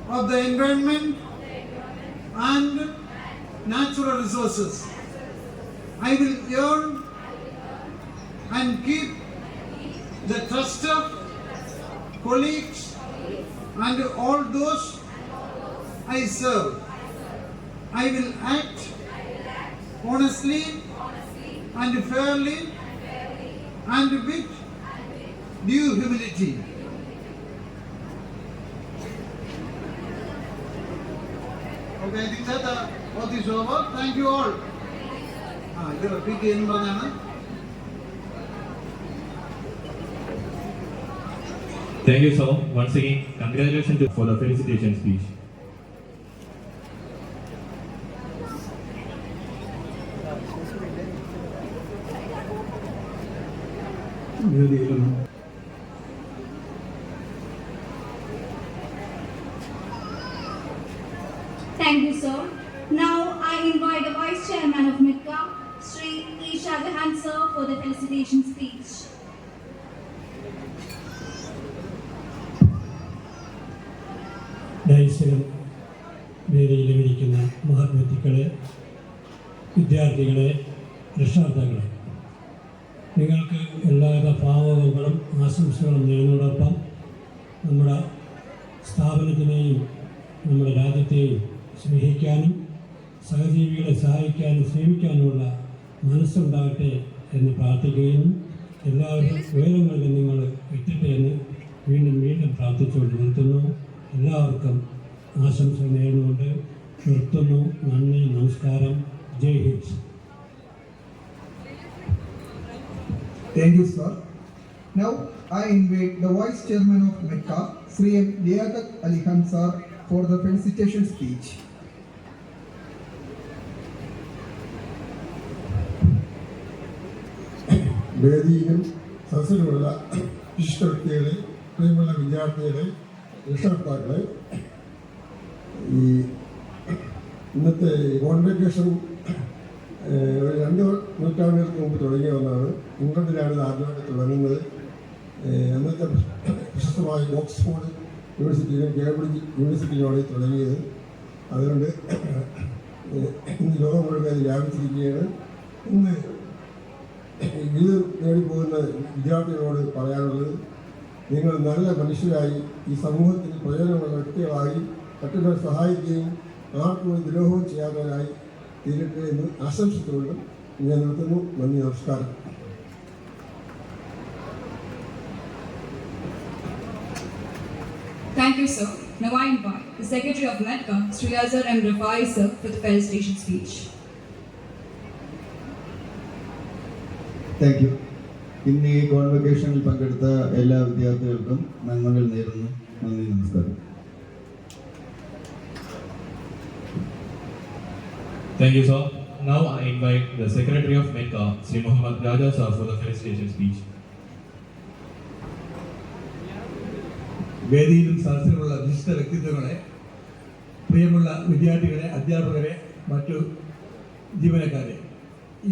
of the environment and natural resources. I will earn and keep the trust of colleagues and all those I serve. I will act honestly and fairly and with due humility. Okay, I think that the oath is over. Thank you all. ഇത് repeat ചെയ്യുന്നു പറഞ്ഞാണ്. Thank you, sir. Once again, congratulations for the felicitation speech. Thank you, sir. Now I invite the Vice Chairman of MITCA, Sri E. Shahjahan sir, for the felicitation speech. ഡയസിലും വേദിയിലിരിക്കുന്ന മഹത്വ്യക്തികളെ, വിദ്യാർത്ഥികളെ, രക്ഷകർത്താക്കളെ, നിങ്ങൾക്ക് എല്ലാവിധ ഭാവങ്ങളും ആശംസകളും നേടുന്നതോടൊപ്പം നമ്മുടെ സ്ഥാപനത്തിനെയും നമ്മുടെ രാജ്യത്തെയും സ്നേഹിക്കാനും സഹജീവികളെ സഹായിക്കാനും സേവിക്കാനുമുള്ള മനസ്സുണ്ടാകട്ടെ എന്ന് പ്രാർത്ഥിക്കുകയും എല്ലാവരും ഉയരങ്ങളിൽ നിങ്ങൾ എത്തട്ടെ എന്ന് വീണ്ടും വീണ്ടും പ്രാർത്ഥിച്ചുകൊണ്ട് നിർത്തുന്നു. എല്ലാവർക്കും ആശംസ നേർന്നുകൊണ്ട് നിർത്തുന്നു. നന്ദി, നമസ്കാരം, ജയ് Hind. Thank you, sir. Now I invite the Vice Chairman of MITCA, Sri M. Liaquat Ali Khan sir, for the felicitation speech. വേദിയിലും സദസ്സിലുമുള്ള വിശിഷ്ട വ്യക്തികളെ, പ്രിയമുള്ള വിദ്യാർത്ഥികളെ, രക്ഷകർത്താക്കളെ, ഈ ഇന്നത്തെ കോൺവെക്കേഷൻ ഒരു 2 നൂറ്റാണ്ടുകൾക്ക് മുമ്പ് തുടങ്ങിയ ഒന്നാണ്. ഇംഗ്ലണ്ടിലാണ് ഇത് ആദ്യമായിട്ട് തുടങ്ങുന്നത്. അന്നത്തെ പ്രശസ്തമായ ഓക്സ്ഫോർഡ് യൂണിവേഴ്സിറ്റിയിലും കേംബ്രിഡ്ജ് യൂണിവേഴ്സിറ്റിയിലുമാണ് തുടങ്ങിയത്. അതുകൊണ്ട് ഇന്ന് ലോകം മുഴുവൻ വ്യാപിച്ചിരിക്കുകയാണ്. ഇന്ന് ഇത് നേടിപ്പോകുന്ന വിദ്യാർത്ഥികളോട് പറയാനുള്ളത്, നിങ്ങൾ നല്ല മനുഷ്യരായി ഈ സമൂഹത്തിന് പ്രയോജനമുള്ള വ്യക്തികളായി മറ്റുള്ളവരെ സഹായിക്കുകയും ആർക്കും ഒരു ദ്രോഹവും ചെയ്യാത്തവരായി തീരട്ടെ എന്ന് ആശംസിച്ചുകൊണ്ടും ഞാൻ നിർത്തുന്നു. നന്ദി, നമസ്കാരം. Thank you, sir. Now I invite the Secretary of MITCA, Sri Azhar M. Rafai sir, for the felicitation speech. Thank you. ഇന്ന് ഈ കോൺവെക്കേഷനിൽ പങ്കെടുത്ത എല്ലാ വിദ്യാർത്ഥികൾക്കും നന്മകൾ നേരുന്നു. നന്ദി, നമസ്കാരം. Thank you, sir. Now I invite the Secretary of MITCA, Sri Muhammad Raja sir, for the felicitation speech. വേദിയിലും സദസ്സിലുമുള്ള വിശിഷ്ട വ്യക്തിത്വങ്ങളെ, പ്രിയമുള്ള വിദ്യാർത്ഥികളെ, അധ്യാപകരെ, മറ്റു ജീവനക്കാരെ,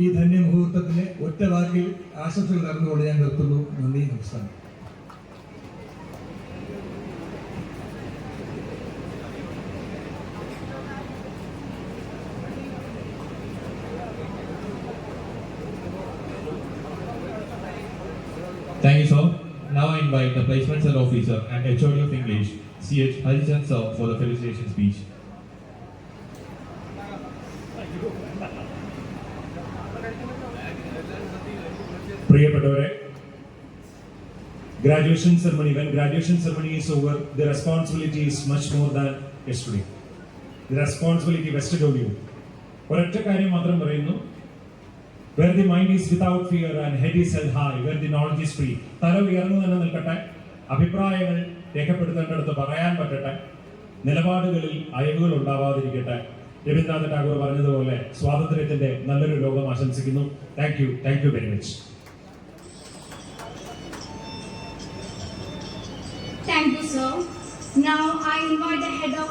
ഈ ധന്യമുഹൂർത്തത്തിന് ഒറ്റ വാക്കിൽ ആശംസകൾ നേർന്നുകൊണ്ട് ഞാൻ നിർത്തുന്നു. നന്ദി, നമസ്കാരം. Thank you, sir. Now I invite the Placement Cell Officer and HOD of English, C.H. Harijan sir, for the felicitation speech. പ്രിയപ്പെട്ടവരെ, graduation ceremony, when graduation ceremony is over, the responsibility is much more than yesterday. The responsibility vested on you. ഒരൊറ്റ കാര്യം മാത്രം പറയുന്നു, where the mind is without fear and head is held high, where the knowledge is free. തല ഉയർന്നു തന്നെ നിൽക്കട്ടെ, അഭിപ്രായങ്ങൾ രേഖപ്പെടുത്തേണ്ടടുത്ത് പറയാൻ പറ്റട്ടെ, നിലപാടുകളിൽ അയവുകൾ ഉണ്ടാവാതിരിക്കട്ടെ. രവീന്ദ്രനാഥ് ടാഗോർ പറഞ്ഞതുപോലെ സ്വാതന്ത്ര്യത്തിന്റെ നല്ലൊരു ലോകം ആശംസിക്കുന്നു. Thank you very much. Thank you, sir. Now I invite the head of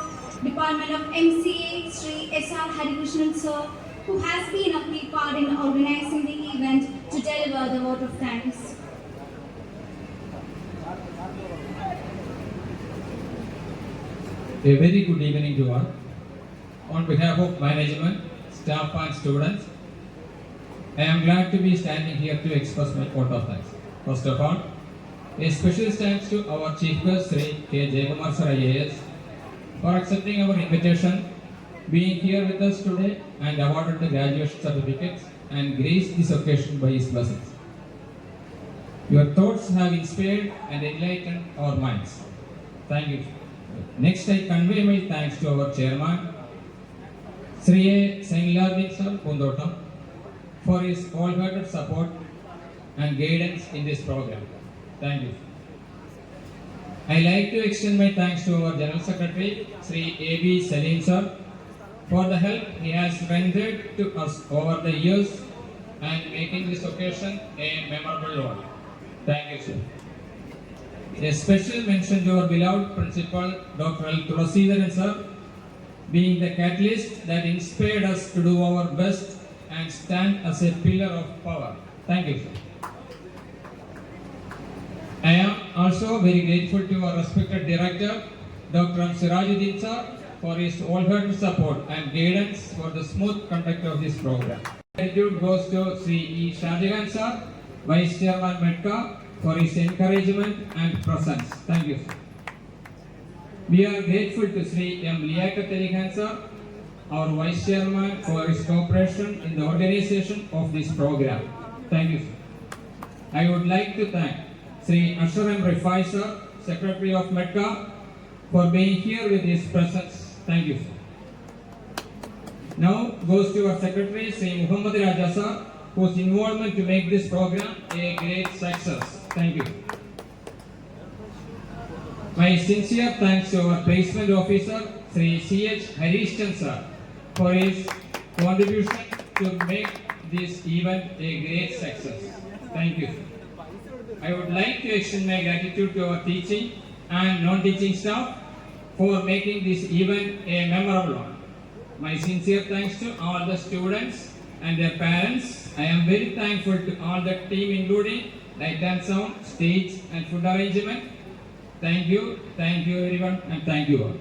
Department of MCA, Sri S.R. Harikrishnan, sir, who has been a key part in organizing the event, to deliver the vote of thanks. A very good evening to all. On behalf of management, staff and students, I am glad to be standing here to express my vote of thanks. First of all, a special thanks to our Chief Guest Sri K. Jayakumar Sir IAS for accepting our invitation, being here with us today and awarded the graduation certificates and graced this occasion by his blessings. Your thoughts have inspired and enlightened our minds. Thank you. Next, I convey my thanks to our chairman, Sri A. Sengiladin Sir Pundotam, for his wholehearted support and guidance in this program. Thank you. I like to extend my thanks to our General Secretary, Sri A.B. Salim Sir, for the help he has rendered to us over the years and making this occasion a memorable one. Thank you, sir. A special mention to our beloved Principal, Dr. L. Tulasidaran Sir, being the catalyst that inspired us to do our best and stand as a pillar of power. Thank you, sir. I am also very grateful to our respected director, Dr. M. Sirajuddin Sir, for his wholehearted support and guidance for the smooth conduct of this program. Gratitude goes to Sri E. Shahjahan Sir, Vice Chairman MEDCA, for his encouragement and presence. Thank you, sir. We are grateful to Sri M. Liaquat Ali Khan Sir, our Vice Chairman, for his cooperation in the organization of this program. Thank you, sir. I would like to thank Sri Ashar M. Rifai Sir, Secretary of MEDCA, for being here with his presence. Thank you, sir. Now goes to our Secretary, Sri Muhammad Raja Sir, whose involvement to make this program a great success. Thank you. My sincere thanks to our Placement Officer, Sri C.H. Harishchan Sir, for his contribution to make this event a great success. Thank you, sir. I would like to extend my gratitude to our teaching and non-teaching staff for making this event a memorable one. My sincere thanks to all the students and their parents. I am very thankful to all the team, including light and sound, stage and food arrangement. Thank you everyone, and thank you all.